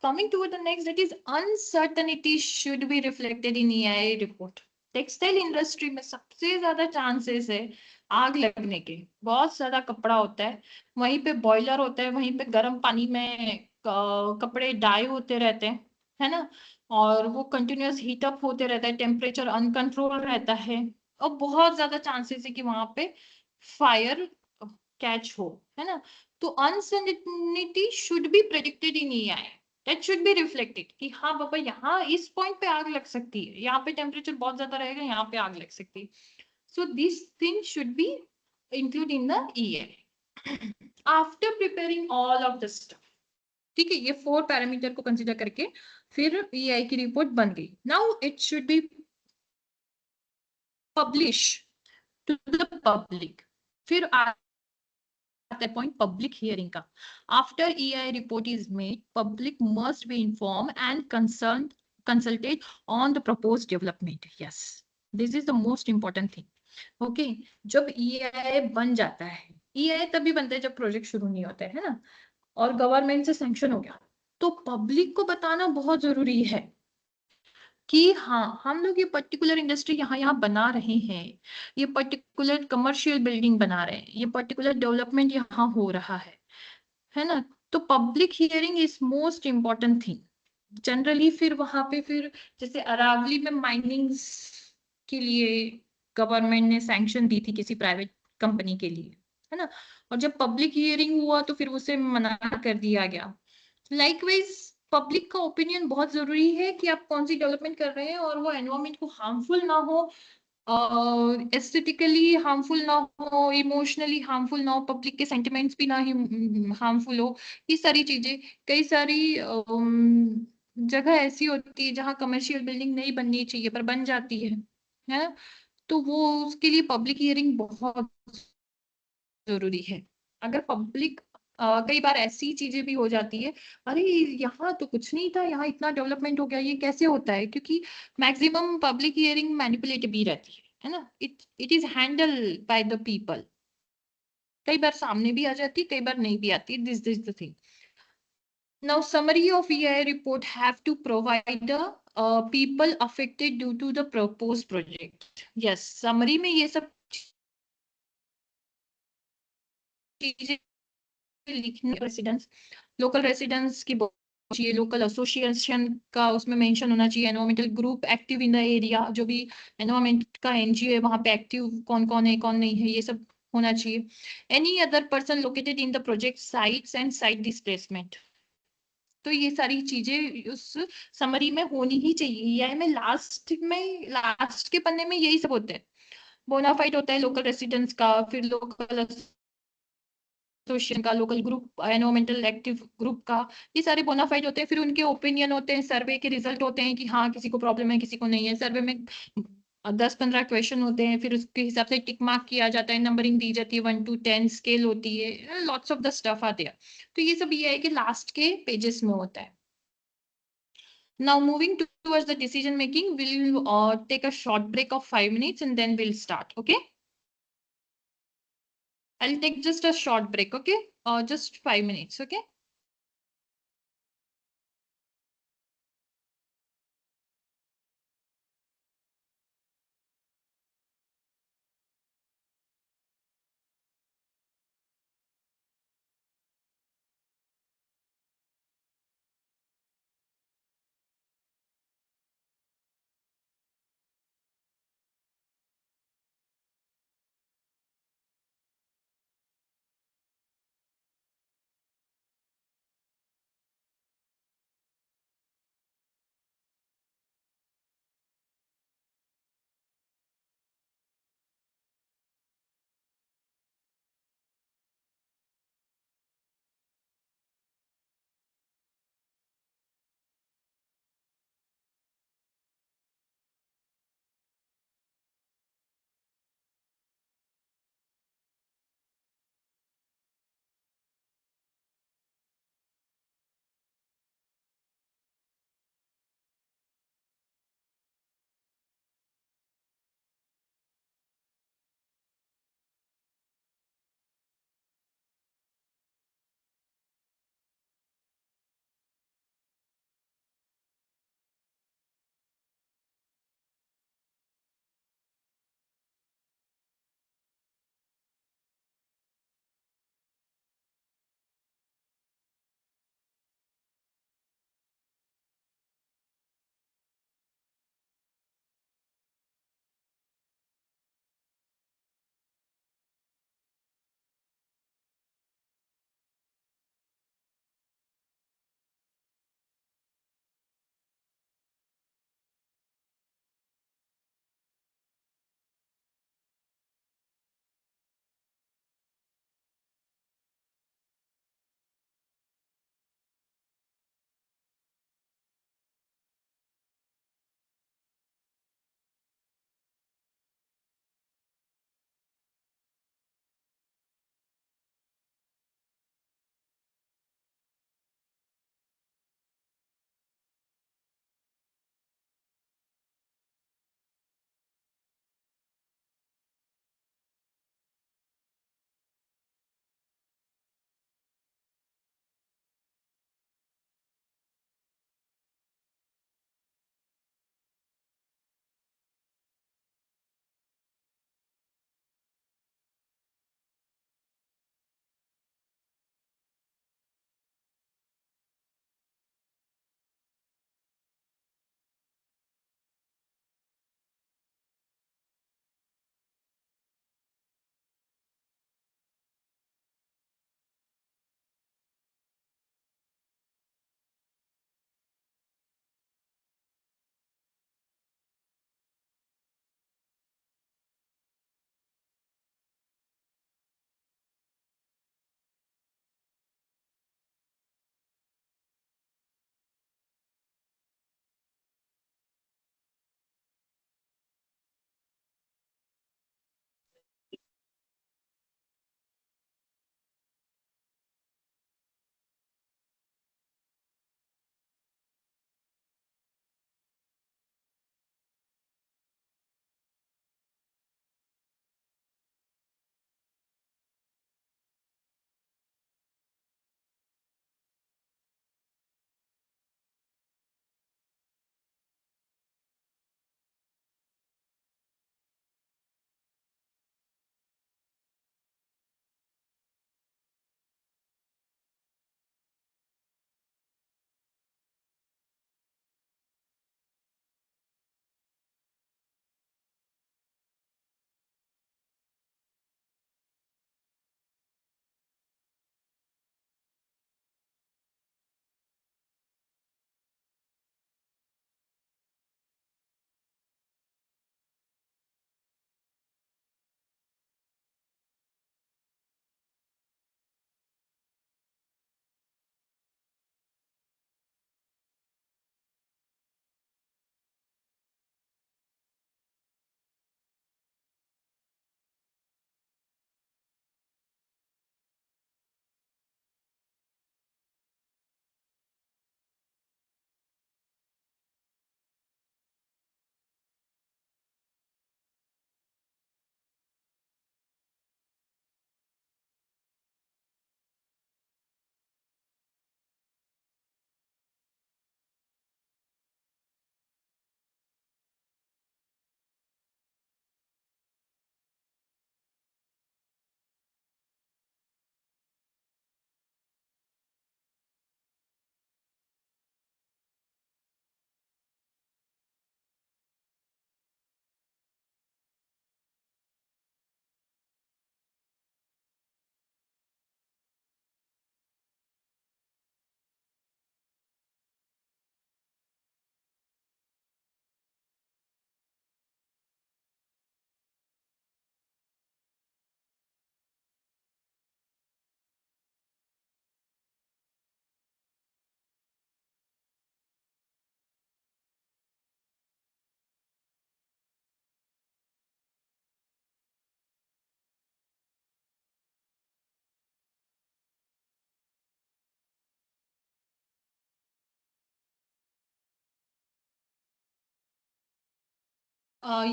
coming to the next, that is uncertainty should be reflected in EI report. Textile industry में सबसे ज्यादा चांसेस है आग लगने के। बहुत सारा कपड़ा होता है, वहीं पे बॉयलर होता है, वहीं पे गर्म पानी में कपड़े डाई होते रहते हैं, है ना, और वो कंटिन्यूअस हीटअप होते रहता है, टेम्परेचर अनकंट्रोल रहता है, और बहुत ज्यादा चांसेस है कि वहां पे फायर कैच हो, है ना। तो uncertainty should B predicted in EI, that should be reflected, कि हाँ बाबा यहाँ इस पॉइंट पे आग लग सकती है, यहाँ पे टेम्परेचर बहुत ज्यादा रहेगा, यहाँ पे आग लग सकती है। So this thing should be include in the EI after preparing all of the stuff. ठीक है, ये 4 पैरामीटर को कंसिडर करके फिर EI की रिपोर्ट बन गई। Now it should be publish to the public. फिर आता है पॉइंट पब्लिक हियरिंग का। After EI report is made, public must be inform and consulted on the proposed development. Yes, this is the most important thing. Okay, जब EI बन जाता है, EI तभी बनता है जब प्रोजेक्ट शुरू नहीं होता है ना, और गवर्नमेंट से सैंक्शन हो गया, तो पब्लिक को बताना बहुत जरूरी है कि हाँ हम लोग ये पर्टिकुलर इंडस्ट्री यहाँ यहाँ बना रहे हैं, ये पर्टिकुलर कमर्शियल बिल्डिंग बना रहे हैं, ये पर्टिकुलर डेवलपमेंट यहाँ हो रहा है ना। तो public hearing is most important thing generally. फिर वहां पे फिर जैसे अरावली में माइनिंग के लिए गवर्नमेंट ने सैंक्शन दी थी किसी प्राइवेट कंपनी के लिए, है ना, और जब पब्लिक हियरिंग हुआ तो फिर उसे मना कर दिया गया। लाइकवाइज पब्लिक का ओपिनियन बहुत जरूरी है कि आप कौन सी डेवलपमेंट कर रहे हैं और वो एनवायरमेंट को हार्मफुल ना हो, एस्थेटिकली हार्मफुल ना हो, इमोशनली हार्मफुल ना हो, पब्लिक के सेंटिमेंट्स भी ना हार्मफुल हो। ये सारी चीजें, कई सारी जगह ऐसी होती है जहाँ कमर्शियल बिल्डिंग नहीं बननी चाहिए पर बन जाती है ना? तो वो उसके लिए पब्लिक हियरिंग बहुत जरूरी है। अगर पब्लिक, कई बार ऐसी चीजें भी हो जाती है, अरे यहाँ तो कुछ नहीं था, यहाँ इतना डेवलपमेंट हो गया, ये कैसे होता है? क्योंकि मैक्सिमम पब्लिक हियरिंग मैनिपुलेटिव भी रहती है ना? It is handle by the people. कई बार सामने भी आ जाती, कई बार नहीं भी आती, this the thing. Now summary of EI report have to provide the people affected due to the proposed project. Yes, summary में ये सब चीजें लिखने, रेसिडेंस, लोकल रेसिडेंस की चाहिए, लोकल एसोसिएशन का उसमें मेंशन होना चाहिए, environmental group active in the area, जो भी एनवायरमेंट का एनजीओ है वहां पे एक्टिव कौन कौन है कौन नहीं है, ये सब होना चाहिए। Any other person located in the project sites and site displacement. तो ये सारी चीजें उस समरी में होनी ही चाहिए। या में लास्ट के पन्ने में यही सब होते हैं। बोनाफाइड होता है लोकल रेसिडेंस का, फिर लोकल एसोसिएशन का, local group, environmental active group का, ये सारे बोनाफाइड होते हैं। फिर उनके ओपिनियन होते हैं, सर्वे के रिजल्ट होते हैं कि हाँ किसी को प्रॉब्लम है किसी को नहीं है। सर्वे में 10-15 क्वेश्चन होते हैं, फिर उसके हिसाब से टिक मार्क किया जाता है, नंबरिंग दी जाती है, 1 to 10 स्केल होती है, लॉट्स ऑफ द स्टफ आते हैं। तो ये सब ये है कि लास्ट के पेजेस में होता है। Now moving towards the decision making, we'll take a short break of 5 minutes and then we'll start. Okay. I'll take just a short break. Okay. Just 5 minutes. Okay.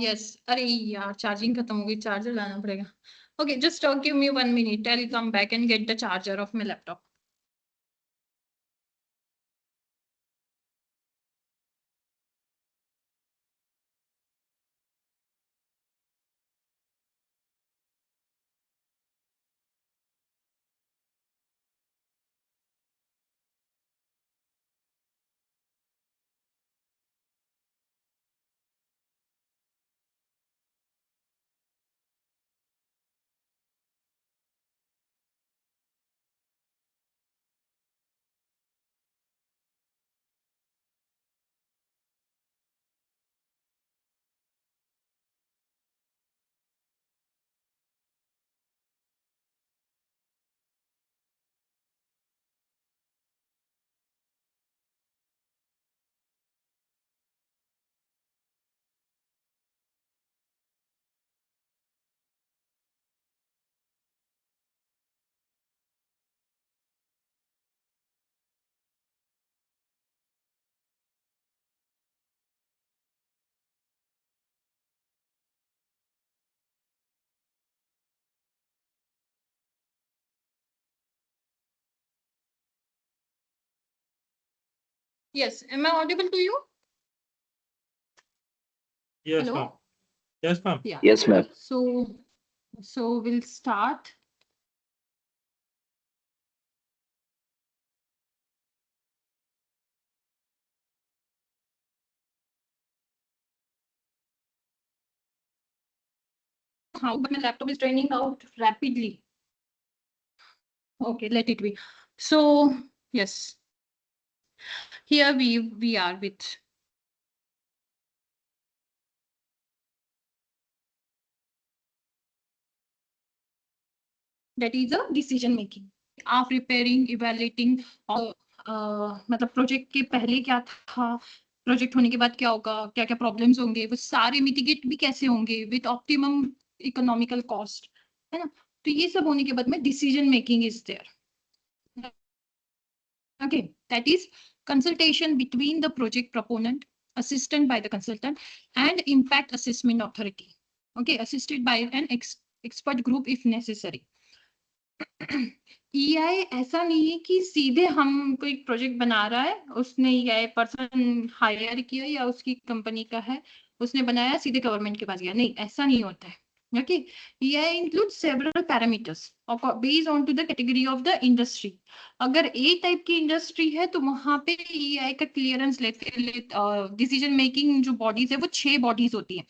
Yes, अरे यार चार्जिंग खत्म हो गई, चार्जर लाना पड़ेगा. Okay, just give me 1 minute. I'll come back and get the charger of my laptop. Yes, am I audible to you? Yes, Hello? ma'am. Yes, ma'am. Yeah. Yes, ma'am. So we'll start. How, but my laptop is draining out rapidly. Okay, let it be. So yes, here we are with that is a decision making. आप preparing, evaluating और मतलब प्रोजेक्ट के पहले क्या था, प्रोजेक्ट होने के बाद क्या होगा, क्या क्या प्रॉब्लम्स होंगे, वो सारे मिटिगेट भी कैसे होंगे विद ऑप्टिमम इकोनॉमिकल कॉस्ट, है ना. तो ये सब होने के बाद में decision making is there. Okay, that is consultation between the project proponent, assisted by the consultant, and impact assessment authority. Okay, assisted by an expert group if necessary. EI ऐसा नहीं है कि सीधे हम कोई प्रोजेक्ट बना रहा है, उसने EI पर्सन हायर किया या उसकी कंपनी का है, उसने बनाया, सीधे गवर्नमेंट के पास गया. नहीं, ऐसा नहीं होता है. Okay, EI includes several parameters based on to the category of the industry. अगर A टाइप की इंडस्ट्री है तो वहां पे EI का क्लियरेंस लेते डिसीजन मेकिंग जो बॉडीज है वो 6 बॉडीज होती है,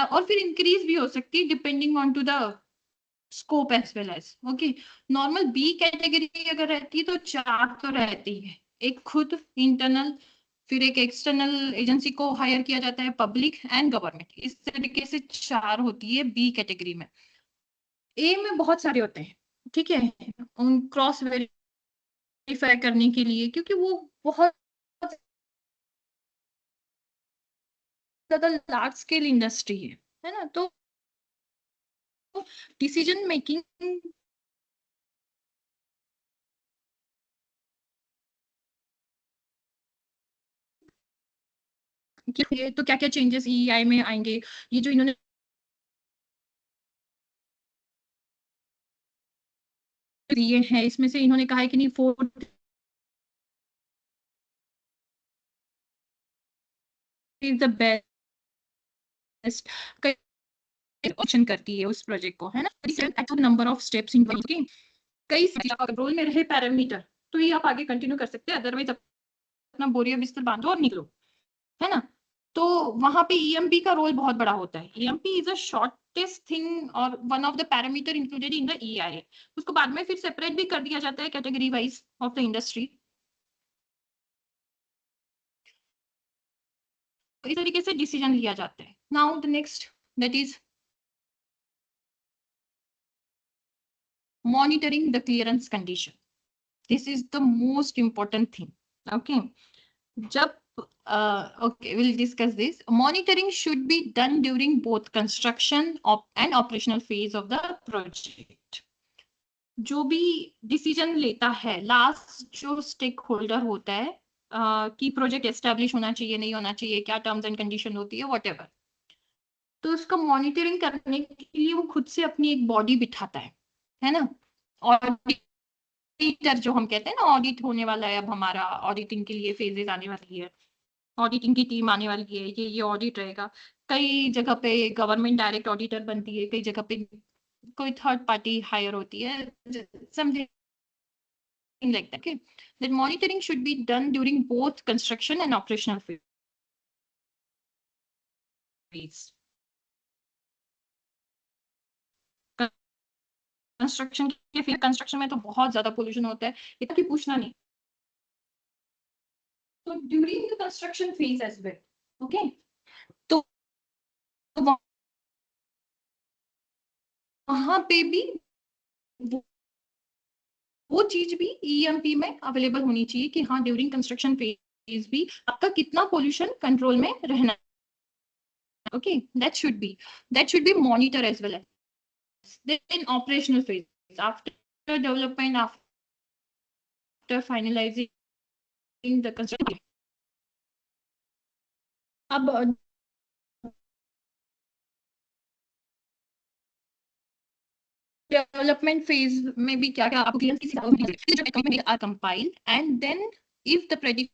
और फिर इंक्रीज भी हो सकती है depending on to the scope as well as. Okay, normal B category अगर रहती है तो 4 तो रहती है. एक खुद इंटरनल, फिर एक एक्सटर्नल एजेंसी को हायर किया जाता है, पब्लिक एंड गवर्नमेंट, इस तरीके से 4 होती है बी कैटेगरी में. ए में बहुत सारे होते हैं, ठीक है, उन क्रॉस वेरीफाई करने के लिए, क्योंकि वो बहुत ज्यादा लार्ज स्केल इंडस्ट्री है ना. तो डिसीजन मेकिंग तो क्या क्या चेंजेस EI में आएंगे, ये जो इन्होंने दिए हैं इसमें से इन्होंने कहा है कि नहीं 4 इज द बेस्ट ऑप्शन करती है उस प्रोजेक्ट को, है ना. नंबर ऑफ स्टेप्स इन कई कंट्रोल में रहे पैरामीटर तो ये आप आगे कंटिन्यू कर सकते हैं, अदरवाइज अपना बोरिया बिस्तर बांधो और निकलो, है ना. तो वहां पे EMP का रोल बहुत बड़ा होता है. EMP is a shortest thing और one of the parameter included in the EI. उसको बाद में फिर सेपरेट भी कर दिया जाता है category wise of the industry. इस तरीके से डिसीजन लिया जाता है. Now the next, that is monitoring the clearance condition. This is the most important thing. Okay, jab okay, we'll discuss this. Monitoring should be done during both construction and operational phase of the project. जो भी डिसीजन लेता है, लास्ट जो स्टेक होल्डर होता है कि प्रोजेक्ट एस्टेब्लिश होना चाहिए नहीं होना चाहिए, क्या टर्म्स एंड कंडीशन होती है, व्हाटएवर, तो उसका मॉनिटरिंग करने के लिए वो खुद से अपनी एक बॉडी बिठाता है ना। ऑडिटर जो हम कहते हैं ना, ऑडिट होने वाला है अब हमारा, ऑडिटिंग के लिए फेजेस आने वाली है, ऑडिटिंग की टीम आने वाली है, ये ऑडिट रहेगा। कई जगह पे गवर्नमेंट डायरेक्ट ऑडिटर बनती है, कई जगह पे कोई थर्ड पार्टी हायर होती है, something like that. Okay, that monitoring should be done during both construction and operational phase. Construction में तो बहुत ज्यादा पोल्यूशन होता है, इतना भी पूछना नहीं। तो during the construction phase as well, okay, तो वहां पे भी वो चीज भी ईएमपी में अवेलेबल होनी चाहिए कि हाँ ड्यूरिंग कंस्ट्रक्शन फेज भी आपका कितना पोल्यूशन कंट्रोल में रहना। Okay, that should be monitor as well as then operational phase, after development, after finalizing the construction। अब डेवलपमेंट फेज में भी क्या क्या आपको are compile and then if the predict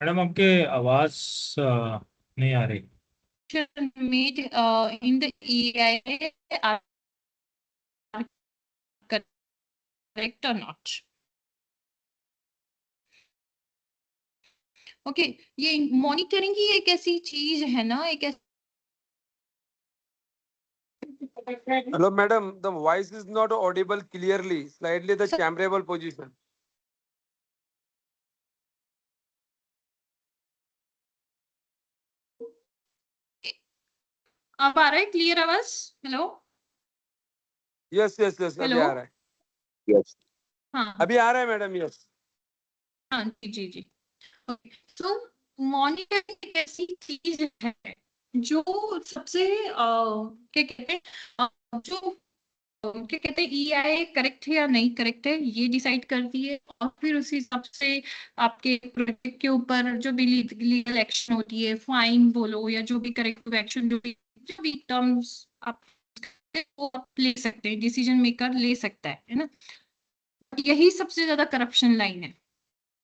madam आपके आवाज नहीं आ रही। made in the EIA are correct or not? Okay, ये मॉनिटरिंग ही एक ऐसी चीज है ना, एक Hello, madam. The voice is not audible clearly. Slightly the Sir. chamberable position. अब आ रहा है क्लियर आवाज? Hello Yes, yes, yes. अभी हेलो, आ रहा है. Yes. हाँ अभी आ रहा है, madam. Yes. हाँ जी जी जी। तो मॉनिटरिंग एक ऐसी चीज है जो सबसे क्या कहते हैं जो क्या कहते हैं EIA करेक्ट है या नहीं करेक्ट है ये डिसाइड करती है, और फिर उसी हिसाब से आपके प्रोजेक्ट के ऊपर जो भी लीगल एक्शन होती है, फाइन बोलो या जो भी करेक्टिव एक्शन, जो भी टर्म्स आप वो आप ले सकते हैं, डिसीजन मेकर ले सकता है ना। यही सबसे ज्यादा करप्शन लाइन है।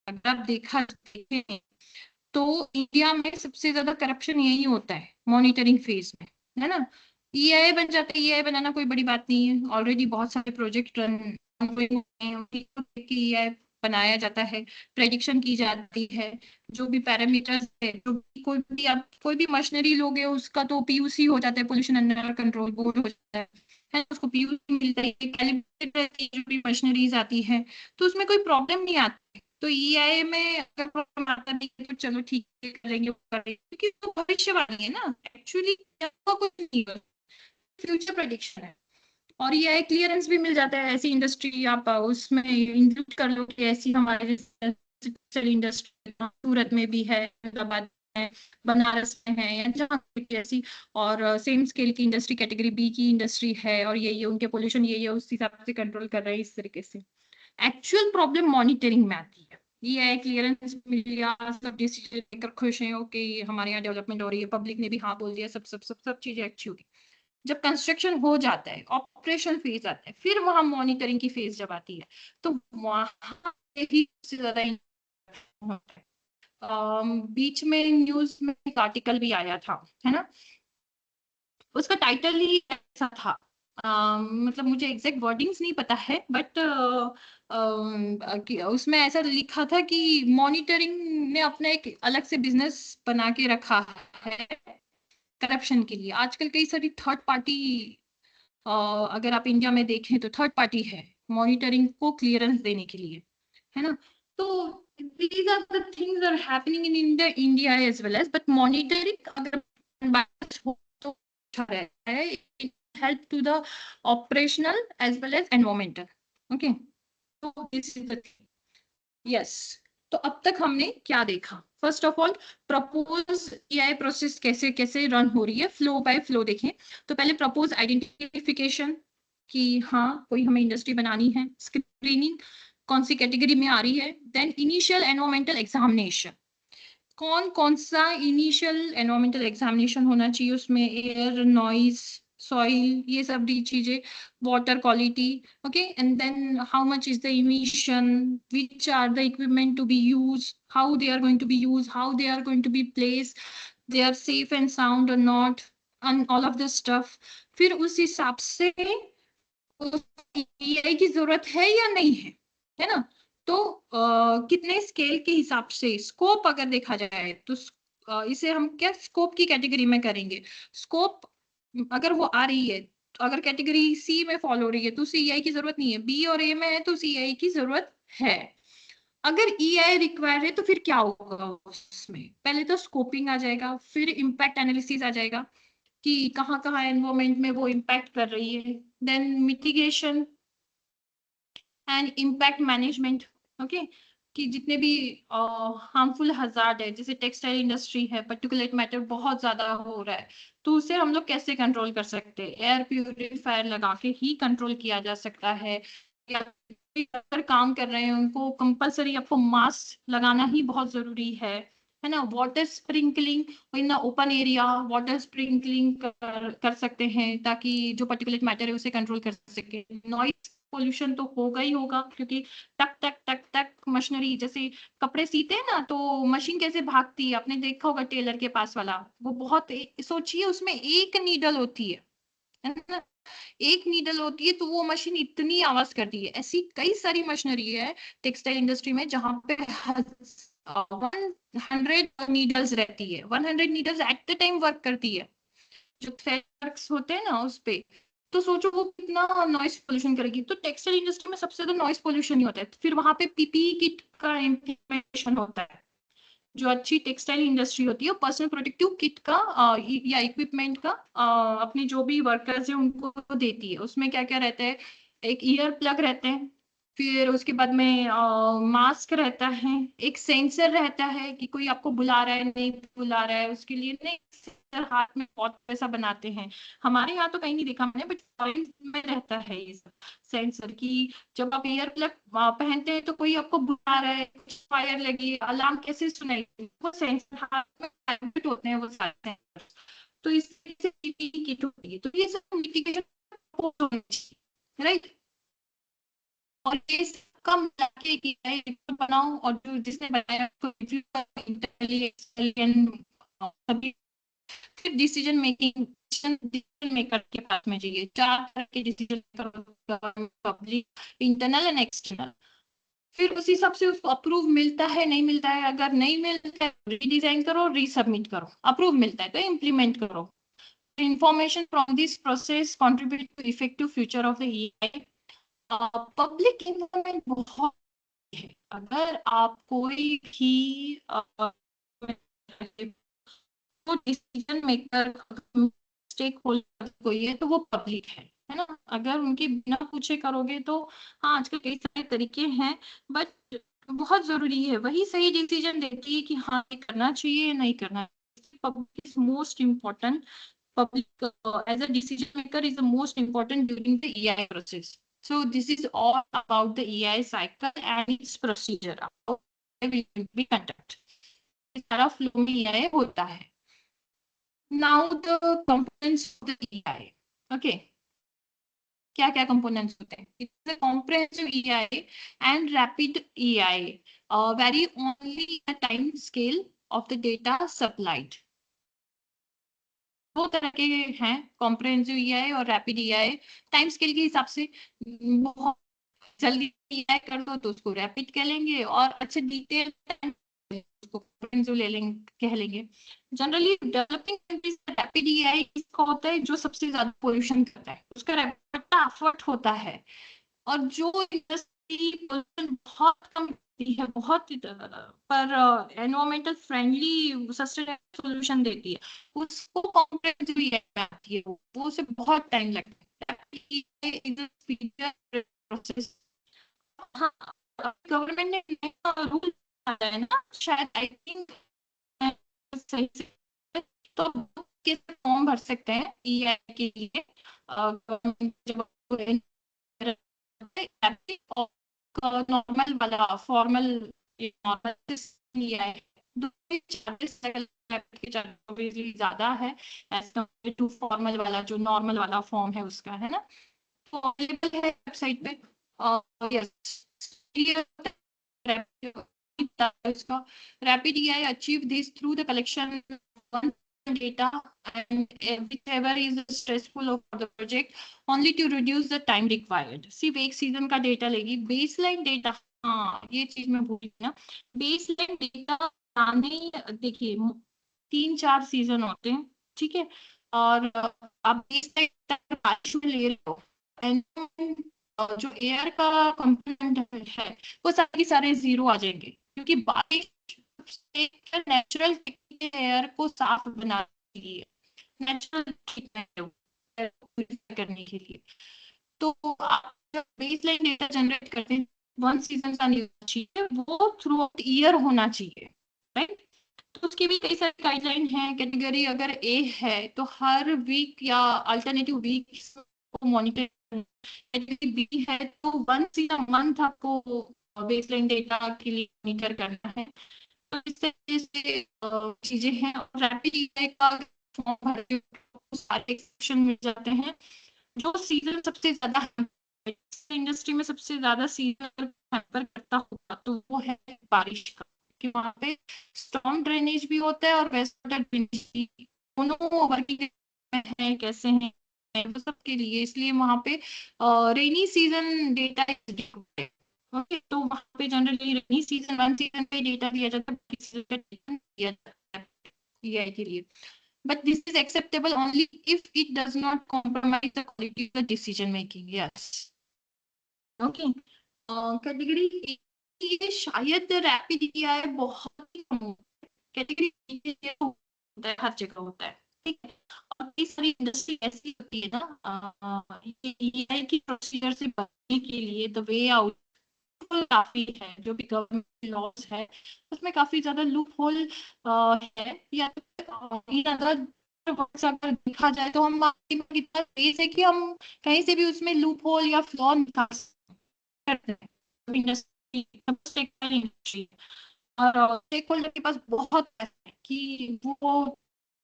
अगर आप देखें तो इंडिया में सबसे ज्यादा करप्शन यही होता है मॉनिटरिंग फेज में, है ना। EIA बन जाता है, EIA बनाना कोई बड़ी बात नहीं है, ऑलरेडी बहुत सारे प्रोजेक्ट रन EIA बनाया जाता है, प्रेडिक्शन की जाती है, जो भी पैरामीटर्स है, जो भी कोई भी मशीनरी लोगे उसका तो PUC हो जाता है, पोल्यूशन अंडर कंट्रोल बोर्ड हो जाता है, उसको PUC मिलता है, कैलिब्रेटेड रहती है जो भी मशीनरीज आती है, तो उसमें कोई प्रॉब्लम नहीं आती। तो EIA में अगर प्रॉब्लम आता नहीं है तो चलो ठीक है करेंगे, क्योंकि वो भविष्यवाणी है ना, एक्चुअली कुछ नहीं, फ्यूचर प्रेडिक्शन है। और EIA क्लियरेंस भी मिल जाता है, ऐसी इंडस्ट्री आप उसमें इंक्लूड कर लो कि ऐसी हमारे इंडस्ट्री सूरत में भी है, हैदराबाद में, बनारस में है, या जहाँ भी ऐसी, और सेम स्केल की इंडस्ट्री कैटेगरी B की इंडस्ट्री है, और ये उनके पोल्यूशन ये उस हिसाब से कंट्रोल कर रहे हैं इस तरीके से। एक्चुअल प्रॉब्लम मॉनिटरिंग में आती है। ये है क्लियरेंस मिल गया, सब डिसीजन लेकर खुश हैं, ओके हमारे यहाँ डेवलपमेंट हो रही है, पब्लिक ने भी हाँ बोल दिया, सब सब सब सब चीजें अच्छी होगी। जब कंस्ट्रक्शन हो जाता है, ऑपरेशनल फेज आता है, फिर वहां मॉनिटरिंग की फेज जब आती है, तो वहां ही सबसे ज्यादा होता है। बीच में न्यूज में एक आर्टिकल भी आया था, है ना, उसका टाइटल ही ऐसा था, मतलब मुझे एग्जैक्ट वर्डिंग्स नहीं पता है, बट उसमें ऐसा लिखा था कि मॉनिटरिंग ने अपना एक अलग से बिजनेस बना के रखा है करप्शन के लिए। आजकल कई सारी थर्ड पार्टी, अगर आप इंडिया में देखें तो थर्ड पार्टी है मॉनिटरिंग को क्लियरेंस देने के लिए, है ना। तो these are the things that are happening in India as well as, but monitoring अगर bias हो तो अच्छा रहता है. It help to the operational as well as environmental. Okay, so this is the thing. Yes. तो अब तक हमने क्या देखा? First of all propose EI process कैसे कैसे रन हो रही है, फ्लो बाय फ्लो देखें. तो पहले प्रपोज आइडेंटिफिकेशन कि हाँ कोई हमें इंडस्ट्री बनानी है, स्क्रीनिंग कौन सी कैटेगरी में आ रही है, देन इनिशियल एनवायरमेंटल एग्जामिनेशन, कौन कौन सा इनिशियल एनवायरमेंटल एग्जामिनेशन होना चाहिए उसमें, एयर, नॉइज, soil, ये सब चीजें, water quality, okay, and then how much is the emission, which are the equipment to be used, how they are going to be used, how they are going to be placed, they are safe and sound or not, and all of this stuff. फिर उस हिसाब से EI की जरूरत है या नहीं है ना? तो कितने स्केल के हिसाब से स्कोप अगर देखा जाए तो इसे हम क्या स्कोप की कैटेगरी में करेंगे. स्कोप अगर वो आ रही है, तो अगर कैटेगरी सी में फॉलो हो रही है तो CEI की जरूरत नहीं है, बी और ए में है तो CEI की जरूरत है. अगर EI रिक्वायर है तो फिर क्या होगा उसमें? पहले तो स्कोपिंग आ जाएगा, फिर इम्पैक्ट एनालिसिस आ जाएगा कि कहाँ कहाँ एनवायरमेंट में वो इम्पैक्ट कर रही है, then mitigation and impact management. Okay, कि जितने भी हार्मफुल हजार्ड है, जैसे टेक्सटाइल इंडस्ट्री है, पर्टिकुलेट मैटर बहुत ज्यादा हो रहा है, तो उसे हम लोग कैसे कंट्रोल कर सकते हैं? एयर प्यूरिफायर लगा के ही कंट्रोल किया जा सकता है, या अगर काम कर रहे हैं उनको कंपलसरी आपको मास्क लगाना ही बहुत जरूरी है ना. Water sprinkling in open area, water sprinkling कर सकते हैं ताकि जो पर्टिकुलेट मैटर है उसे कंट्रोल कर सके. नॉइज पोल्यूशन तो होगा ही होगा, क्योंकि टक टक टक टक मशीनरी, जैसे कपड़े सीते हैं ना तो मशीन कैसे भागती है, आपने देखा होगा टेलर के पास वाला, वो बहुत सोचिए उसमें एक नीडल होती है ना, एक नीडल होती है तो वो मशीन इतनी आवाज करती है. ऐसी कई सारी मशीनरी है टेक्सटाइल इंडस्ट्री में जहां पे 100 नीडल्स रहती है, 100 needles at the time work करती है, जो थ्रेड्स होते हैं ना उस पे. तो सोचो वो कितना नॉइस पोल्यूशन करेगी. तो टेक्सटाइल इंडस्ट्री में सबसे ज्यादा नॉइस पोल्यूशन ही होता है. फिर वहां पे PPE किट का इम्प्लीमेंटेशन होता है. जो अच्छी टेक्सटाइल इंडस्ट्री होती है पर्सनल प्रोटेक्टिव किट का या इक्विपमेंट का अपने जो भी वर्कर्स है उनको देती है. उसमें क्या क्या रहता है? एक ईयर प्लग रहते हैं, फिर उसके बाद में मास्क रहता है, एक सेंसर रहता है कि कोई आपको बुला रहा है नहीं बुला रहा है उसके लिए, नहीं सेंसर हाथ में बहुत पैसा बनाते हैं. हमारे यहाँ तो कहीं नहीं देखा मैंने, बट फॉरेन में रहता है ये सब सेंसर की. जब आप ईयर प्लग पहनते हैं तो कोई आपको बुला रहा है, फायर लगी, अलार्म कैसे सुनाई, वो सेंसर हाथ में वाइब्रेट होते हैं वो सारे सेंसर. तो इससे PPE किट होती है. तो ये सब मिटिगेशन, राइट. और ये सबका मिला के एक EI रिपोर्ट बनाओ, और जो जिसने बनाया उसको रिव्यू करो इंटेलिजेंट सभी. फिर डिसीजन मेकर के पास में चाहिए 4 तरह के decision maker, public, internal and external. फिर उस हिसाब से उसको अप्रूव मिलता है नहीं मिलता है, अगर नहीं मिलता है रीडिजाइन करो, रीसबमिट करो. अप्रूव मिलता है तो इम्प्लीमेंट करो. Information from this process contribute to effective future of the EI. Public involvement बहुत है. अगर आप कोई भी तो डिसीजन मेकर स्टेक होल्डर कोई है तो वो पब्लिक है ना. अगर उनके बिना पूछे करोगे तो हाँ आजकल कई सारे तरीके हैं, बट बहुत जरूरी है, वही सही डिसीजन देती है कि हाँ ये करना चाहिए नहीं करना. Public is most important. Public as a decision maker is the most important during the EI process. So this is all about the EI cycle and its procedure. How it will be conducted. इस सारा flow में EI होता है. Now the components of the EI. Okay. क्या क्या components होते हैं? It's a comprehensive EI and rapid EI. Vary only the time scale of the data supplied. दो तरह के हैं, कॉम्प्रिहेंसिव EI और रैपिड EI. टाइम स्केल के हिसाब से बहुत जल्दी EI कर दो तो उसको रैपिड कह लेंगे, और अच्छे डिटेल उसको कॉम्प्रिहेंसिव ले लेंगे कह लेंगे. जनरली डेवलपिंग कंट्रीज में रैपिड EI इसका होता है जो सबसे ज्यादा पोल्यूशन करता है, उसका रैपिड एफर्ट होता है. और जो इंडस्ट्री पोल्यूशन बहुत कम देती है बहुत पर एनवायरमेंटल फ्रेंडली सस्टेनेबल सोल्यूशन देती है, उसको कॉम्प्रिहेंसिव में आती है, वो उसे बहुत टाइम लगता है प्रोसेस। हाँ, गवर्नमेंट ने नया रूल है ना, शायद आई थिंक सही से, तो किस फॉर्म भर सकते हैं ईआई के लिए गवर्नमेंट जब नॉर्मल वाला फॉर्मल नॉर्मल ईआई ज्यादा है एज कम्पेयर टू फॉर्मल वाला, जो नॉर्मल वाला फॉर्म है उसका, है ना, तो अवेलेबल है वेबसाइट पे। यस, इसका rapid AI achieve this through the collection of data and whichever is stressful of the project only to reduce the time required। सिर्फ एक सीजन का डेटा लेगी, बेसलाइन डेटा, हाँ ये चीज मैं भूल गई ना, बेसलाइन डेटा आने, देखिए 3-4 सीजन होते हैं, ठीक है, और आप बेसलाइन बारिश में ले रहे हो and जो एयर का कंपोनेंट है वो सारे जीरो आ जाएंगे, क्योंकि बारिश नेचुरल एयर को साफ बनाने के लिए, नेचुरल करने के लिए, तो आप जब बेसलाइन डेटा जनरेट करते हैं, वन सीजन का नहीं होना चाहिए, वो थ्रू आउट ईयर होना चाहिए, राइट। तो उसकी भी कई सारी गाइडलाइन है। कैटेगरी अगर ए है तो हर वीक या अल्टरनेटिव वीक को मॉनिटर, कैटेगरी बी है तो वंस इन अ मंथ आपको बेसलाइन डेटा के लिए मॉनिटर करना है। तो इस तरह से चीजें हैं। रैपिड ईआई का फॉर्म भर के सारे एक्सेप्शन मिल जाते हैं। जो सीजन सबसे ज्यादा इंडस्ट्री में सबसे ज्यादा सीजन हैम्पर करता होगा तो वो है बारिश का, कि वहां पे स्टॉर्म ड्रेनेज भी होता है और वेस्ट वाटर ड्रेनेज भी, दोनों वर्किंग है कैसे हैं तो सबके लिए, इसलिए वहां पे रेनी सीजन डेटा ओके, तो वहां पे generally rainy season one season पे डेटा दिया जाता है EI के लिए, but this is acceptable only if it does not compromise the quality of the decision making। Yes, okay। Category ये शायद रैपिड EI बहुत ही कम होता है, कैटेगरी होता है, हर जगह होता है, ठीक है। और कई सारी इंडस्ट्री ऐसी होती है ना, EI की प्रोसीजर से बचने के लिए द वे आउट काफी है, जो भी गवर्नमेंट लॉज है उसमें काफी ज्यादा लूप होल है, या अगर अगर देखा जाए तो हम कितना तेज है कि हम कहीं से भी उसमें लूप होल या फ्लॉ निकाल सकते हैं। इंडस्ट्री और स्टेक होल्डर के पास बहुत पैसा है कि वो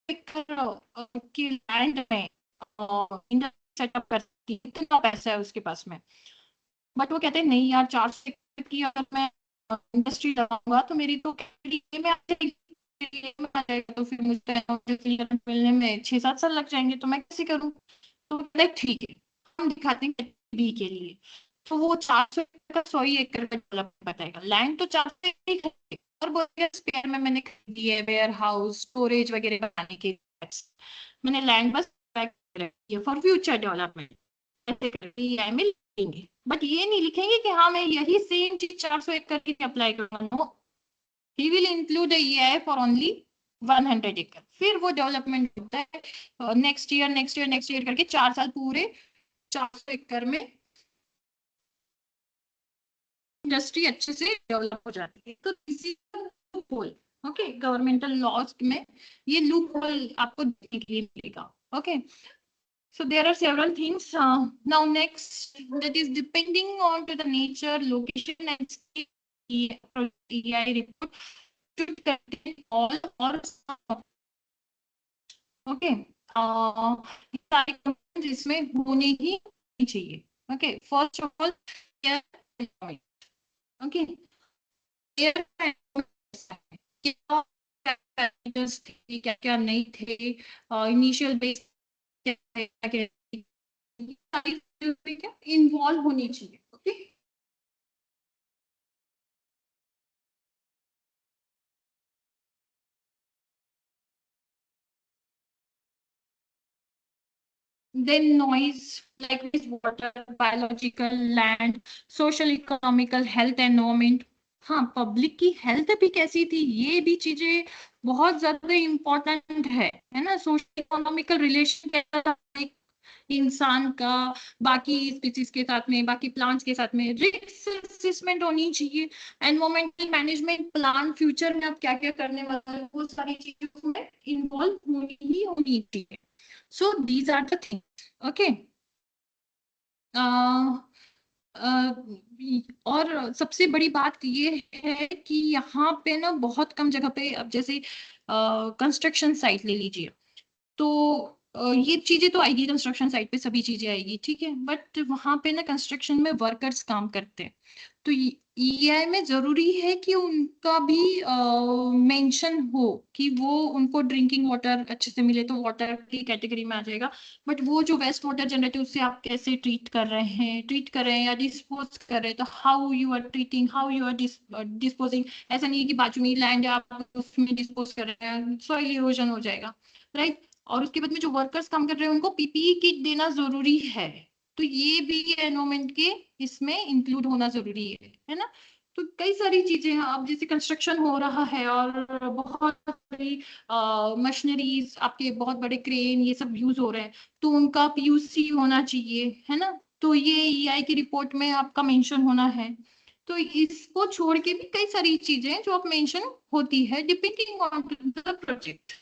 कि लैंड में सेटअप कर सकती है, इतना पैसा है उसके पास में, बट वो कहते हैं नहीं यार, 400 की अगर मैं इंडस्ट्री लगाऊंगा तो मेरी तो में आ जाएगा, तो फिर मुझे क्लियरेंस मिलने में 6-7 साल लग जाएंगे, तो मैं कैसे करूँ। तो ठीक है, हम दिखाते हैं बी के लिए, तो वो 400 का 100 एकड़ का डेवलप बताएगा, लैंड तो 400 एकड़ ही और बोलेगा स्पेयर में मैंने खरीदी है वेयर हाउस स्टोरेज वगैरह बनाने के लिए, मैंने लैंड बस फॉर फ्यूचर डेवलपमेंट ऐसे में लिखेंगे, बट ये नहीं लिखेंगे कि हाँ मैं यही सेम चीज 400 एकड़ की अप्लाई करूंगा। No, he will include EI for only 100 एकड़, फिर वो डेवलपमेंट होता है नेक्स्ट ईयर करके 4 साल पूरे 400 एकड़ में इंडस्ट्री अच्छे से डेवलप हो जाती है। तो इसी loop hole, okay, governmental laws में ये लूप होल आपको देखने के लिए मिलेगा। ओके, so there are several things now next, that is depending on to the nature, location and scale, EI report should contain all or some, okay, इसमें होने ही चाहिए। Okay, first of all okay, क्या क्या नहीं थे, इनिशियल बेस इन्वॉल्व होनी चाहिए। Okay, then noise like this, water, biological, land, social, economical, health, environment, हाँ, पब्लिक की हेल्थ भी कैसी थी, ये भी चीजें बहुत ज्यादा इम्पोर्टेंट है ना। सोशल इकोनॉमिकल रिलेशन कैसा था एक इंसान का बाकी स्पीसीज के साथ में, बाकी प्लांट्स के साथ में, रिस्क असेसमेंट होनी चाहिए, एनवायरमेंटल मैनेजमेंट प्लान, फ्यूचर में आप क्या क्या करने वाले हैं, वो सारी चीजें उसमें इन्वॉल्व होनी ही होनी चाहिए। So these are the things, okay. और सबसे बड़ी बात ये है कि यहाँ पे ना बहुत कम जगह पे, अब जैसे कंस्ट्रक्शन साइट ले लीजिए, तो ये चीजें तो आएगी, कंस्ट्रक्शन साइट पे सभी चीजें आएगी, ठीक है, बट वहां पे ना कंस्ट्रक्शन में वर्कर्स काम करते हैं, तो ईआई में जरूरी है कि उनका भी मेंशन हो कि वो उनको ड्रिंकिंग वाटर अच्छे से मिले, तो वाटर की कैटेगरी में आ जाएगा। बट वो जो वेस्ट वाटर जनरेट है उससे आप कैसे ट्रीट कर रहे हैं या डिस्पोज कर रहे हैं, तो how you are treating, how you are disposing. ऐसा नहीं है कि बाजू में लैंड है आप उसमें डिस्पोज कर रहे हैं, सॉइल इरोजन हो जाएगा, राइट। और उसके बाद में जो वर्कर्स काम कर रहे हैं उनको पीपीई किट देना जरूरी है, तो ये भी एनवायरमेंट के इसमें इंक्लूड होना जरूरी है ना। तो कई सारी चीजें हैं, अब जैसे कंस्ट्रक्शन हो रहा है और बहुत बड़ी मशीनरीज, आपके बहुत बड़े क्रेन ये सब यूज हो रहे हैं, तो उनका पीयूसी होना चाहिए, है ना। तो ये ईआई की रिपोर्ट में आपका मेंशन होना है। तो इसको छोड़ के भी कई सारी चीजें जो आप मेंशन होती है depending on the project.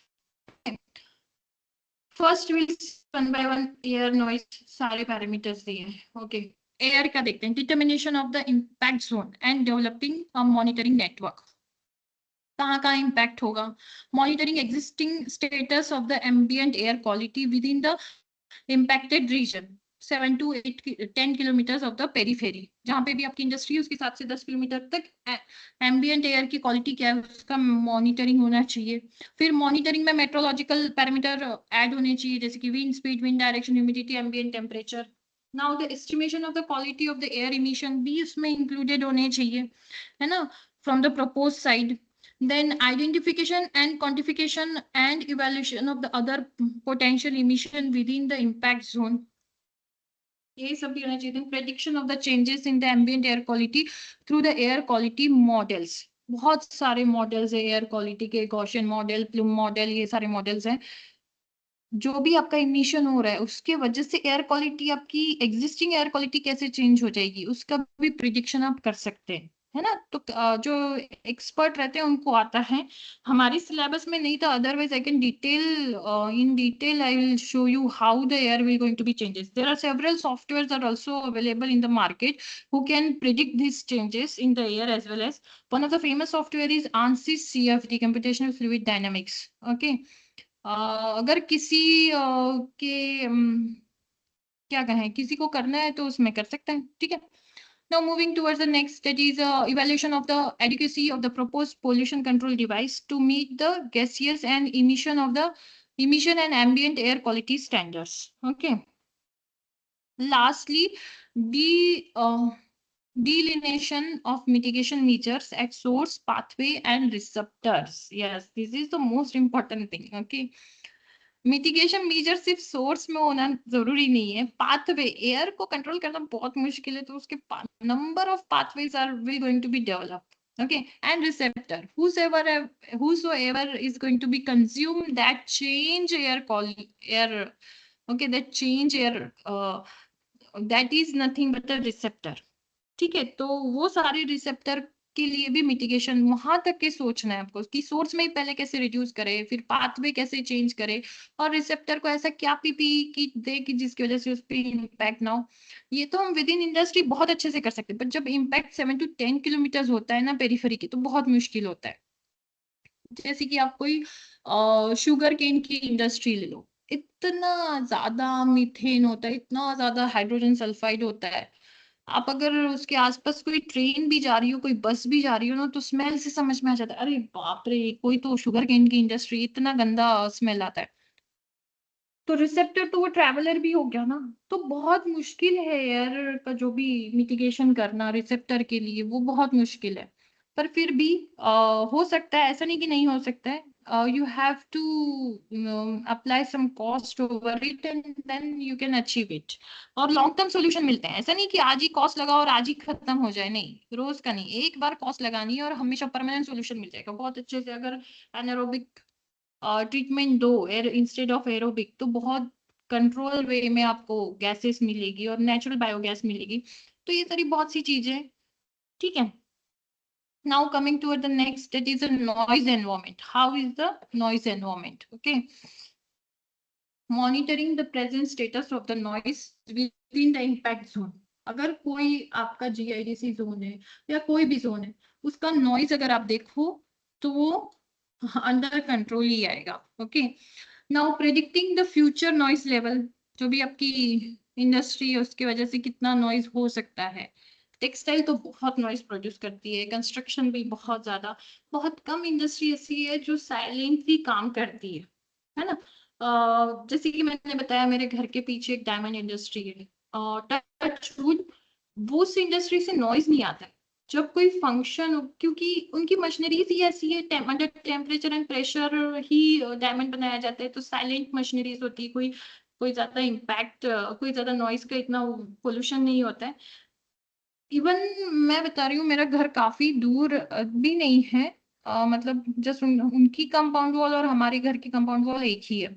First will one by one air noise सारे पैरामीटर्स दिए हैं, ओके। एयर का देखते हैं, determination of the impact zone and developing a monitoring network. कहाँ कहाँ इम्पैक्ट होगा, monitoring existing status of the ambient air quality with in the impacted region 7 to 8 10 kilometre of the periphery, जहाँ पे भी आपकी इंडस्ट्री है उसके 7 से 10 किलोमीटर तक एम्बियंट एयर की क्वालिटी क्या है उसका मॉनिटरिंग होना चाहिए। फिर मॉनिटरिंग में मेट्रोलॉजिकल पैरामीटर ऐड होने चाहिए, जैसे कि wind speed, wind direction, humidity, ambient temperature. Now the estimation of the quality of the air emission भी उसमें इंक्लूडेड होने चाहिए, है ना, from the propose side. Then identification and quantification and evaluation of the other potential emission within the impact zone. ये सब भी होना चाहिए। Then prediction of the changes in the ambient air quality through the air quality models. बहुत सारे मॉडल्स है एयर क्वालिटी के, गॉसियन मॉडल, प्लूम मॉडल, ये सारे मॉडल्स हैं। जो भी आपका इमिशन हो रहा है उसके वजह से एयर क्वालिटी, आपकी एग्जिस्टिंग एयर क्वालिटी कैसे चेंज हो जाएगी उसका भी प्रिडिक्शन आप कर सकते हैं, है ना। तो जो एक्सपर्ट रहते हैं उनको आता है, हमारी सिलेबस में नहीं था, otherwise I can detail in detail I will show you how the air will going to be changes. There are several softwares are also available in the market who can predict these changes in the air as well as one of the famous software is ANSYS CFD, computational fluid dynamics, okay। अगर किसी के क्या कहें, किसी को करना है तो उसमें कर सकते हैं, ठीक है। Now moving towards the next, that is evaluation of the adequacy of the proposed pollution control device to meet the gaseous and emission and ambient air quality standards, okay. Lastly, delineation of mitigation measures at source, pathway and receptors. Yes, this is the most important thing, okay। Mitigation measure सिर्फ सोर्स में होना जरूरी नहीं है, पाथवे, एयर को कंट्रोल करना बहुत मुश्किल है, तो उसके number of pathways are will going to be developed, okay, and receptor, whosoever is going to be consumed that change air, okay, that change air, that is nothing but a receptor, ठीक है। तो वो सारे रिसेप्टर के लिए भी मिटिगेशन वहां तक के सोचना है आपको कि सोर्स में ही पहले कैसे रिड्यूस करे, फिर पाथवे कैसे चेंज करे, और रिसेप्टर को ऐसा क्या पीपी की दे कि जिसकी वजह से उस पर इम्पैक्ट ना हो। ये तो हम विद इन इंडस्ट्री बहुत अच्छे से कर सकते हैं, बट जब इम्पैक्ट 7 to 10 किलोमीटर होता है ना पेरीफेरी की, तो बहुत मुश्किल होता है। जैसे कि आप कोई शुगर केन की इंडस्ट्री ले लो, इतना ज्यादा मीथेन होता है, इतना ज्यादा हाइड्रोजन सल्फाइड होता है। आप अगर उसके आसपास कोई ट्रेन भी जा रही हो, कोई बस भी जा रही हो ना, तो स्मेल से समझ में आ जाता है, अरे बाप रे, कोई तो शुगर केन की इंडस्ट्री, इतना गंदा स्मेल आता है। तो रिसेप्टर तो वो ट्रैवलर भी हो गया ना, तो बहुत मुश्किल है एयर का जो भी मिटिगेशन करना रिसेप्टर के लिए, वो बहुत मुश्किल है। पर फिर भी हो सकता है, ऐसा नहीं कि नहीं हो सकता है, you have to apply some cost over it and then you can achieve it. और लॉन्ग टर्म सॉल्यूशन मिलते हैं, ऐसा नहीं कि आज ही कॉस्ट लगाओ और आज ही खत्म हो जाए, नहीं, रोज का नहीं, एक बार कॉस्ट लगानी है और हमेशा परमानेंट सॉल्यूशन मिल जाएगा बहुत अच्छे से। अगर एनारोबिक ट्रीटमेंट दो एयर इंस्टेड ऑफ एरोबिक, तो बहुत कंट्रोल वे में आपको गैसेस मिलेगी और नेचुरल बायोगैस मिलेगी। तो ये सारी बहुत सी चीजें, ठीक है। Now coming toward the next, that is a noise environment. How is the noise environment? Okay. Monitoring the present status of the noise within the impact zone. अगर कोई आपका GIDC जोन है या कोई भी जोन है, उसका नॉइज अगर आप देखो तो वो अंडर कंट्रोल ही आएगा। Okay, now predicting the future noise level, जो भी आपकी इंडस्ट्री है उसकी वजह से कितना नॉइज हो सकता है। टेक्सटाइल तो बहुत नॉइज प्रोड्यूस करती है, कंस्ट्रक्शन भी बहुत ज्यादा, बहुत कम इंडस्ट्री ऐसी है जो साइलेंटली काम करती है ना। जैसे कि मैंने बताया मेरे घर के पीछे एक डायमंड इंडस्ट्री है, टचवुड, वो उस इंडस्ट्री से नॉइज नहीं आता है जब कोई फंक्शन, क्योंकि उनकी मशीनरीज ही ऐसी है, under temperature and pressure he diamond बनाया जाता है, तो साइलेंट मशीनरीज होती है, कोई ज्यादा इम्पैक्ट, कोई ज्यादा नॉइज का इतना पोल्यूशन नहीं होता है। इवन मैं बता रही हूँ, मेरा घर काफी दूर भी नहीं है, मतलब जस्ट उनकी कंपाउंड वॉल और हमारे घर की कंपाउंड वॉल एक ही है।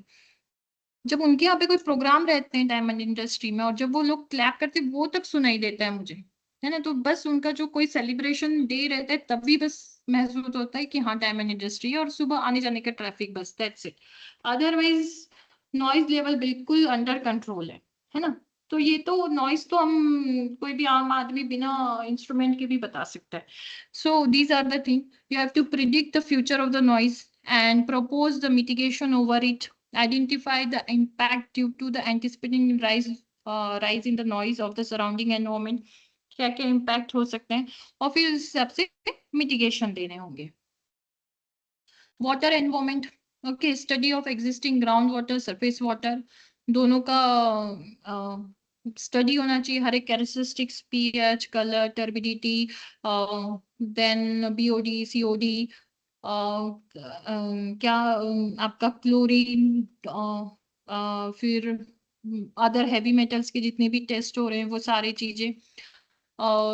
जब उनके यहाँ पे कोई प्रोग्राम रहते हैं डायमंड इंडस्ट्री में और जब वो लोग क्लैप करते हैं, वो तक सुनाई देता है मुझे, है ना। तो बस उनका जो कोई सेलिब्रेशन डे रहता है तभी बस महसूस होता है कि हाँ डायमंड इंडस्ट्री है, और सुबह आने जाने का ट्रैफिक, बस that's it. Otherwise noise level बिल्कुल अंडर कंट्रोल है ना। तो ये तो नॉइज तो हम कोई भी आम आदमी बिना इंस्ट्रूमेंट के भी बता सकता है। So these are the thing, you have to predict the future of the noise and propose the mitigation over it, identify the impact due to the anticipating rise in the noise of the surrounding environment, क्या क्या impact हो सकते हैं, और फिर उस हिसाब से mitigation देने होंगे। Water environment, okay, study of existing groundwater, surface water, दोनों का स्टडी होना चाहिए, हर एक characteristics, pH, colour, turbidity, then BOD, COD, क्या आपका क्लोरीन, फिर अदर हैवी मेटल्स के जितने भी टेस्ट हो रहे हैं वो सारी चीजें,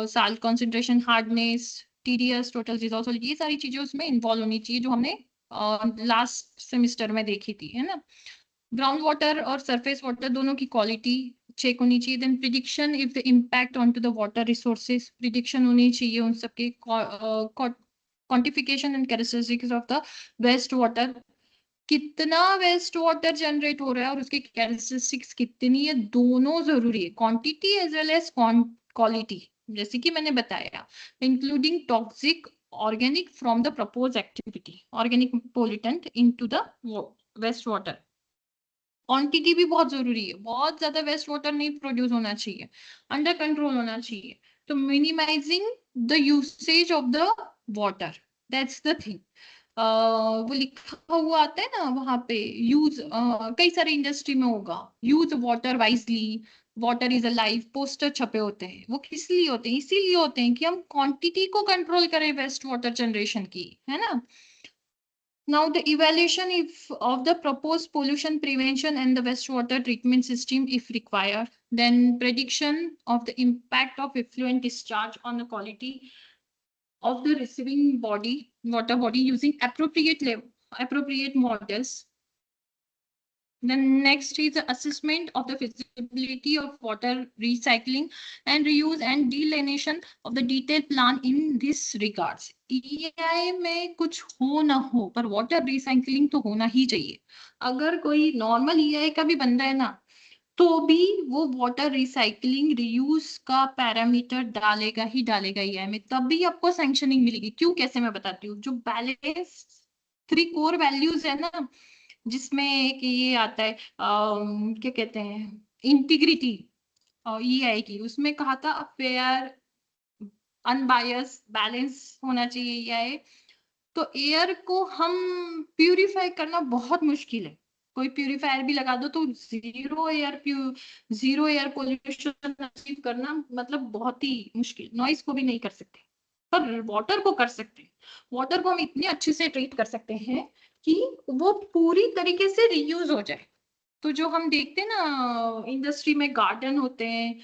salt concentration, hardness, TDS, total dissolve solid, ये सारी चीजें उसमें इन्वॉल्व होनी चाहिए जो हमने लास्ट सेमेस्टर में देखी थी, है ना। ग्राउंड वाटर और सरफेस वाटर दोनों की क्वालिटी चेक होनी चाहिए। Then prediction if the impact on to the water resources, prediction होनी चाहिए उन सबके, quantification and characteristics of the waste water, कितना वेस्ट वाटर जनरेट हो रहा है और उसकी कैरेक्टरिस्टिक्स कितनी है, दोनों जरूरी है, quantity as well as quality, जैसे कि मैंने बताया, including toxic organic from the propose activity, organic pollutant into the waste water. Quantity भी बहुत जरूरी है, बहुत ज्यादा वेस्ट वाटर नहीं प्रोड्यूस होना चाहिए, अंडर कंट्रोल होना चाहिए। तो minimising the usage of the water, that's the thing. वो लिखा हुआ आता है ना वहां पे, यूज, कई सारे इंडस्ट्री में होगा, use water wisely, water is a life, poster छपे होते हैं, वो किस लिए होते हैं, इसीलिए होते हैं कि हम क्वांटिटी को कंट्रोल करें वेस्ट वाटर जनरेशन की, है ना। Now the evaluation of the proposed pollution prevention and the wastewater treatment system if required, then prediction of the impact of effluent discharge on the quality of the receiving body, water body, using appropriate models. Then next is the assessment of the feasibility of water recycling and reuse and desalination of the detailed plan in this regards. EI में कुछ हो ना हो पर वाटर रिसाइकलिंग तो होना ही चाहिए। अगर कोई नॉर्मल EI का भी बंदा है ना, तो भी वो वाटर रिसाइकलिंग रियूज का पैरामीटर डालेगा ही डालेगा EI में, तब भी आपको सैंक्शनिंग मिलेगी। क्यों, कैसे, मैं बताती हूँ। जो बैलेंस 3 कोर वैल्यूज है ना, जिसमें एक ये आता है, क्या कहते हैं, इंटीग्रिटी EI की, उसमें कहा था फेयर, अनबायस, बैलेंस होना चाहिए EI। तो एयर को हम प्यूरिफाई करना बहुत मुश्किल है, कोई प्यूरिफायर भी लगा दो तो जीरो एयर पोल्यूशन अचीव करना मतलब बहुत ही मुश्किल, नॉइस को भी नहीं कर सकते पर वाटर को कर सकते हैं। वाटर को हम इतने अच्छे से ट्रीट कर सकते हैं कि वो पूरी तरीके से रीयूज हो जाए। तो जो हम देखते हैं ना इंडस्ट्री में गार्डन होते हैं,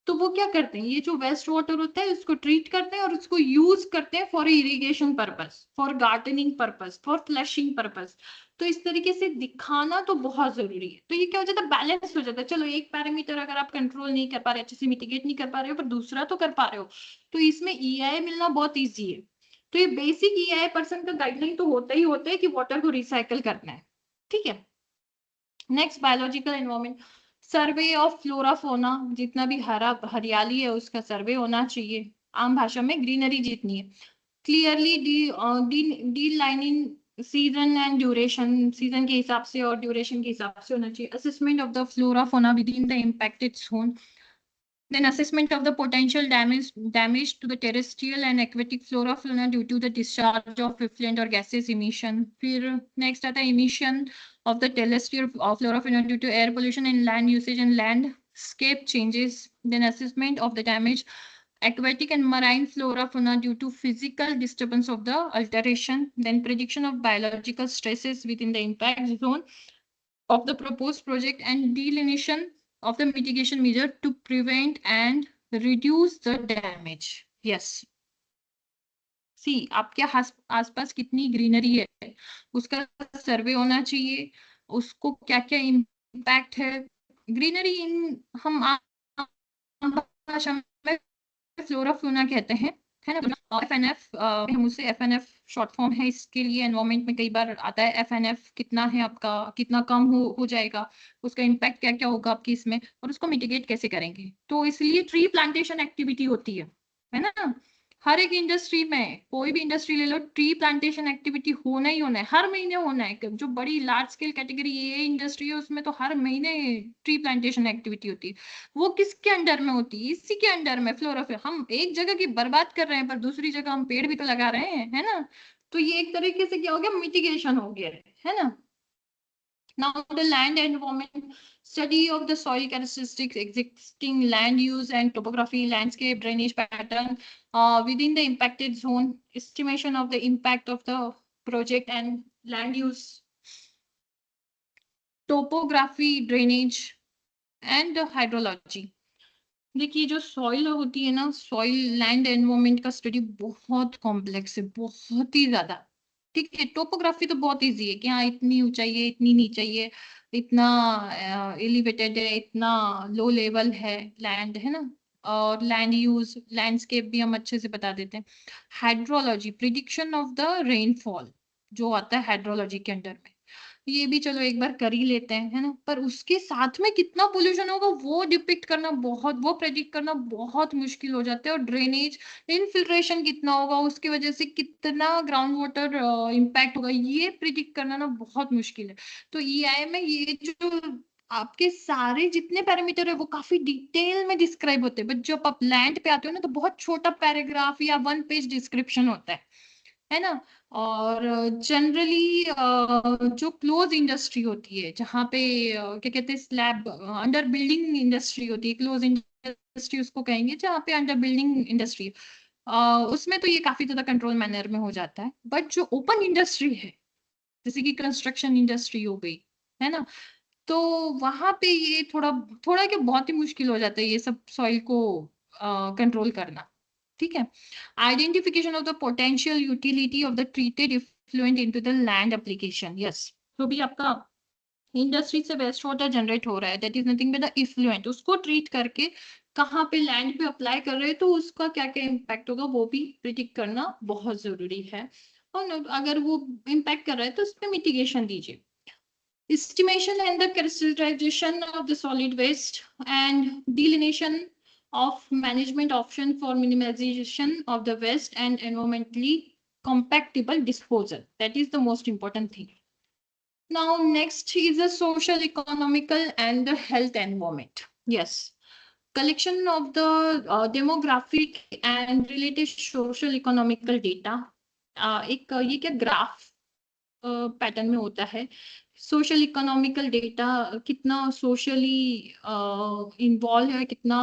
तो वो क्या करते हैं, ये जो वेस्ट वाटर होता है उसको ट्रीट करते हैं और उसको यूज करते हैं for irrigation purpose, for gardening purpose, for flushing purpose. तो इस तरीके से दिखाना तो बहुत जरूरी है। तो ये क्या हो जाता है, बैलेंस हो जाता है। चलो एक पैरामीटर अगर आप कंट्रोल नहीं कर पा रहे, अच्छे से मिटिगेट नहीं कर पा रहे हो, पर दूसरा तो कर पा रहे हो, तो इसमें ईआई मिलना बहुत ईजी है। तो ये बेसिक ईआई पर्सन का गाइडलाइन तो होता ही होता है कि वाटर को रिसाइकल करना है। ठीक है, next biological environment, survey of flora fauna, जितना भी हरियाली है उसका सर्वे होना चाहिए, आम भाषा में ग्रीनरी जितनी है। Clearly D lining season and duration, season के हिसाब से और ड्यूरेशन के हिसाब से होना चाहिए। Assessment of the flora fauna with in the impacted zone, then assessment of the potential damage to the terrestrial and aquatic flora fauna due to the discharge of effluent or gases emission. फिर next आता है emission of the terrestrial flora fauna due to air pollution and land usage and landscape changes. Then assessment of the damage aquatic and marine flora fauna due to physical disturbance of the alteration. Then prediction of biological stresses within the impact zone of the proposed project and delineation of the mitigation measure to prevent and reduce the damage. Yes. सी आपके आसपास कितनी ग्रीनरी है उसका सर्वे होना चाहिए, उसको क्या क्या इम्पैक्ट है। ग्रीनरी इन हम आम भाषा में फ्लोरा फ्लोना कहते हैं, है ना। एफएनएफ, हम उसे एफएनएफ शॉर्ट फॉर्म है इसके लिए। एनवायरमेंट में कई बार आता है एफएनएफ कितना है आपका, कितना कम हो जाएगा, उसका इम्पैक्ट क्या क्या होगा आपकी इसमें, और उसको मिटिगेट कैसे करेंगे। तो इसलिए ट्री प्लांटेशन एक्टिविटी होती है ना। हर एक इंडस्ट्री में, कोई भी इंडस्ट्री ले लो, ट्री प्लांटेशन एक्टिविटी होना ही होना है, हर महीने होना है। जो बड़ी लार्ज स्केल कैटेगरी ये इंडस्ट्री है उसमें तो हर महीने ट्री प्लांटेशन एक्टिविटी होती है। वो किसके अंडर में होती है, इसी के अंडर में फ्लोरोफिल। हम एक जगह की बर्बाद कर रहे हैं पर दूसरी जगह हम पेड़ भी तो लगा रहे हैं, है ना। तो ये एक तरीके से क्या हो गया, मिटिगेशन हो गया है ना। Now the land environment, study of the soil characteristics, existing land use and topography, landscape, drainage pattern within the impacted zone, estimation of the impact of the project and land use, topography, drainage and hydrology. देखिए जो सॉइल होती है ना, सॉइल लैंड एनवायरमेंट का स्टडी बहुत कॉम्प्लेक्स है, बहुत ही ज्यादा। ठीक है, टोपोग्राफी तो बहुत इजी है कि हाँ इतनी ऊंचाई है, इतनी नीचाई है, इतना एलिवेटेड है, इतना लो लेवल है लैंड, है ना। और लैंड यूज, लैंडस्केप भी हम अच्छे से बता देते हैं। Hydrology, prediction of the rainfall जो आता है हाइड्रोलॉजी के अंडर में, ये भी चलो एक बार कर ही लेते हैं, है ना। पर उसके साथ में कितना पोल्यूशन होगा वो डिपिक्ट करना बहुत, वो प्रेडिक्ट करना बहुत मुश्किल हो जाता है। और ड्रेनेज इनफिल्ट्रेशन कितना होगा, उसकी वजह से कितना ग्राउंड वाटर इम्पैक्ट होगा, ये प्रिडिक्ट करना ना बहुत मुश्किल है। तो ईआई में ये जो आपके सारे जितने पैरामीटर है वो काफी डिटेल में डिस्क्राइब होते हैं, बट जब आप लैंड पे आते हो ना तो बहुत छोटा पैराग्राफ या 1 पेज डिस्क्रिप्शन होता है ना। और जनरली जो क्लोज इंडस्ट्री होती है, जहाँ पे क्या कहते हैं, स्लैब अंडर बिल्डिंग इंडस्ट्री होती है, क्लोज इंडस्ट्री उसको कहेंगे, जहाँ पे अंडर बिल्डिंग इंडस्ट्री, उसमें तो ये काफी ज्यादा कंट्रोल मैनर में हो जाता है। बट जो ओपन इंडस्ट्री है, जैसे कि कंस्ट्रक्शन इंडस्ट्री हो गई, है ना, तो वहां पे ये थोड़ा थोड़ा क्या बहुत ही मुश्किल हो जाता है ये सब सॉइल को कंट्रोल करना। ठीक है, identification of the potential utility of the treated effluent into the land application. Yes, तो भी आपका इंडस्ट्री से वेस्ट वाटर जनरेट हो रहा है, that is nothing but the effluent, उसको ट्रीट करके कहाँ पे लैंड पे अप्लाई कर रहे हैं तो उसका क्या क्या इम्पैक्ट होगा वो भी प्रिडिक्ट करना बहुत जरूरी है। और अगर वो इम्पैक्ट कर रहा है तो उस पर मिटिगेशन दीजिए। Estimation and the characterization of the solid waste and delineation of management option for minimization of the waste and environmentally compatible disposal. That is the most important thing. Now, next is the social, economical, and the health environment. Yes. Collection of the demographic and related social economical data. एक ये क्या ग्राफ पैटर्न में होता है। सोशल इकोनॉमिकल डेटा कितना सोशली इन्वॉल्व है, कितना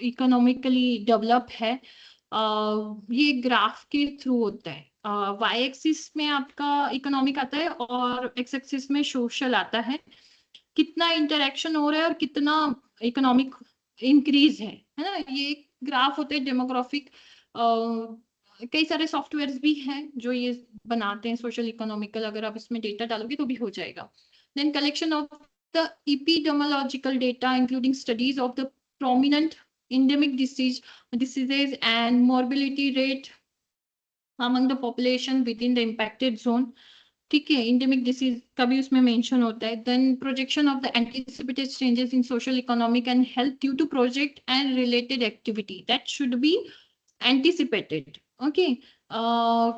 इकोनॉमिकली डेवलप है, ये ग्राफ के थ्रू होता है। वाई एक्सिस में आपका इकोनॉमिक आता है और एक्स एक्सिस में सोशल आता है। कितना इंटरेक्शन हो रहा है और कितना इकोनॉमिक इंक्रीज है ना। ये ग्राफ होते हैं डेमोग्राफिक। कई सारे सॉफ्टवेयर्स भी हैं जो ये बनाते हैं सोशल इकोनॉमिकल, अगर आप इसमें डेटा डालोगे तो भी हो जाएगा। Then collection of the epidemiological data including studies of the prominent endemic diseases and morbidity rate among the population within the impacted zone। ठीक है, इंडेमिक डिसीज का भी उसमें मेंशन होता है। Then projection of the anticipated changes in social economic and health due to project and related activity that should be anticipated. Okay,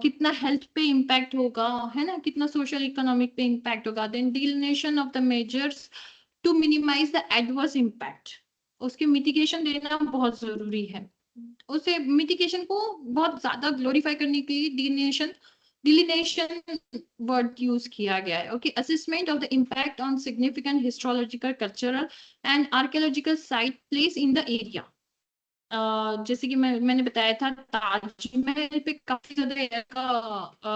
कितना हेल्थ पे इम्पैक्ट होगा, है ना, कितना सोशल इकोनॉमिक पे इम्पैक्ट होगा। Then delineation of the measures to minimise the adverse impact, उसके मिटिगेशन देना बहुत जरूरी है। उसे मिटिगेशन को बहुत ज्यादा ग्लोरीफाई करने के लिए डिलिनेशन वर्ड यूज किया गया है। Okay, assessment of the impact on significant histological, cultural and archaeological site place in the area. जैसे कि मैंने बताया था, ताजमहल पे काफी ज्यादा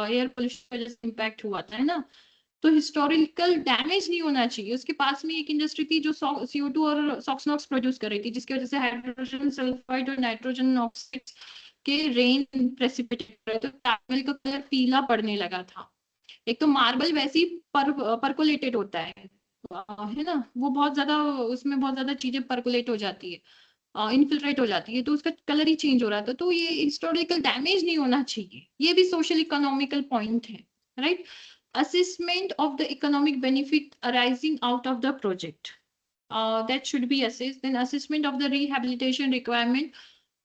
एयर पोल्यूशन वजह से इम्पैक्ट हुआ था, है ना। तो हिस्टोरिकल डैमेज नहीं होना चाहिए। उसके पास में एक इंडस्ट्री थी जो CO2 और सॉक्सनॉक्स प्रोड्यूस कर रही थी, जिसकी वजह से हाइड्रोजन सल्फाइड और नाइट्रोजन ऑक्साइड के रेन प्रेसिपिटेट कर रहे थे, तो ताजमहल का कलर पीला पड़ने लगा था। एक तो मार्बल वैसे ही परकोलेटेड होता है ना, वो बहुत ज्यादा, उसमें बहुत ज्यादा चीजें परकोलेट हो जाती है, इन्फिल्ट्रेट हो जाती है, तो उसका कलर ही चेंज हो रहा था। तो ये हिस्टोरिकल डैमेज नहीं होना चाहिए, ये भी सोशल इकोनॉमिकल पॉइंट है, right. Assessment of the economic benefit arising out of the project, that should be assessed. Then assessment of the rehabilitation requirement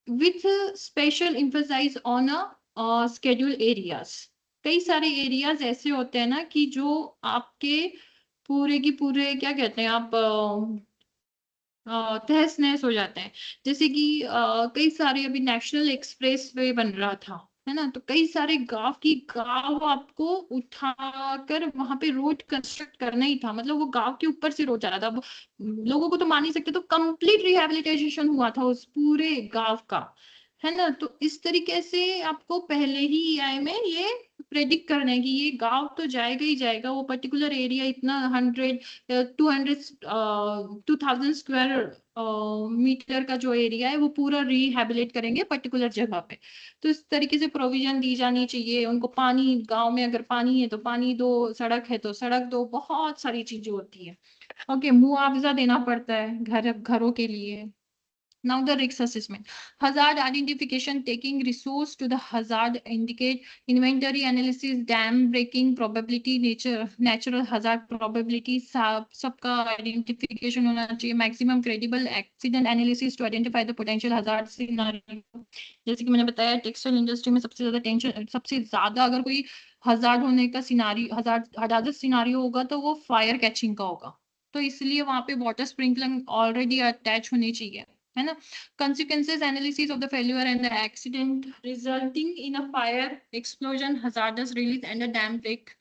with special emphasis on a scheduled areas। कई सारे एरियाज ऐसे होते हैं ना कि जो आपके पूरे की पूरे क्या कहते हैं आप, तहस नहस हो जाते हैं। जैसे कि कई सारे अभी नेशनल एक्सप्रेस वे बन रहा था, है ना, तो कई सारे गांव आपको उठाकर वहां पे रोड कंस्ट्रक्ट करना ही था, मतलब वो गांव के ऊपर से रोड जा रहा था। अब लोगों को तो मान नहीं सकते, तो कंप्लीट रिहेबिलिटेशन हुआ था उस पूरे गांव का, है ना। तो इस तरीके से आपको पहले ही EI में ये प्रेडिक्ट करना है कि ये गांव तो जाएगा ही जाएगा, वो पर्टिकुलर एरिया इतना 2000 स्क्वायर मीटर का जो एरिया है वो पूरा रिहेबिलिट करेंगे पर्टिकुलर जगह पे। तो इस तरीके से प्रोविजन दी जानी चाहिए उनको। पानी, गांव में अगर पानी है तो पानी दो, सड़क है तो सड़क दो, बहुत सारी चीजें होती है। ओके, मुआवजा देना पड़ता है घरों के लिए। Now the risk assessment. Hazard identification, taking resource to the hazard, indicate inventory analysis, dam breaking probability, natural hazard probability, सबका identification होना चाहिए। Maximum credible accident analysis to identify the potential hazard scenario। जैसे कि मैंने बताया, टेक्सटाइल इंडस्ट्री में सबसे ज्यादा टेंशन, सबसे ज्यादा अगर कोई हजार्ड होने का सिनारियो, हजार्ड सिनारियो होगा तो वो फायर कैचिंग का होगा। तो इसलिए वहां पे वाटर स्प्रिंकलर ऑलरेडी अटैच होनी चाहिए, है ना। Consequences analysis of the failure and the accident resulting in a fire, explosion, hazardous release and a dam break,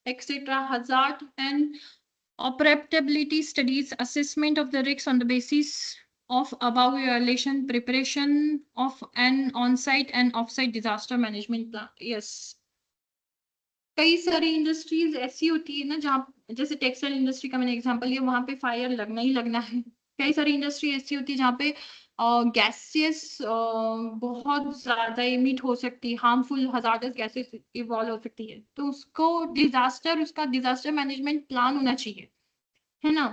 etc. Hazard and operability studies, assessment of the risks on the basis of above evaluation, preparation of an on-site and off-site disaster management plan। Yes, कई सारी इंडस्ट्रीज ऐसी होती है ना जहाँ, जैसे टेक्सटाइल इंडस्ट्री का मैंने एग्जांपल लिया, वहां पे फायर लगना ही लगना है। कई सारी इंडस्ट्री ऐसी होती है जहाँ पे गैसेस बहुत ज्यादा इमिट हो सकती है, हार्मफुल हजार्डस गैसेस इवॉल्व हो सकती है, तो उसको उसका डिजास्टर मैनेजमेंट प्लान होना चाहिए, है ना।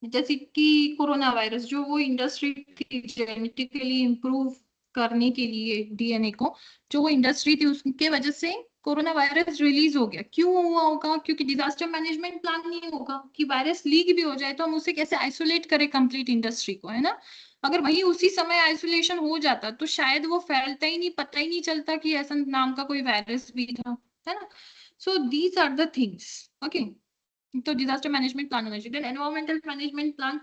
जैसे कि कोरोना वायरस, जो वो इंडस्ट्री थी जेनेटिकली इम्प्रूव करने के लिए DNA को, जो वो इंडस्ट्री थी, उसके वजह से कोरोना वायरस रिलीज हो गया। क्यों हुआ होगा? क्योंकि डिजास्टर मैनेजमेंट प्लान नहीं होगा कि वायरस लीक भी हो जाए तो हम उसे कैसे आइसोलेट करें कंप्लीट इंडस्ट्री को, है ना। अगर वही उसी समय आइसोलेशन हो जाता तो शायद वो फैलता ही नहीं, पता ही नहीं चलता कि ऐसा नाम का कोई वायरस भी था, है ना। So these are the things. Okay, तो डिजास्टर मैनेजमेंट प्लान होना चाहिए। Environmental management plan,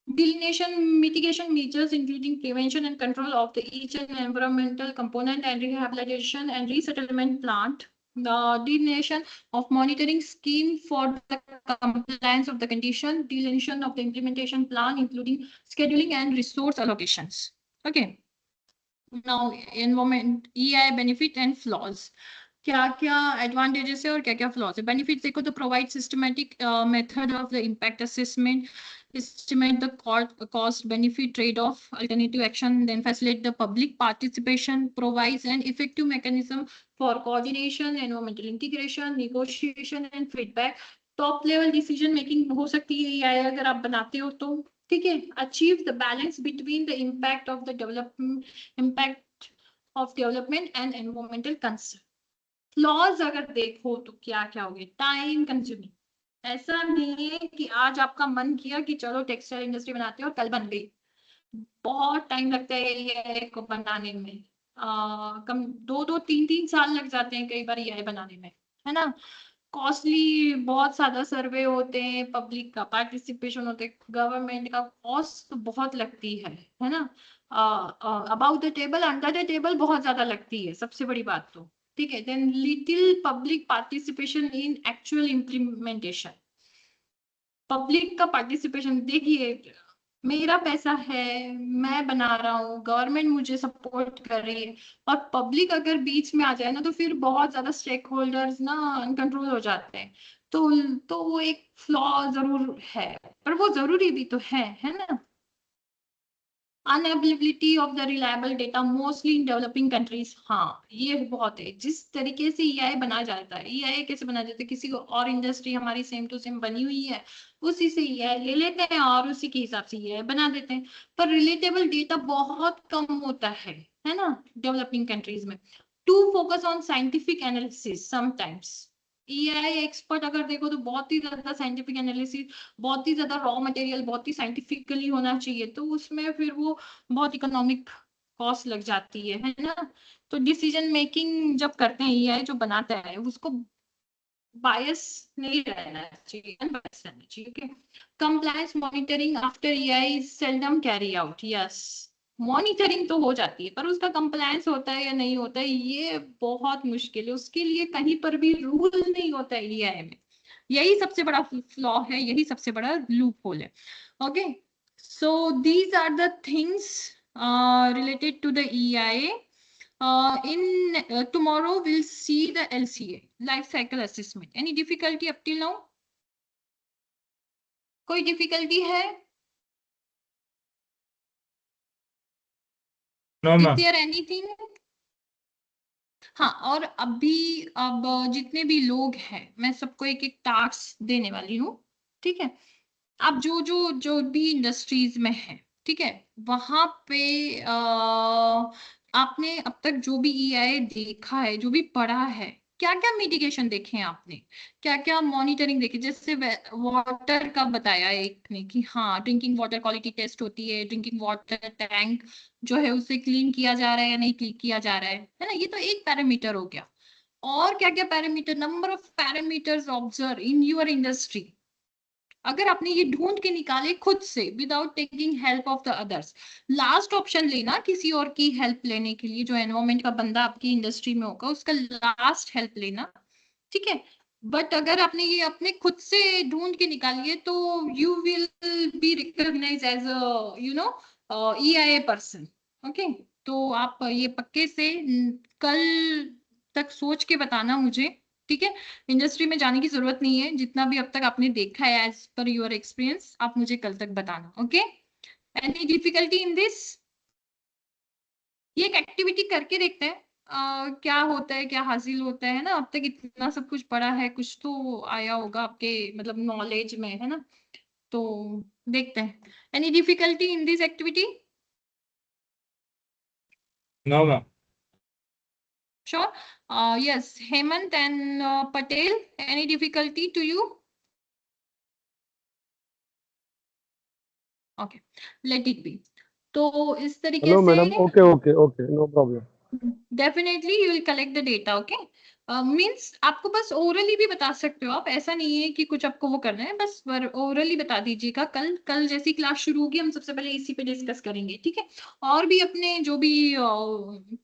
delineation mitigation measures including prevention and control of the each and environmental component and rehabilitation and resettlement plant, the delineation of monitoring scheme for the compliance of the condition, delineation of the implementation plan including scheduling and resource allocations। Okay, now environment EI benefit and flaws, क्या क्या एडवांटेजेस है और क्या क्या फ्लॉज है। बेनिफिट देखो तो provide systematic method of the impact assessment, estimate the cost benefit trade off alternative action, then facilitate the public participation, provides an effective mechanism for coordination, environmental integration, negotiation and feedback, top level decision making हो सकती है AI अगर आप बनाते हो तो, ठीक है। achieve the balance between the impact of the development and environmental concern। Flaws अगर देखो तो क्या क्या हो गए, टाइम कंज्यूमिंग, ऐसा नहीं है कि आज आपका मन किया कि चलो टेक्सटाइल इंडस्ट्री बनाते हो और कल बन गई। बहुत टाइम लगता है ये को बनाने में, कम 2-3 साल लग जाते हैं कई बार ये बनाने में, है ना। कॉस्टली, बहुत ज्यादा सर्वे होते हैं, पब्लिक का पार्टिसिपेशन होते हैं, गवर्नमेंट का कॉस्ट बहुत लगती है ना। About the table, under the table बहुत ज्यादा लगती है, सबसे बड़ी बात तो, ठीक है। Then little public participation in actual implementation. Public का पार्टिसिपेशन देखिए, मेरा पैसा है, मैं बना रहा हूँ, गवर्नमेंट मुझे सपोर्ट कर रही है, और पब्लिक अगर बीच में आ जाए ना तो फिर बहुत ज्यादा स्टेक होल्डर्स ना अनकंट्रोल हो जाते हैं। तो वो एक फ्लॉ जरूर है, पर वो जरूरी भी तो है ना। Unavailability of the reliable data mostly in developing countries, हाँ ये बहुत है। जिस तरीके से ईआई बना जाता है, ईआई कैसे बना जाता है, किसी को और इंडस्ट्री हमारी सेम टू सेम बनी हुई है, उसी से ईआई ले लेते हैं और उसी के हिसाब से ईआई बना देते हैं, पर रिलेटेबल डेटा बहुत कम होता है ना डेवलपिंग कंट्रीज में। To focus on scientific analysis sometimes. EI expert अगर देखो तो बहुत ही ज्यादा साइंटिफिक एनालिसिस, बहुत ही ज्यादा रॉ मटेरियल, बहुत ही साइंटिफिकली होना चाहिए, तो उसमें फिर वो बहुत इकोनॉमिक कॉस्ट लग जाती है ना। तो डिसीजन मेकिंग जब करते हैं ईआई जो बनाता है उसको बायस नहीं रहना चाहिए, अनबायस रहना चाहिए, okay. Compliance monitoring after EI seldom carry out, yes. Monitoring तो हो जाती है पर उसका कंप्लायंस होता है या नहीं होता है ये बहुत मुश्किल है, उसके लिए कहीं पर भी रूल नहीं होता है ईआई में। यही सबसे बड़ा फ्लॉ है, यही सबसे बड़ा लूप होल है, okay. So these are the things related to the EIA. Tomorrow we'll see the LCA, life cycle assessment. Any difficulty up till now? कोई डिफिकल्टी है? No Is ma'am. there anything? हाँ, और अब जितने भी लोग हैं मैं सबको एक एक टास्क देने वाली हूँ, ठीक है। आप जो भी इंडस्ट्रीज में है, ठीक है, वहां पे आपने अब तक जो भी ईआई देखा है, जो भी पढ़ा है, क्या क्या मिटिगेशन देखे हैं आपने, क्या क्या मॉनिटरिंग देखी। जैसे वाटर का बताया एक ने कि हाँ ड्रिंकिंग वाटर क्वालिटी टेस्ट होती है, ड्रिंकिंग वाटर टैंक जो है उसे क्लीन किया जा रहा है या नहीं क्लीन किया जा रहा है ना, ये तो एक पैरामीटर हो गया। और क्या क्या parameter, number of parameters observe in your industry, अगर आपने ये ढूंढ के निकाले खुद से without taking help of the others. Last option लेना किसी और की हेल्प लेने के लिए, जो एनवायरमेंट का बंदा आपकी इंडस्ट्री में होगा उसका लास्ट हेल्प लेना, ठीक है। बट अगर आपने ये अपने खुद से ढूंढ के निकालिए तो you will be recognise as you know EIA person, okay. तो आप ये पक्के से कल तक सोच के बताना मुझे, ठीक है। इंडस्ट्री में जाने की जरूरत नहीं है, जितना भी अब तक आपने देखा है एज पर योर एक्सपीरियंस आप मुझे कल तक बताना, okay. Any difficulty in this? ये एक एक्टिविटी करके देखते हैं क्या होता है, क्या हासिल होता है ना। अब तक इतना सब कुछ पढ़ा है, कुछ तो आया होगा आपके मतलब नॉलेज में, है ना। तो देखते हैं। Any difficulty in this activity? No ma'am. Sure. Yes, Hemant and Patel, any difficulty to you? Okay, let it be. तो इस तरीके Hello, से madam. Okay, no problem. Definitely you will collect the data, okay. Means आपको बस ओरली भी बता सकते हो आप, ऐसा नहीं है कि कुछ आपको वो करना है, बस ओरली बता दीजिएगा। कल कल जैसी क्लास शुरू होगी हम सबसे पहले इसी पे डिस्कस करेंगे, ठीक है। और भी अपने जो भी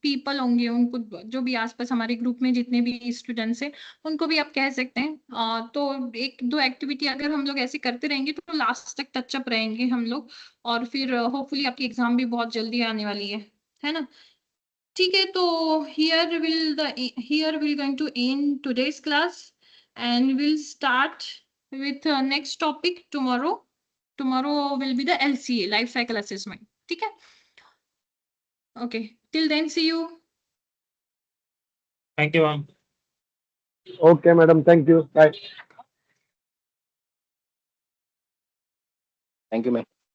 पीपल होंगे उनको, जो भी आसपास हमारे ग्रुप में जितने भी स्टूडेंट्स हैं उनको भी आप कह सकते हैं। तो एक दो एक्टिविटी अगर हम लोग ऐसे करते रहेंगे तो लास्ट तक टचअप रहेंगे हम लोग, और फिर होपफुली आपकी एग्जाम भी बहुत जल्दी आने वाली है ना। ठीक है, तो here we're going to end today's class and we'll start with next topic tomorrow. Tomorrow will be the LCA, life cycle assessment. ठीक है? Okay, till then, see you. Thank you, ma'am. Okay, madam. Thank you. Bye. Thank you, ma'am.